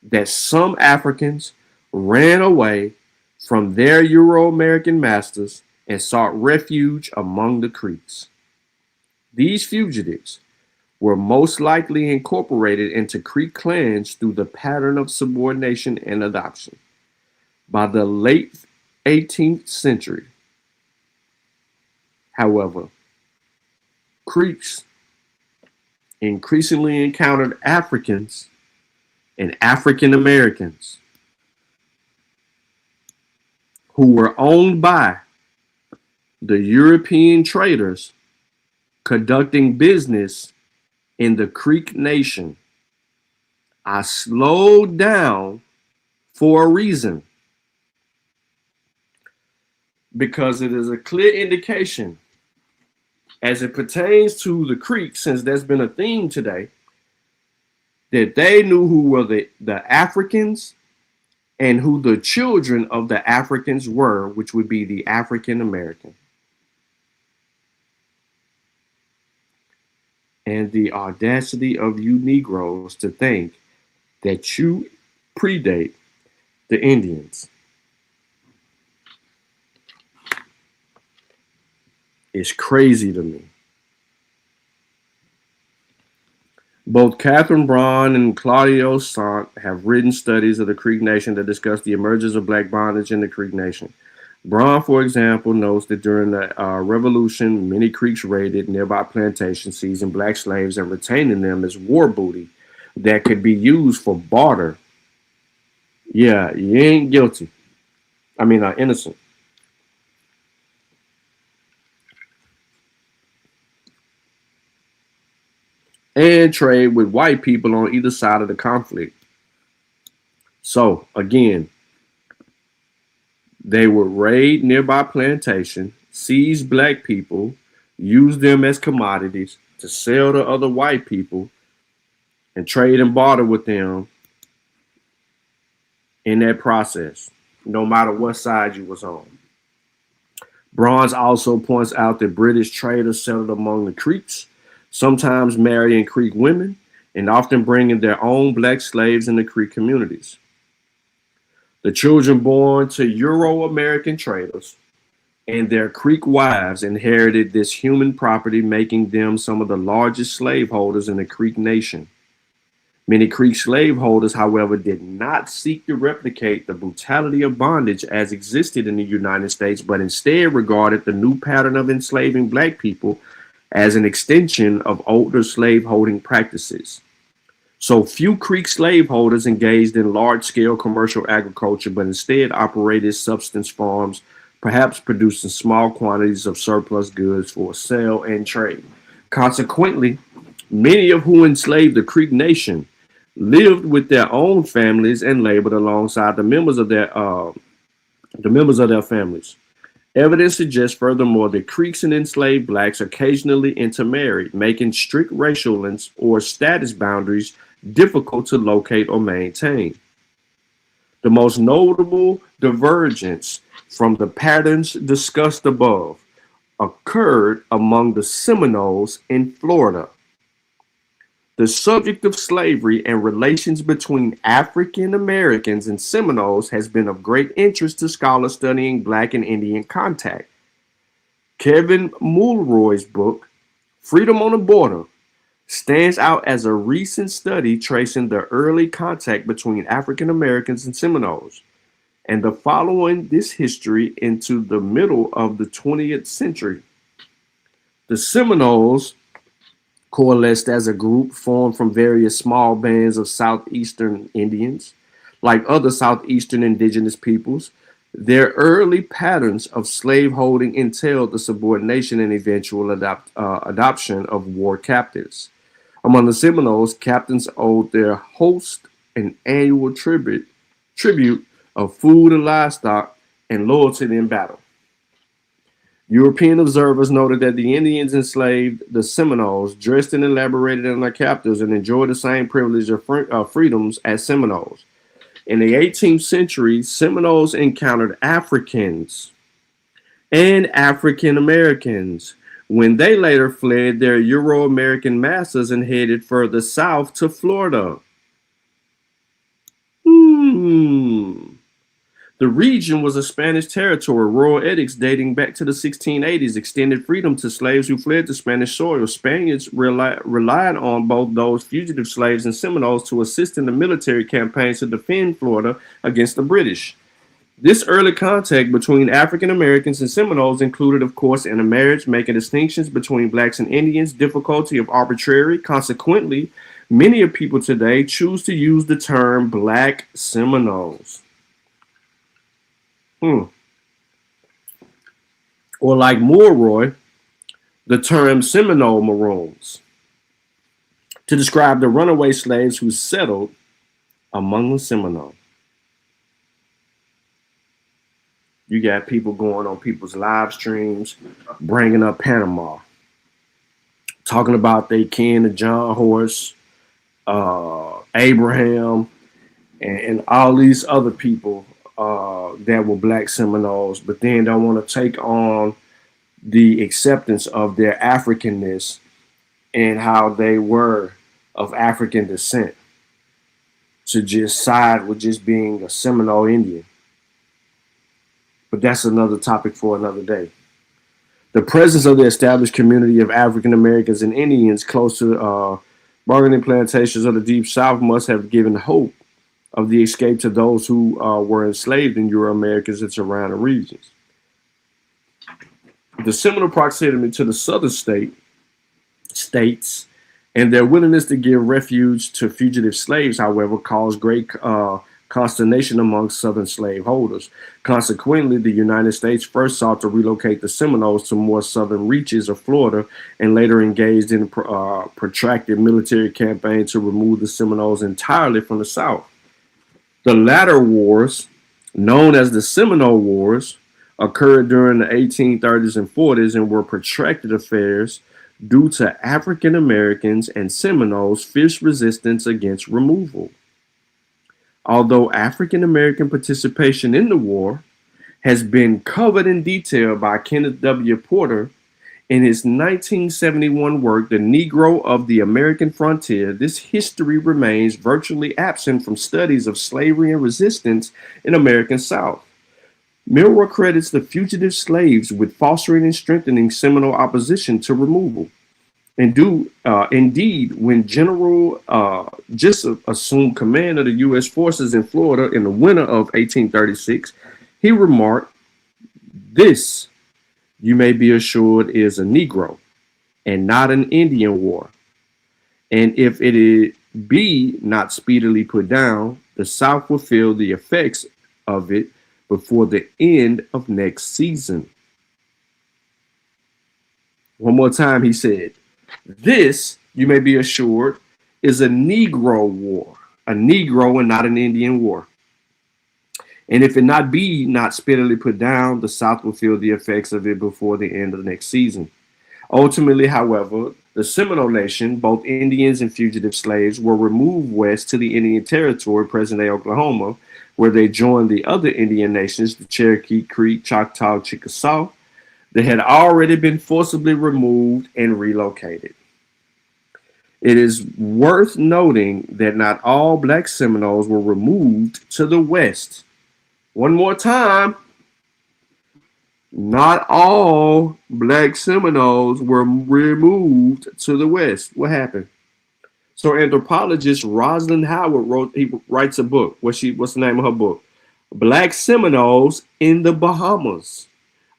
that some Africans ran away from their Euro-American masters and sought refuge among the Creeks. These fugitives were most likely incorporated into Creek clans through the pattern of subordination and adoption. By the late 18th century, however, Creeks increasingly encountered Africans and African Americans who were owned by the European traders conducting business in the Creek Nation. I slowed down for a reason, because it is a clear indication as it pertains to the Creeks, since there's been a theme today, that they knew who were the Africans and who the children of the Africans were, which would be the African American. And the audacity of you Negroes to think that you predate the Indians is crazy to me. Both Catherine Braun and Claudio Sant have written studies of the Creek Nation that discuss the emergence of black bondage in the Creek Nation. Braun, for example, notes that during the Revolution, many Creeks raided nearby plantations, seizing black slaves and retaining them as war booty that could be used for barter. Yeah, you ain't guilty. Innocent. And trade with white people on either side of the conflict. So, again, they would raid nearby plantation, seize black people, use them as commodities to sell to other white people, and trade and barter with them in that process, no matter what side you was on. Braun also points out that British traders settled among the Creeks, sometimes marrying Creek women, and often bringing their own black slaves in the Creek communities. The children born to Euro-American traders and their Creek wives inherited this human property, making them some of the largest slaveholders in the Creek nation. Many Creek slaveholders, however, did not seek to replicate the brutality of bondage as existed in the United States, but instead regarded the new pattern of enslaving black people as an extension of older slaveholding practices. So few Creek slaveholders engaged in large-scale commercial agriculture, but instead operated subsistence farms, perhaps producing small quantities of surplus goods for sale and trade. Consequently, many of who enslaved the Creek nation lived with their own families and labored alongside the members of their families. Evidence suggests, furthermore, that Creeks and enslaved blacks occasionally intermarried, making strict racial or status boundaries difficult to locate or maintain. The most notable divergence from the patterns discussed above occurred among the Seminoles in Florida. The subject of slavery and relations between African Americans and Seminoles has been of great interest to scholars studying Black and Indian contact. Kevin Mulroy's book, Freedom on the Border, stands out as a recent study tracing the early contact between African Americans and Seminoles, and the following this history into the middle of the 20th century. The Seminoles coalesced as a group formed from various small bands of southeastern Indians. Like other southeastern indigenous peoples, their early patterns of slaveholding entailed the subordination and eventual adoption of war captives. Among the Seminoles, captains owed their host an annual tribute of food and livestock and loyalty in battle. European observers noted that the Indians enslaved the Seminoles, dressed and elaborated on their captives, and enjoyed the same privilege of freedoms as Seminoles. In the 18th century, Seminoles encountered Africans and African Americans when they later fled their Euro-American masters and headed further south to Florida. The region was a Spanish territory. Royal edicts dating back to the 1680s extended freedom to slaves who fled to Spanish soil. Spaniards relied on both those fugitive slaves and Seminoles to assist in the military campaigns to defend Florida against the British. This early contact between African Americans and Seminoles included, of course, intermarriage, making distinctions between blacks and Indians difficulty of arbitrary. Consequently, many of people today choose to use the term Black Seminoles. Or like Mulroy, the term Seminole Maroons to describe the runaway slaves who settled among the Seminole. You got people going on people's live streams, bringing up Panama, talking about they kin to John Horse, Abraham, and all these other people that were Black Seminoles, but then don't want to take on the acceptance of their Africanness and how they were of African descent, to just side with just being a Seminole Indian. But that's another topic for another day. The presence of the established community of African Americans and Indians close to bargaining plantations of the Deep South must have given hope of the escape to those who were enslaved in Euro-Americas and surrounding regions. The similar proximity to the southern states and their willingness to give refuge to fugitive slaves, however, caused great consternation among southern slaveholders. Consequently, the United States first sought to relocate the Seminoles to more southern reaches of Florida and later engaged in a protracted military campaign to remove the Seminoles entirely from the South. The latter wars, known as the Seminole Wars, occurred during the 1830s and 40s and were protracted affairs due to African Americans and Seminoles' fierce resistance against removal. Although African American participation in the war has been covered in detail by Kenneth W. Porter In his 1971 work, The Negro of the American Frontier, this history remains virtually absent from studies of slavery and resistance in American South. Milroy credits the fugitive slaves with fostering and strengthening Seminole opposition to removal. Indeed, when General Jessup assumed command of the U.S. forces in Florida in the winter of 1836, he remarked, "This, you may be assured, is a Negro and not an Indian war. And if it be not speedily put down, the South will feel the effects of it before the end of next season." One more time, he said, "This, you may be assured, is a Negro war, a Negro and not an Indian war. And if it be not speedily put down, the South will feel the effects of it before the end of the next season." Ultimately, however, the Seminole Nation, both Indians and fugitive slaves, were removed west to the Indian Territory, present-day Oklahoma, where they joined the other Indian nations, the Cherokee, Creek, Choctaw, Chickasaw. They had already been forcibly removed and relocated. It is worth noting that not all black Seminoles were removed to the west. One more time, not all black Seminoles were removed to the west. What happened? So anthropologist Rosalind Howard writes a book. What's the name of her book? Black Seminoles in the Bahamas,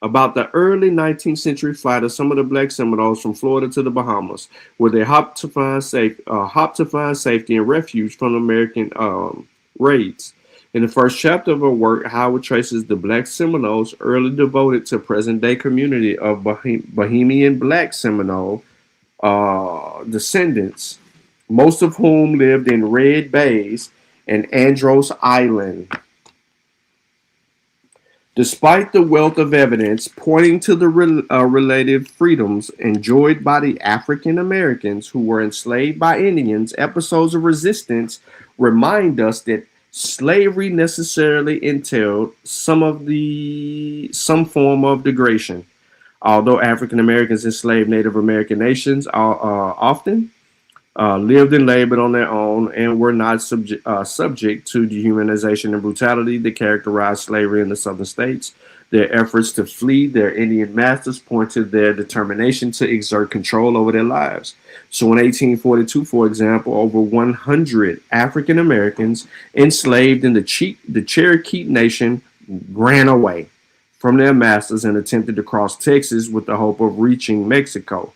about the early 19th century flight of some of the black Seminoles from Florida to the Bahamas, where they hopped to find safety and refuge from American raids. In the first chapter of her work, Howard traces the black Seminoles early devoted to present-day community of Bahamian black Seminole descendants, most of whom lived in Red Bays and Andros Island. Despite the wealth of evidence pointing to the relative freedoms enjoyed by the African Americans who were enslaved by Indians, episodes of resistance remind us that slavery necessarily entailed some form of degradation. Although African Americans enslaved Native American nations often lived and labored on their own and were not subject to dehumanization and brutality that characterized slavery in the southern states, their efforts to flee their Indian masters point to their determination to exert control over their lives. So in 1842, for example, over 100 African Americans enslaved in the Cherokee Nation ran away from their masters and attempted to cross Texas with the hope of reaching Mexico.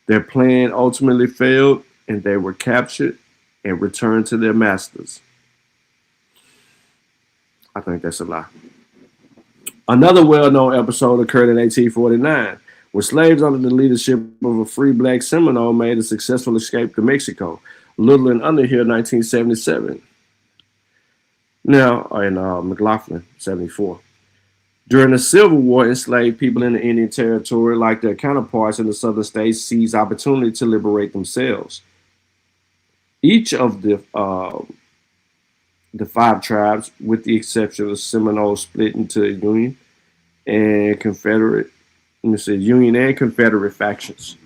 Their plan ultimately failed, and they were captured and returned to their masters. I think that's a lie. Another well-known episode occurred in 1849, where slaves under the leadership of a free black Seminole made a successful escape to Mexico. Little and Underhill, 1977. Now, in McLaughlin, 74. During the Civil War, enslaved people in the Indian Territory, like their counterparts in the southern states, seized opportunity to liberate themselves. Each of the 5 tribes, with the exception of the Seminoles, split into Union and Confederate factions.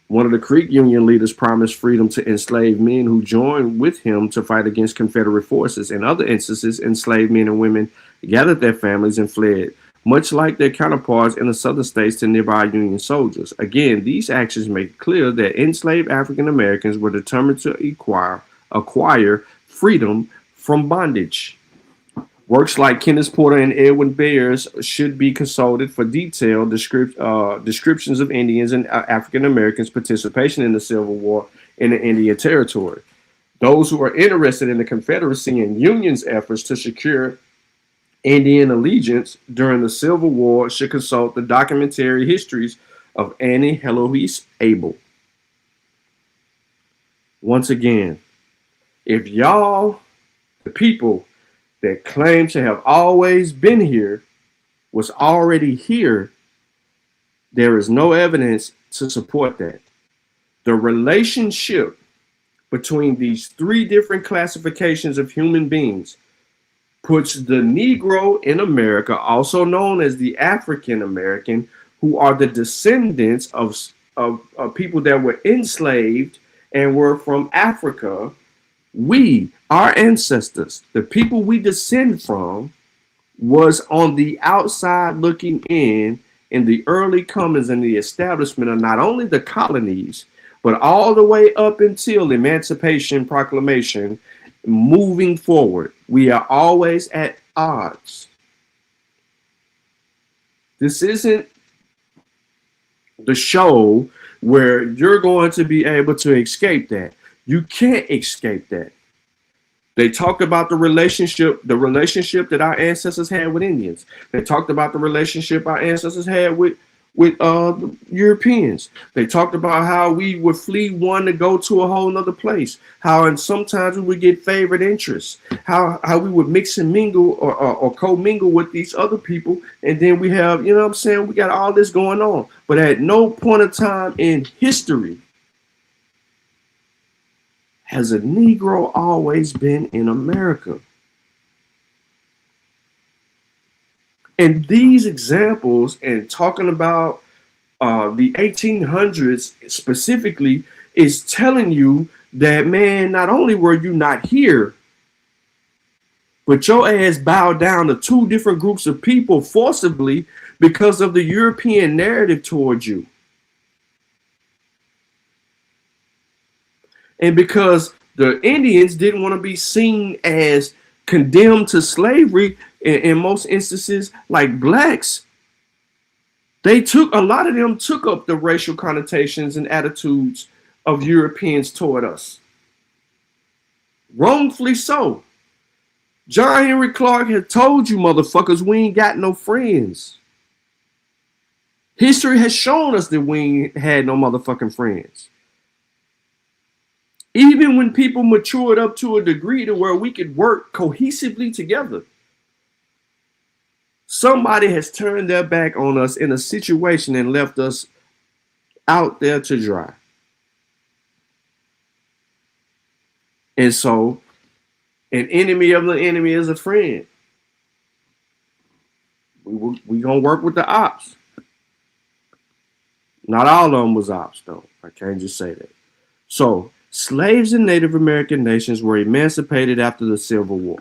One of the Creek Union leaders promised freedom to enslaved men who joined with him to fight against Confederate forces. In other instances, enslaved men and women gathered their families and fled, much like their counterparts in the southern states, to nearby Union soldiers. Again, these actions make it clear that enslaved African Americans were determined to acquire freedom from bondage. Works like Kenneth Porter and Edwin Bayers should be consulted for detailed descriptions of Indians and African Americans' participation in the Civil War in the Indian Territory. Those who are interested in the Confederacy and Union's efforts to secure Indian allegiance during the Civil War should consult the documentary histories of Annie Heloise Abel. Once again, if y'all, the people that claim to have always been here, was already here, there is no evidence to support that. The relationship between these 3 different classifications of human beings puts the Negro in America, also known as the African American, who are the descendants of people that were enslaved and were from Africa, our ancestors, the people we descend from, was on the outside looking in the early comings and the establishment of not only the colonies, but all the way up until Emancipation Proclamation, moving forward. We are always at odds. This isn't the show where you're going to be able to escape that. You can't escape that. They talked about the relationship that our ancestors had with Indians. They talked about the relationship our ancestors had with Europeans. They talked about how we would flee one to go to a whole nother place. How and sometimes we would get favored interests. How we would mix and mingle or co-mingle with these other people. And then we have, you know what I'm saying, we got all this going on. But at no point of time in history has a Negro always been in America. And these examples and talking about the 1800s specifically is telling you that, man, not only were you not here, but your ass bowed down to two different groups of people forcibly because of the European narrative towards you. And because the Indians didn't want to be seen as condemned to slavery in most instances, like blacks, a lot of them took up the racial connotations and attitudes of Europeans toward us. Wrongfully so. John Henry Clark had told you motherfuckers we ain't got no friends. History has shown us that we ain't had no motherfucking friends. Even when people matured up to a degree to where we could work cohesively together, somebody has turned their back on us in a situation and left us out there to dry. And so, an enemy of the enemy is a friend. We gonna work with the ops. Not all of them was ops, though. I can't just say that. So, slaves in Native American nations were emancipated after the Civil War.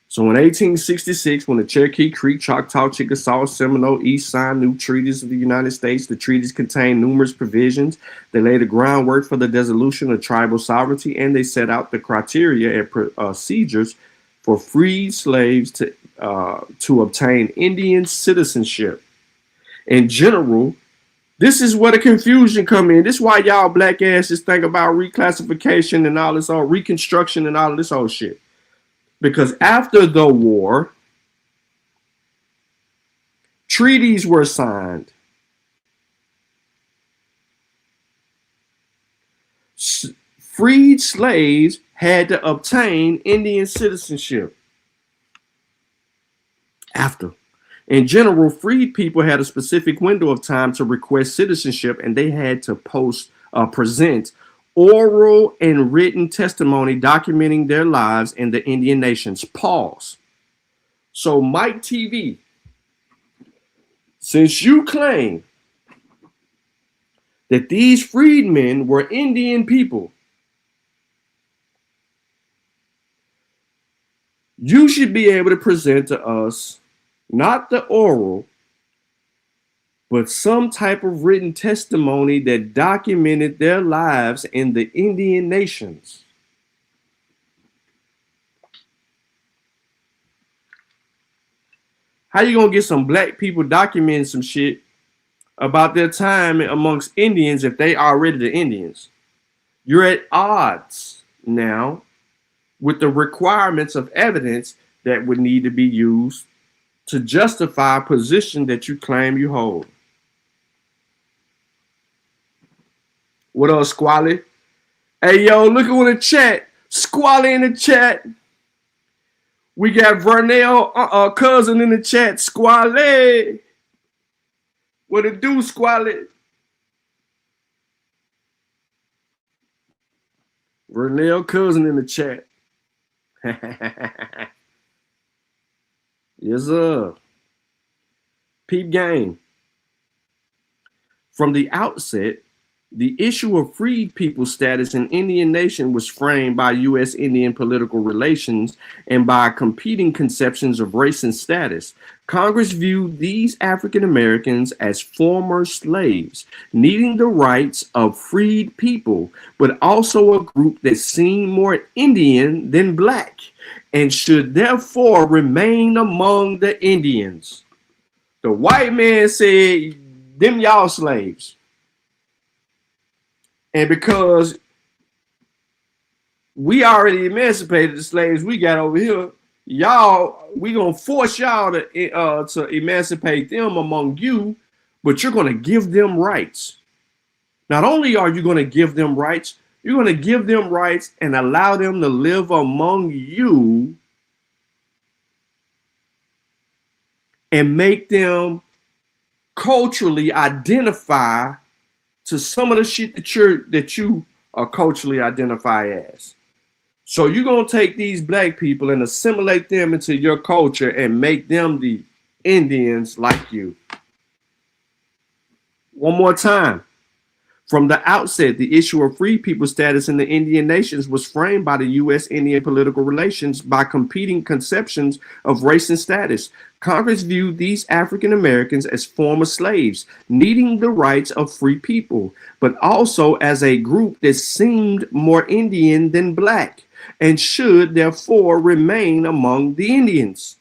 So in 1866, when the Cherokee, Creek, Choctaw, Chickasaw, Seminole, East signed new treaties of the United States, the treaties contained numerous provisions. They laid the groundwork for the dissolution of tribal sovereignty, and they set out the criteria and procedures for freed slaves to obtain Indian citizenship. In general, this is where the confusion come in. This is why y'all black asses think about reclassification and all this, all reconstruction and all of this whole shit. Because after the war, treaties were signed. Freed slaves had to obtain Indian citizenship. After. In general, freed people had a specific window of time to request citizenship, and they had to present oral and written testimony documenting their lives in the Indian nations. Pause. So, Mike TV, since you claim that these freedmen were Indian people, you should be able to present to us not the oral, but some type of written testimony that documented their lives in the Indian nations. How you gonna get some black people documenting some shit about their time amongst Indians if they already the Indians? You're at odds now with the requirements of evidence that would need to be used to justify a position that you claim you hold. What up, Squally? Hey, yo, look at the chat. Squally in the chat. We got Vernell, cousin in the chat. Squally. What it do, Squally? Vernell, cousin in the chat. Yes, sir. Peep game. From the outset, the issue of freed people status in Indian nation was framed by U.S. Indian political relations and by competing conceptions of race and status. Congress viewed these African Americans as former slaves, needing the rights of freed people, but also a group that seemed more Indian than black and should therefore remain among the Indians. The white man said, them y'all slaves. And because we already emancipated the slaves we got over here, y'all, we gonna force y'all to emancipate them among you, but you're gonna give them rights. Not only are you gonna give them rights, you're gonna give them rights and allow them to live among you and make them culturally identify to some of the shit that you culturally identify as. So you're going to take these black people and assimilate them into your culture and make them the Indians like you. One more time. From the outset, the issue of free people status in the Indian nations was framed by the U.S. Indian political relations by competing conceptions of race and status. Congress viewed these African Americans as former slaves, needing the rights of free people, but also as a group that seemed more Indian than black and should therefore remain among the Indians.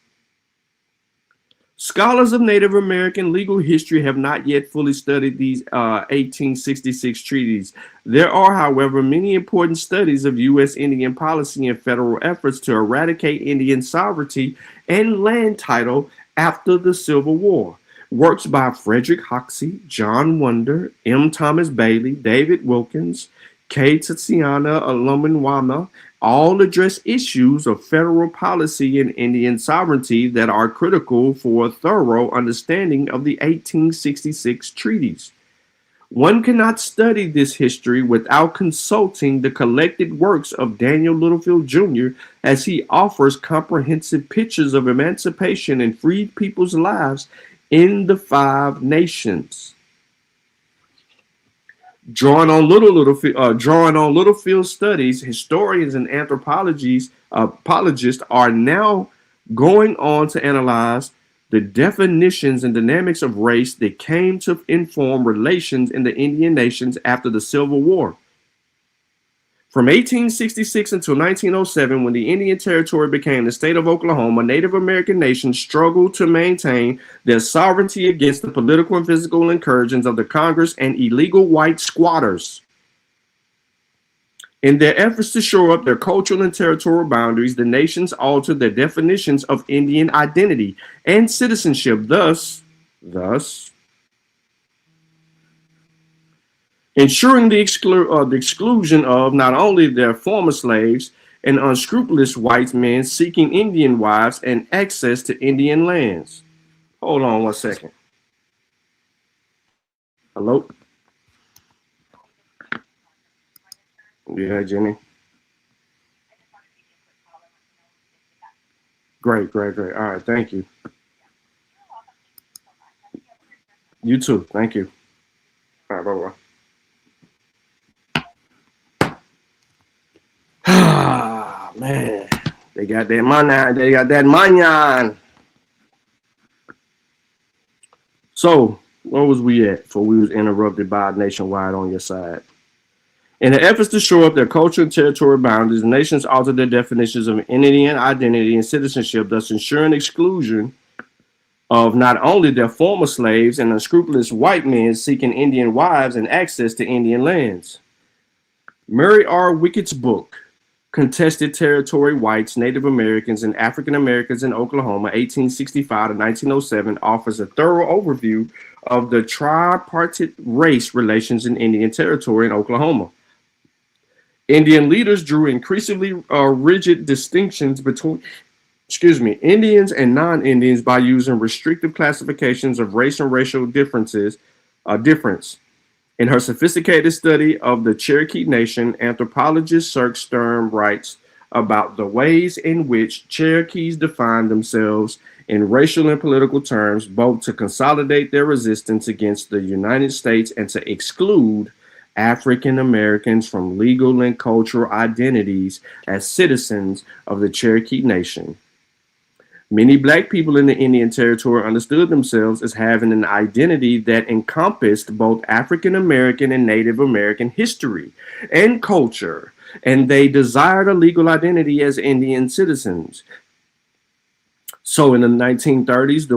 Scholars of Native American legal history have not yet fully studied these 1866 treaties. There are, however, many important studies of U.S. Indian policy and federal efforts to eradicate Indian sovereignty and land title after the Civil War. Works by Frederick Hoxie, John Wonder, M. Thomas Bailey, David Wilkins, K. Tatiana Aluminwana, all address issues of federal policy and Indian sovereignty that are critical for a thorough understanding of the 1866 treaties. One cannot study this history without consulting the collected works of Daniel Littlefield Jr., as he offers comprehensive pictures of emancipation and freed people's lives in the 5 nations. Drawing on Littlefield's studies, historians and anthropologists are now going on to analyze the definitions and dynamics of race that came to inform relations in the Indian nations after the Civil War. From 1866 until 1907, when the Indian Territory became the state of Oklahoma, Native American nations struggled to maintain their sovereignty against the political and physical incursions of the Congress and illegal white squatters. In their efforts to shore up their cultural and territorial boundaries, the nations altered their definitions of Indian identity and citizenship, thus ensuring the exclusion of not only their former slaves and unscrupulous white men seeking Indian wives and access to Indian lands. Hold on 1 second. Hello? Yeah, Jenny. Great. All right, thank you. You too, thank you. All right, bye-bye. Ah, man, they got that money. So, where was we at before we was interrupted by Nationwide on your side? In the efforts to shore up their cultural and territorial boundaries, the nations altered their definitions of Indian identity and citizenship, thus ensuring exclusion of not only their former slaves and unscrupulous white men seeking Indian wives and access to Indian lands. Murray R. Wickett's book, Contested Territory, Whites, Native Americans, and African Americans in Oklahoma, 1865 to 1907, offers a thorough overview of the tripartite race relations in Indian Territory in Oklahoma. Indian leaders drew increasingly rigid distinctions between Indians and non-Indians by using restrictive classifications of race and racial difference. In her sophisticated study of the Cherokee Nation, anthropologist Cirque Stern writes about the ways in which Cherokees define themselves in racial and political terms, both to consolidate their resistance against the United States and to exclude African Americans from legal and cultural identities as citizens of the Cherokee Nation. Many Black people in the Indian Territory understood themselves as having an identity that encompassed both African American and Native American history and culture, and they desired a legal identity as Indian citizens. So in the 1930s, the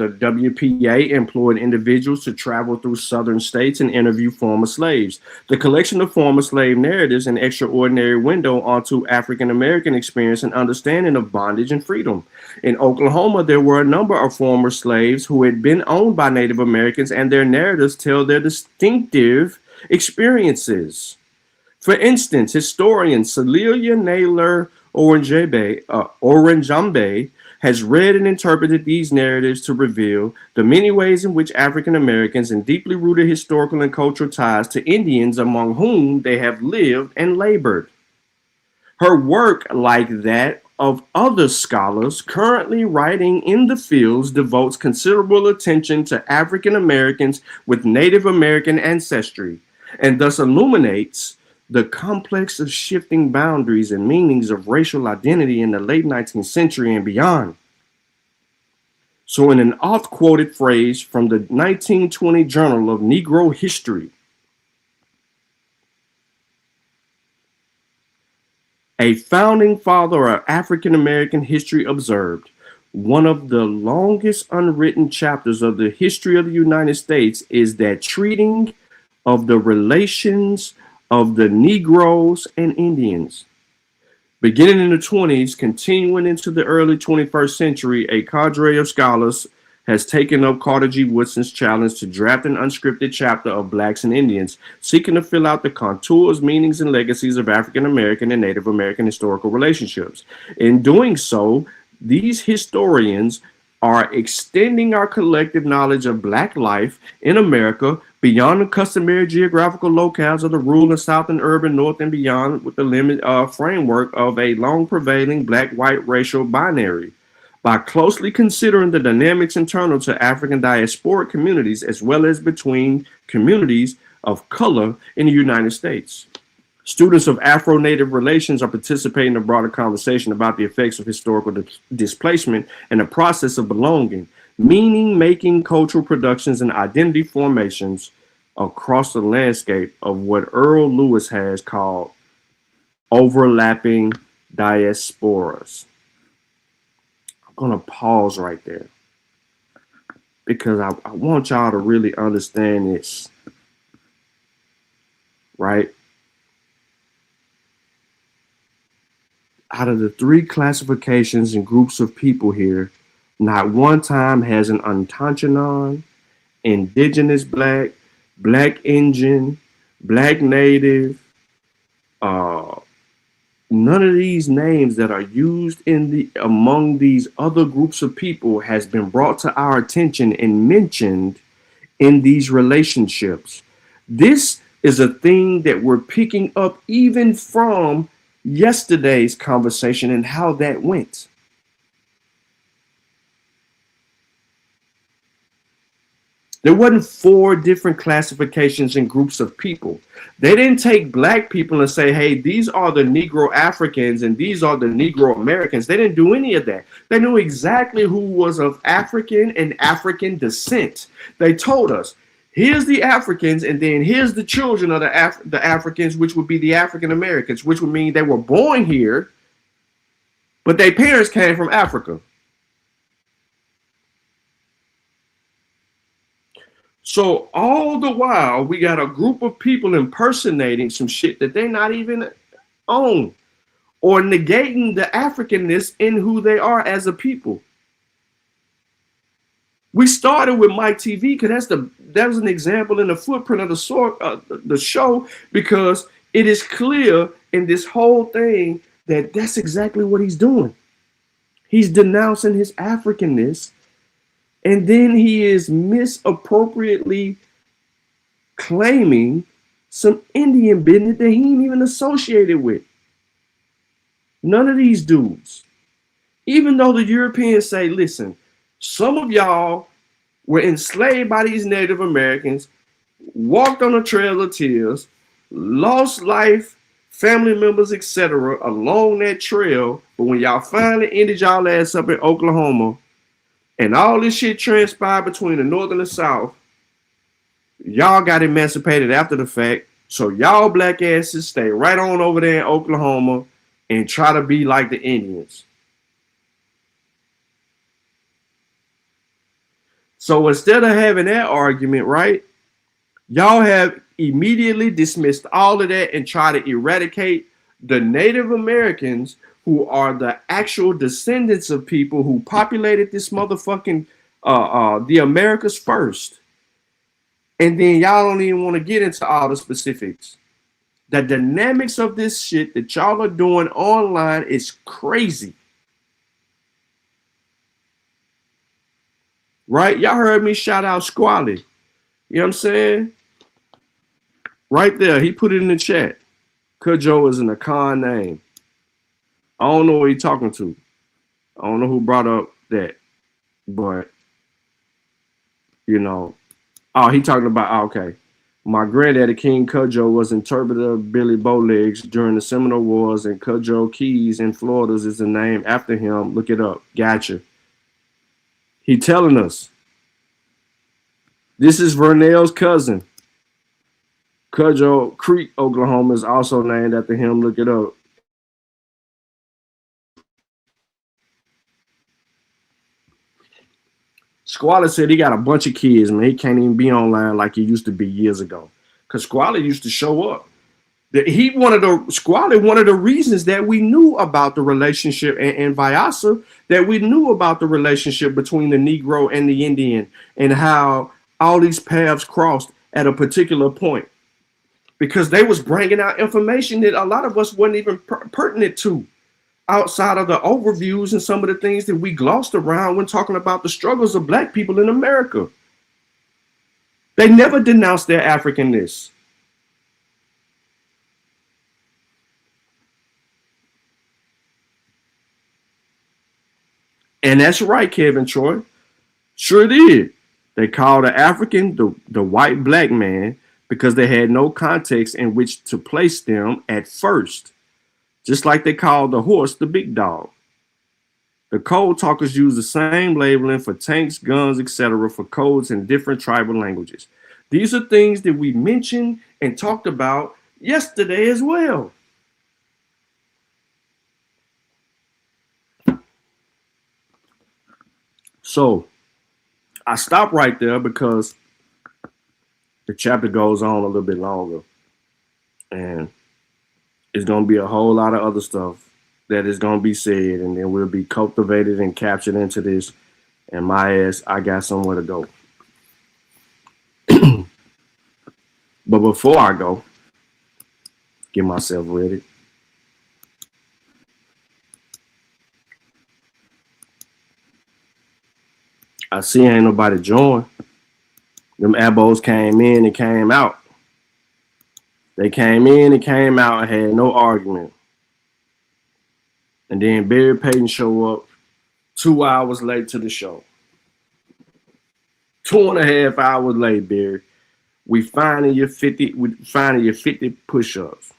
WPA employed individuals to travel through southern states and interview former slaves. The collection of former slave narratives an extraordinary window onto African American experience and understanding of bondage and freedom. In Oklahoma, there were a number of former slaves who had been owned by Native Americans, and their narratives tell their distinctive experiences. For instance, historian Celia Naylor Oranjambe has read and interpreted these narratives to reveal the many ways in which African Americans and deeply rooted historical and cultural ties to Indians among whom they have lived and labored. Her work, like that of other scholars currently writing in the fields, devotes considerable attention to African Americans with Native American ancestry, and thus illuminates the complex of shifting boundaries and meanings of racial identity in the late 19th century and beyond. So in an oft-quoted phrase from the 1920 Journal of Negro History, a founding father of African American history observed, one of the longest unwritten chapters of the history of the United States is that treating of the relations of the Negroes and Indians. Beginning in the 20s, continuing into the early 21st century, a cadre of scholars has taken up Carter G. Woodson's challenge to draft an unscripted chapter of Blacks and Indians, seeking to fill out the contours, meanings, and legacies of African American and Native American historical relationships. In doing so, these historians are extending our collective knowledge of Black life in America beyond the customary geographical locales of the rural and south and urban north and beyond, with the limit framework of a long prevailing Black-white racial binary, by closely considering the dynamics internal to African diasporic communities as well as between communities of color in the United States. Students of Afro-Native relations are participating in a broader conversation about the effects of historical displacement and the process of belonging, meaning-making cultural productions and identity formations across the landscape of what Earl Lewis has called overlapping diasporas. I'm going to pause right there because I want y'all to really understand this, right? Out of the three classifications and groups of people here, not one time has an Untouchanon, Indigenous Black, Black Indian, Black Native, none of these names that are used among these other groups of people has been brought to our attention and mentioned in these relationships. This is a thing that we're picking up even from yesterday's conversation and how that went. There wasn't 4 different classifications and groups of people. They didn't take Black people and say, hey, these are the Negro Africans and these are the Negro Americans. They didn't do any of that. They knew exactly who was of African and African descent. They told us, here's the Africans, and then here's the children of the Africans, which would be the African Americans, which would mean they were born here, but their parents came from Africa. So all the while, we got a group of people impersonating some shit that they're not even on, or negating the Africanness in who they are as a people. We started with Mike TV because that was an example in the footprint of the show, because it is clear in this whole thing that that's exactly what he's doing. He's denouncing his Africanness, and then he is misappropriately claiming some Indian business that he ain't even associated with. None of these dudes, Even though the Europeans say, listen, some of y'all were enslaved by these Native Americans, walked on a trail of tears, lost life, family members, etc., along that trail. But when y'all finally ended y'all ass up in Oklahoma, and all this shit transpired between the North and the South, y'all got emancipated after the fact. So y'all black asses stay right on over there in Oklahoma and try to be like the Indians. So instead of having that argument, right, y'all have immediately dismissed all of that and try to eradicate the Native Americans who are the actual descendants of people who populated this motherfucking the Americas first. And then y'all don't even want to get into all the specifics. The dynamics of this shit that y'all are doing online is crazy. Right? Y'all heard me shout out Squally. You know what I'm saying? Right there. He put it in the chat. Cujo is an Akan name. I don't know what he's talking to. I don't know who brought up that. But, you know. Oh, he talking about, okay. My granddaddy, King Cujo, was interpreter of Billy Bowlegs during the Seminole Wars, and Cujo Keys in Florida is the name after him. Look it up. Gotcha. He telling us. This is Vernell's cousin. Cujo Creek, Oklahoma is also named after him. Look it up. Squally said he got a bunch of kids, man. He can't even be online like he used to be years ago. Because Squally used to show up. Squally, one of the reasons that we knew about the relationship, and Vyasa, that we knew about the relationship between the Negro and the Indian, and how all these paths crossed at a particular point. Because they was bringing out information that a lot of us wasn't even pertinent to, outside of the overviews and some of the things that we glossed around when talking about the struggles of black people in America. They never denounced their Africanness. And that's right, Kevin Troy. Sure did. They called the African the white black man because they had no context in which to place them at first. Just like they called the horse the big dog. The code talkers use the same labeling for tanks, guns, etc. for codes in different tribal languages. These are things that we mentioned and talked about yesterday as well. So I stop right there because the chapter goes on a little bit longer. And it's going to be a whole lot of other stuff that is going to be said, and then we'll be cultivated and captured into this. And my ass, I got somewhere to go. But before I go, get myself ready. I see ain't nobody join. Them abos came in and came out. They came in and came out and had no argument. And then Barry Payton show up 2 hours late to the show. 2.5 hours late, Barry. We finding your 50 push-ups.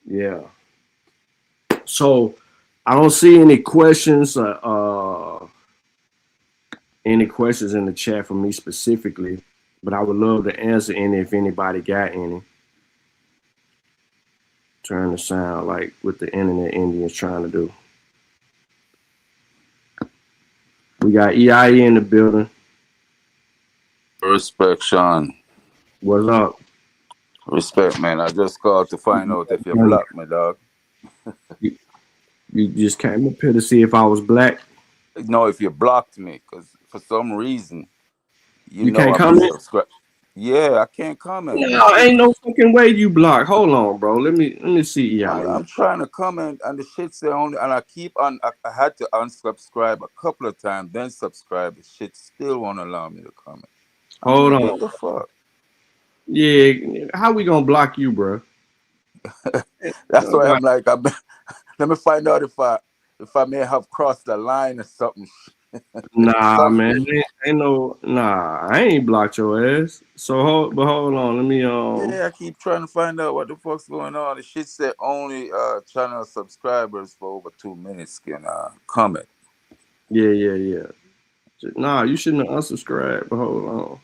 Yeah. So I don't see any questions in the chat for me specifically, but I would love to answer any if anybody got any. Trying to sound like what the internet Indians trying to do. We got EIE in the building. Respect, Sean. What's up? Respect, man. I just called to find out if you're black, my dog. You just came up here to see if I was black? No, if you blocked me, because for some reason, you can't come in? Yeah, I can't comment. The No, shit, ain't no fucking way you block. Hold on, bro. Let me see y'all. I'm trying to comment, and the shit say only, and I keep on. I had to unsubscribe a couple of times, then subscribe. The shit still won't allow me to comment. I'm Hold like, on. what the fuck? Yeah, how we gonna block you, bro? That's why I'm like, let me find out if I may have crossed the line or something. Nah, man, Something. ain't no nah. I ain't blocked your ass. So hold on. Let me Yeah, I keep trying to find out what the fuck's going on. The shit said only channel subscribers for over 2 minutes can comment. Yeah. Nah, you shouldn't have unsubscribed. But hold on.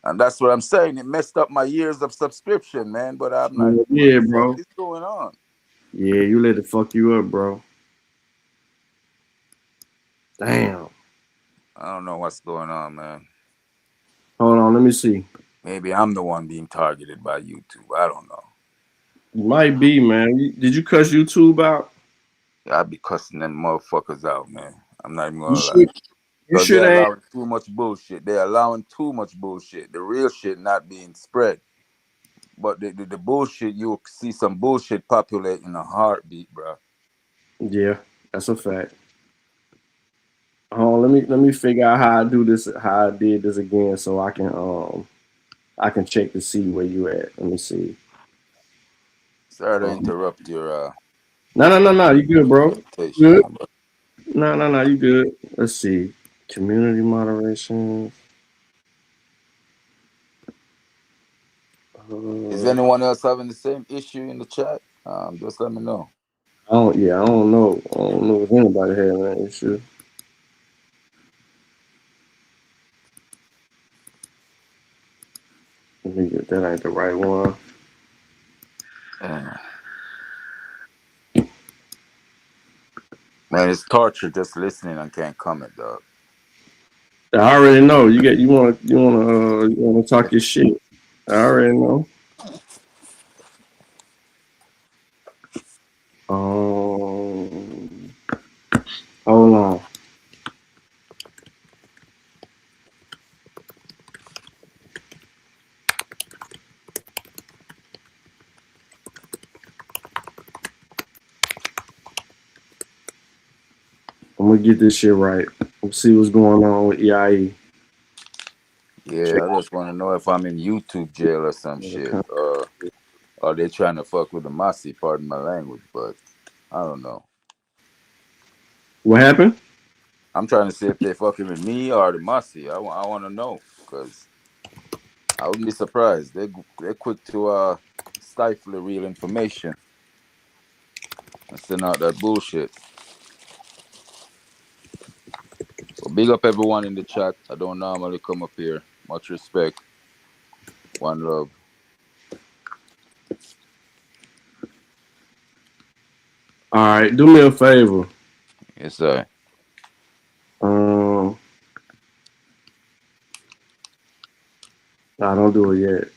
And that's what I'm saying. It messed up my years of subscription, man. But I'm like, what Yeah, the fuck bro. is going on? Yeah, you let it fuck you up, bro. Damn. I don't know what's going on, man. Hold on, let me see. Maybe I'm the one being targeted by YouTube. I don't know. You might be, man. Did you cuss YouTube out? I be cussing them motherfuckers out, man. I'm not even You gonna lie. should. You Because should they're ain't. allowing too much bullshit. They're allowing too much bullshit. The real shit not being spread. But the bullshit, you'll see some bullshit populate in a heartbeat, bro. Yeah, that's a fact. Hold on, let me figure out how I do this. How I did this again, so I can check to see where you at. Let me see. Sorry to interrupt your No. You good, bro? meditation, Good. man. But No. You good? Let's see. Community moderation. is Uh, anyone else having the same issue in the chat? Just let me know. I don't. Yeah, I don't know. I don't know if anybody had that issue. Let me get that ain't the right one. Man, it's torture just listening and can't comment, dog. I already know. You wanna talk your shit. I already know. Hold on. I'm gonna get this shit right. Let's see what's going on with EIE. Yeah, I just want to know if I'm in YouTube jail or some shit. Or they trying to fuck with the Masi, pardon my language, but I don't know. What happened? I'm trying to see if they fucking with me or the Masi. I want to know, because I wouldn't be surprised. They're quick to stifle the real information and send out that bullshit. So big up everyone in the chat. I don't normally come up here. Much respect. One love. All right, do me a favor. Yes, sir. Nah, don't do it yet.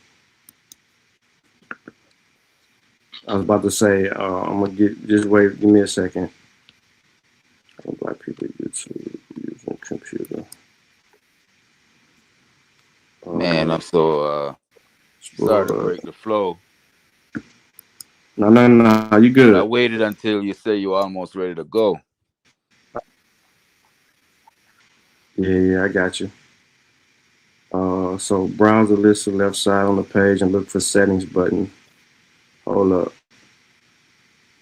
I was about to say, I'm gonna just wait. Give me a second. Black people YouTube using computer. Man, I'm so sorry to break the flow. No, you But I good. waited until you say you're almost ready to go. Yeah, I got you. So browse the list to the left side on the page and look for settings button. Hold up.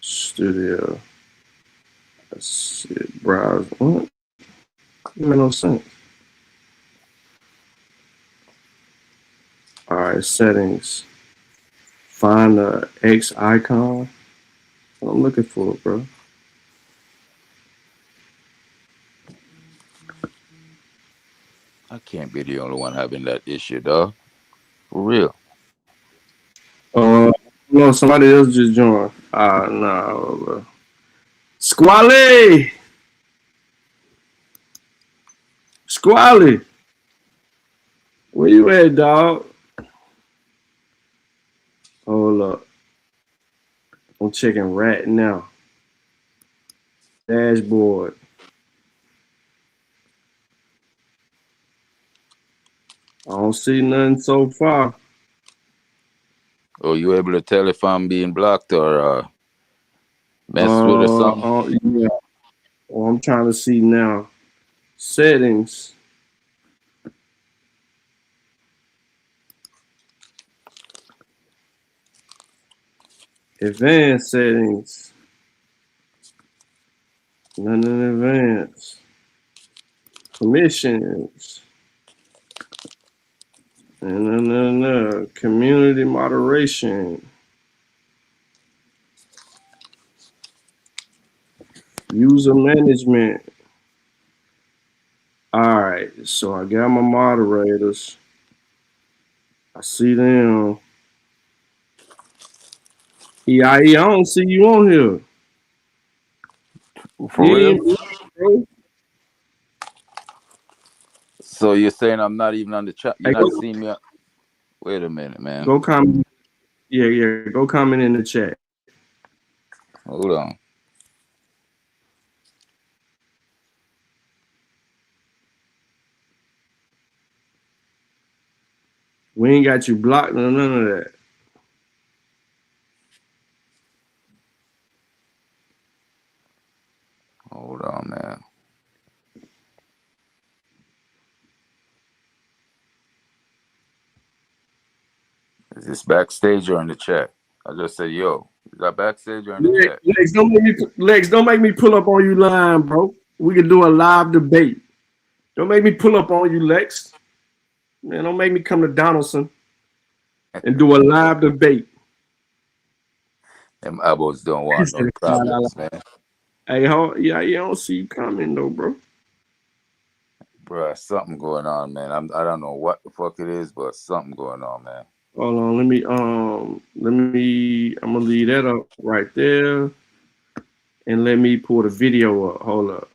Studio. Let's see. Browse. What? That made no sense. All right, settings. Find the X icon. What I'm looking for, bro. I can't be the only one having that issue, dog. For real. No, somebody else just joined. No, bro. Squally! Squally! Where you at, dog? Hold up. I'm checking right now. Dashboard. I don't see nothing so far. Oh, you able to tell if I'm being blocked or messed with or something? Yeah. Oh, I'm trying to see now. Settings. Advanced settings. None in advance. Permissions. And community moderation. User management. All right, so I got my moderators. I see them. EIE, I don't see you on here. For real? So you're saying I'm not even on the chat? You're not seeing me? Wait a minute, man. Go comment. Yeah. Go comment in the chat. Hold on. We ain't got you blocked, none of that. Hold on, man. Is this backstage or in the chat? I just said, yo, is that backstage or in the chat? Lex, don't make me pull up on you live, bro. We can do a live debate. Don't make me pull up on you, Lex. Man, don't make me come to Donaldson and do a live debate. Them elbows don't want no problems, man. Hey, yeah, you don't see you coming though, bro. Bruh, something going on, man. I don't know what the fuck it is, but something going on, man. Hold on, I'm gonna leave that up right there. And let me pull the video up. Hold up.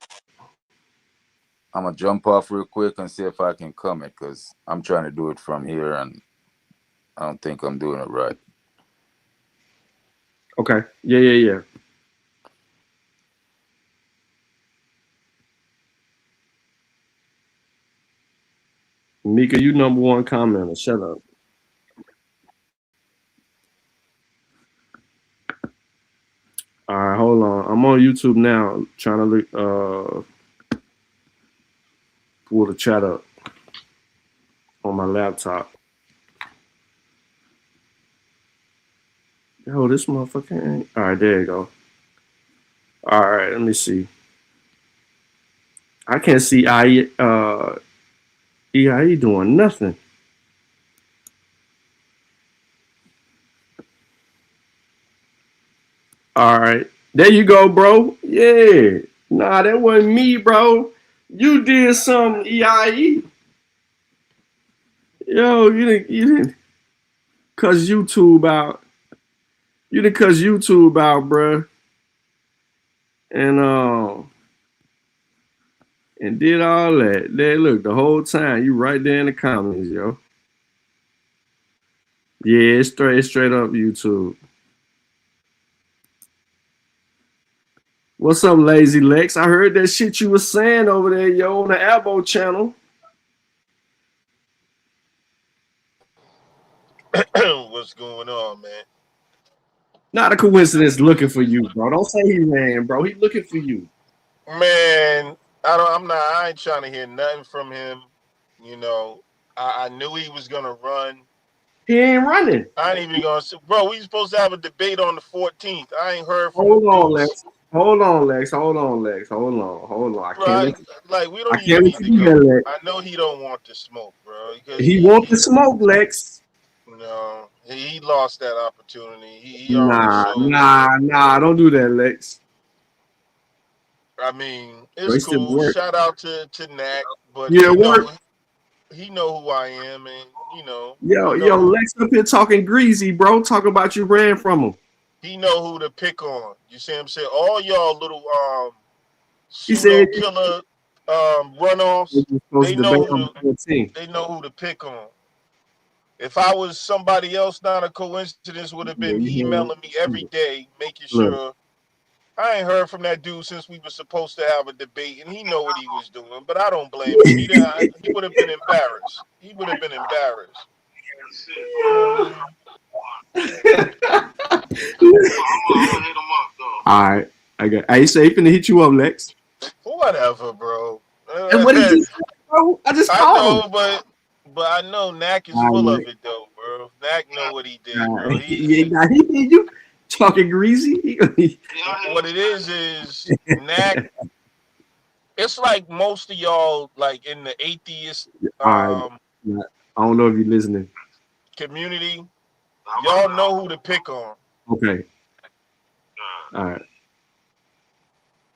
I'm gonna jump off real quick and see if I can comment, because I'm trying to do it from here and I don't think I'm doing it right. Okay. Yeah. Mika, you number one commenter. Shut up. All right, hold on. I'm on YouTube now, trying to look, pull the chat up on my laptop. Yo, this motherfucker ain't. All right, there you go. All right, let me see. I can't see EIE doing nothing. All right. There you go, bro. Yeah. Nah, that wasn't me, bro. You did something, EIE. Yo, you didn't cuss YouTube out. You didn't cuss YouTube out, bro. And did all that. There, look, the whole time you right there in the comments, yo. Yeah, it's straight up YouTube. What's up, Lazy Lex? I heard that shit you was saying over there, yo, on the Elbow channel. What's going on, man? Not a coincidence looking for you, bro. Don't say he ran, bro. He looking for you. Man, I ain't trying to hear nothing from him. You know, I knew he was gonna run. He ain't running. I ain't even gonna say, bro, we supposed to have a debate on the 14th. I ain't heard from Hold on, Lex. Hold on. I can't we don't even need to go. I know he don't want to smoke, bro. He want to smoke, Lex. No, he lost that opportunity. He already showed. Nah, don't do that, Lex. I mean, it's cool. Shout out to Knack, but yeah, he know who I am, and you know. Yo, Lex up here talking greasy, bro. Talk about you ran from him. He know who to pick on. You see what I'm saying? All y'all little pseudo killer runoffs. They know who to pick on. If I was somebody else, not a coincidence, would have been emailing me every day, making sure I ain't heard from that dude since we were supposed to have a debate, and he know what he was doing. But I don't blame him. He would have been embarrassed. He would have been embarrassed. You know what I mean? All right, I got. I say finna hit you up, Lex. Whatever, bro. And what did you say, bro? I just called him. but I know Knack is full of it though, bro. Knack know what he did, bro. You talking greasy. What it is Knack. It's like most of y'all, like in the atheist I don't know if you're listening. community, y'all know who to pick on. Okay. All right.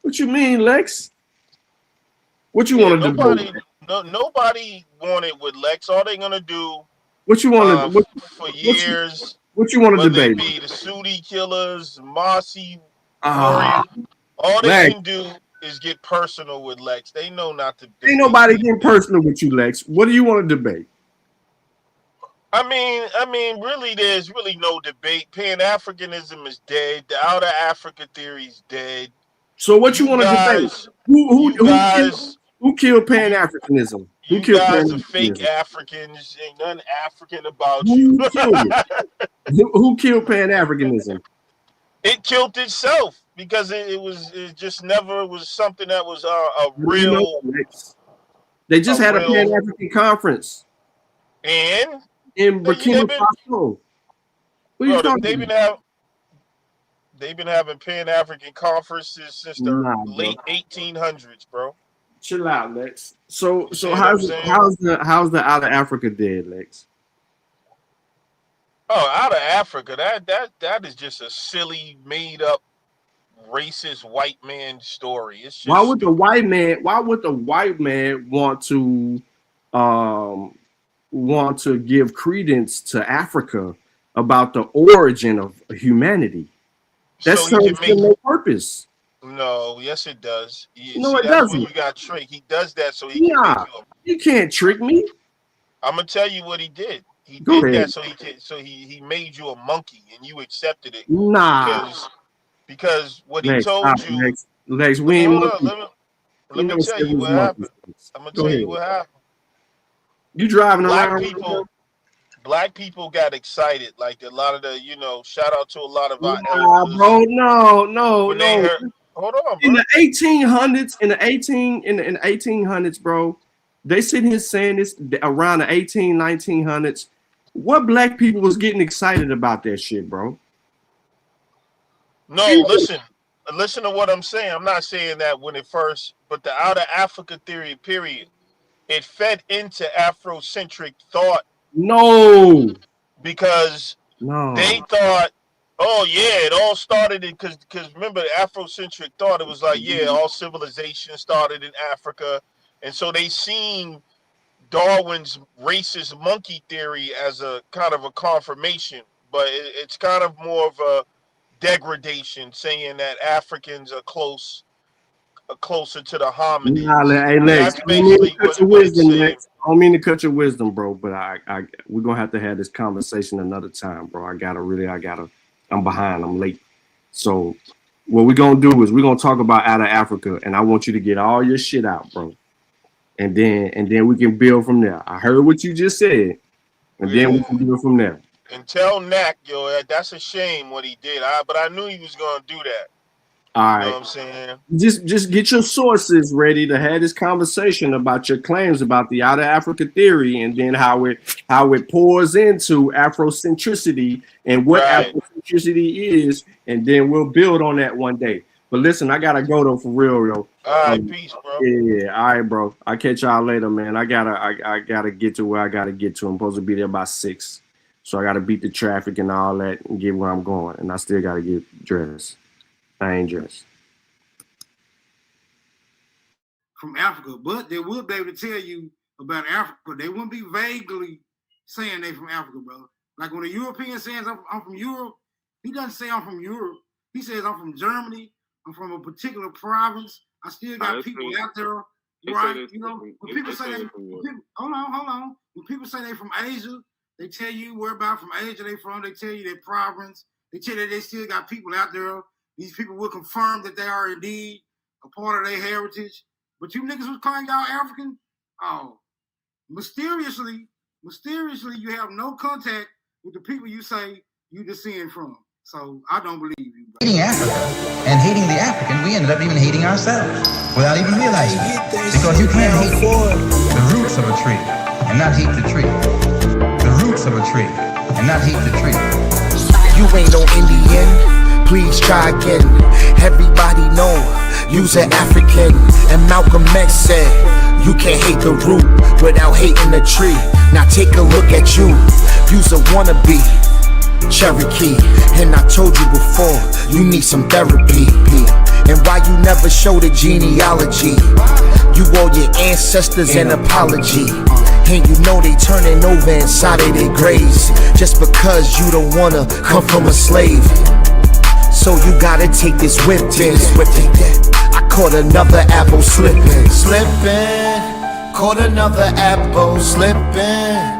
What you mean, Lex? What you want to do? Nobody wanted with Lex. All they gonna do. What you want to for years? What you want to debate? Whether it be the Sudi killers, Marcy, all they can do is get personal with Lex. They know not to. Ain't nobody getting personal with you, Lex. What do you want to debate? I mean, really, there's really no debate. Pan-Africanism is dead. The Outer Africa theory is dead. So what you want to debate? Who killed Pan-Africanism? You guys are fake Africans. Ain't nothing African about you. Who killed Pan-Africanism? It killed itself because it just never was something that was a real. They just had a Pan-African conference. And in Burkina Faso. What are you talking about? They've been having Pan-African conferences since the late 1800s, bro. Chill out, Lex. So how's the Outer Africa dead, Lex? Oh, Outer Africa, that is just a silly, made up, racist white man story. It's just why would the white man want to give credence to Africa about the origin of humanity? That serves no purpose. No, yes it does. It doesn't. You got tricked. He does that so he can make you can't trick me. I'm gonna tell you what he did. He did that so he made you a monkey and you accepted it. Nah. Because what he told you. Lex, we ain't monkeys. Let me tell you what happened. I'm gonna tell you what happened. You driving around. Black people got excited, like a lot of the, shout out to a lot of our elders. Bro, no. Hold on, bro. In the 1800s, bro, they sitting here saying this around the 1900s. What black people was getting excited about that shit, bro? No, listen to what I'm saying. I'm not saying that when it first, but the Outer Africa theory, period, it fed into Afrocentric thought. No, because they thought, oh yeah, it all started because remember the Afrocentric thought, it was like, yeah, all civilization started in Africa, and so they seen Darwin's racist monkey theory as a kind of a confirmation, but it's kind of more of a degradation, saying that Africans are closer to the hominids. Hey, Lex, I don't mean to cut your wisdom, bro, but we're gonna have to have this conversation another time, bro. I'm behind, I'm late. So what we're gonna do is we're gonna talk about Outer Africa, and I want you to get all your shit out, bro. And then we can build from there. I heard what you just said, and then we can build from there. And tell Knack, that's a shame what he did. But I knew he was gonna do that. All right. You know what I'm saying? Just get your sources ready to have this conversation about your claims about the Outer Africa theory, and then how it pours into Afrocentricity and what Afrocentricity is, and then we'll build on that one day. But listen, I gotta go though, for real, yo. All right, peace, bro. Yeah, all right, bro. I'll catch y'all later, man. I gotta get to where I gotta get to. I'm supposed to be there by 6, so I gotta beat the traffic and all that and get where I'm going, and I still gotta get dressed. I ain't dressed. From Africa, but they will be able to tell you about Africa. They wouldn't be vaguely saying they from Africa, brother. Like when a European says I'm from Europe, he doesn't say I'm from Europe. He says I'm from Germany. I'm from a particular province. I still got people out there, right? When people say hold on. When people say they from Asia, they tell you where about from Asia they from. They tell you their province. They tell you they still got people out there These people will confirm that they are indeed a part of their heritage. But you niggas was calling y'all African? Oh, mysteriously, you have no contact with the people you say you descend from. So I don't believe you. Bro. Hating Africa and hating the African, we ended up even hating ourselves without even realizing it. Because you can't hate the roots of a tree and not hate the tree. The roots of a tree and not hate the tree. You ain't no Indian, please try again. Everybody know you's an African. And Malcolm X said, you can't hate the root without hating the tree. Now take a look at you, you's a wannabe Cherokee. And I told you before, you need some therapy. And why you never show the genealogy? You owe your ancestors an apology. And you know they turning over inside of their graves just because you don't wanna come from a slave. So you gotta take this whipping. I caught another apple slipping. Caught another apple slipping.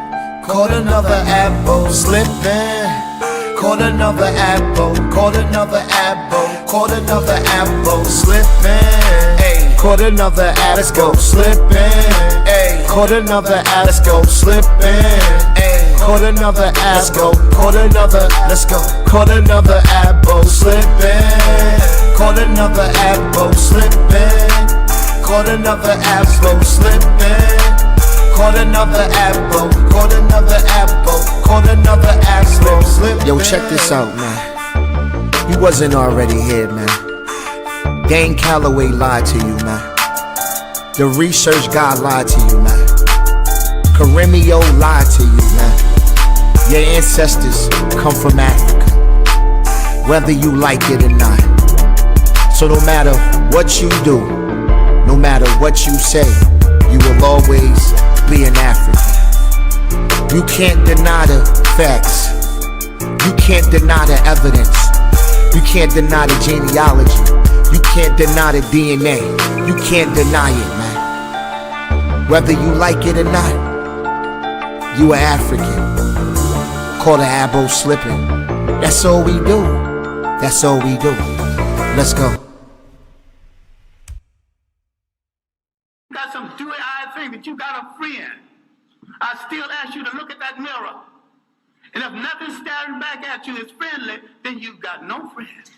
Caught another apple slipping. Caught another apple. Caught another apple. Caught another apple slipping. Caught another apple slipping. Caught another apple slipping. Caught another apple. Caught another. Let's go. Caught another apple slipping. Caught another apple slipping. Caught another apple slipping. Caught another apple. Caught another apple. Caught another apple slipping. Yo, check this out, man. You wasn't already here, man. Dane Calloway lied to you, man. The research guy lied to you, man. Karemio lied to you, man. Your ancestors come from Africa, whether you like it or not. So no matter what you do, no matter what you say, you will always be an African. You can't deny the facts. You can't deny the evidence. You can't deny the genealogy. You can't deny the DNA. You can't deny it, man. Whether you like it or not, you are African. Caught an abo slipping. That's all we do. That's all we do. Let's go. Got some dewy-eyed thing that you got a friend. I still ask you to look at that mirror. And if nothing's staring back at you is friendly, then you've got no friend.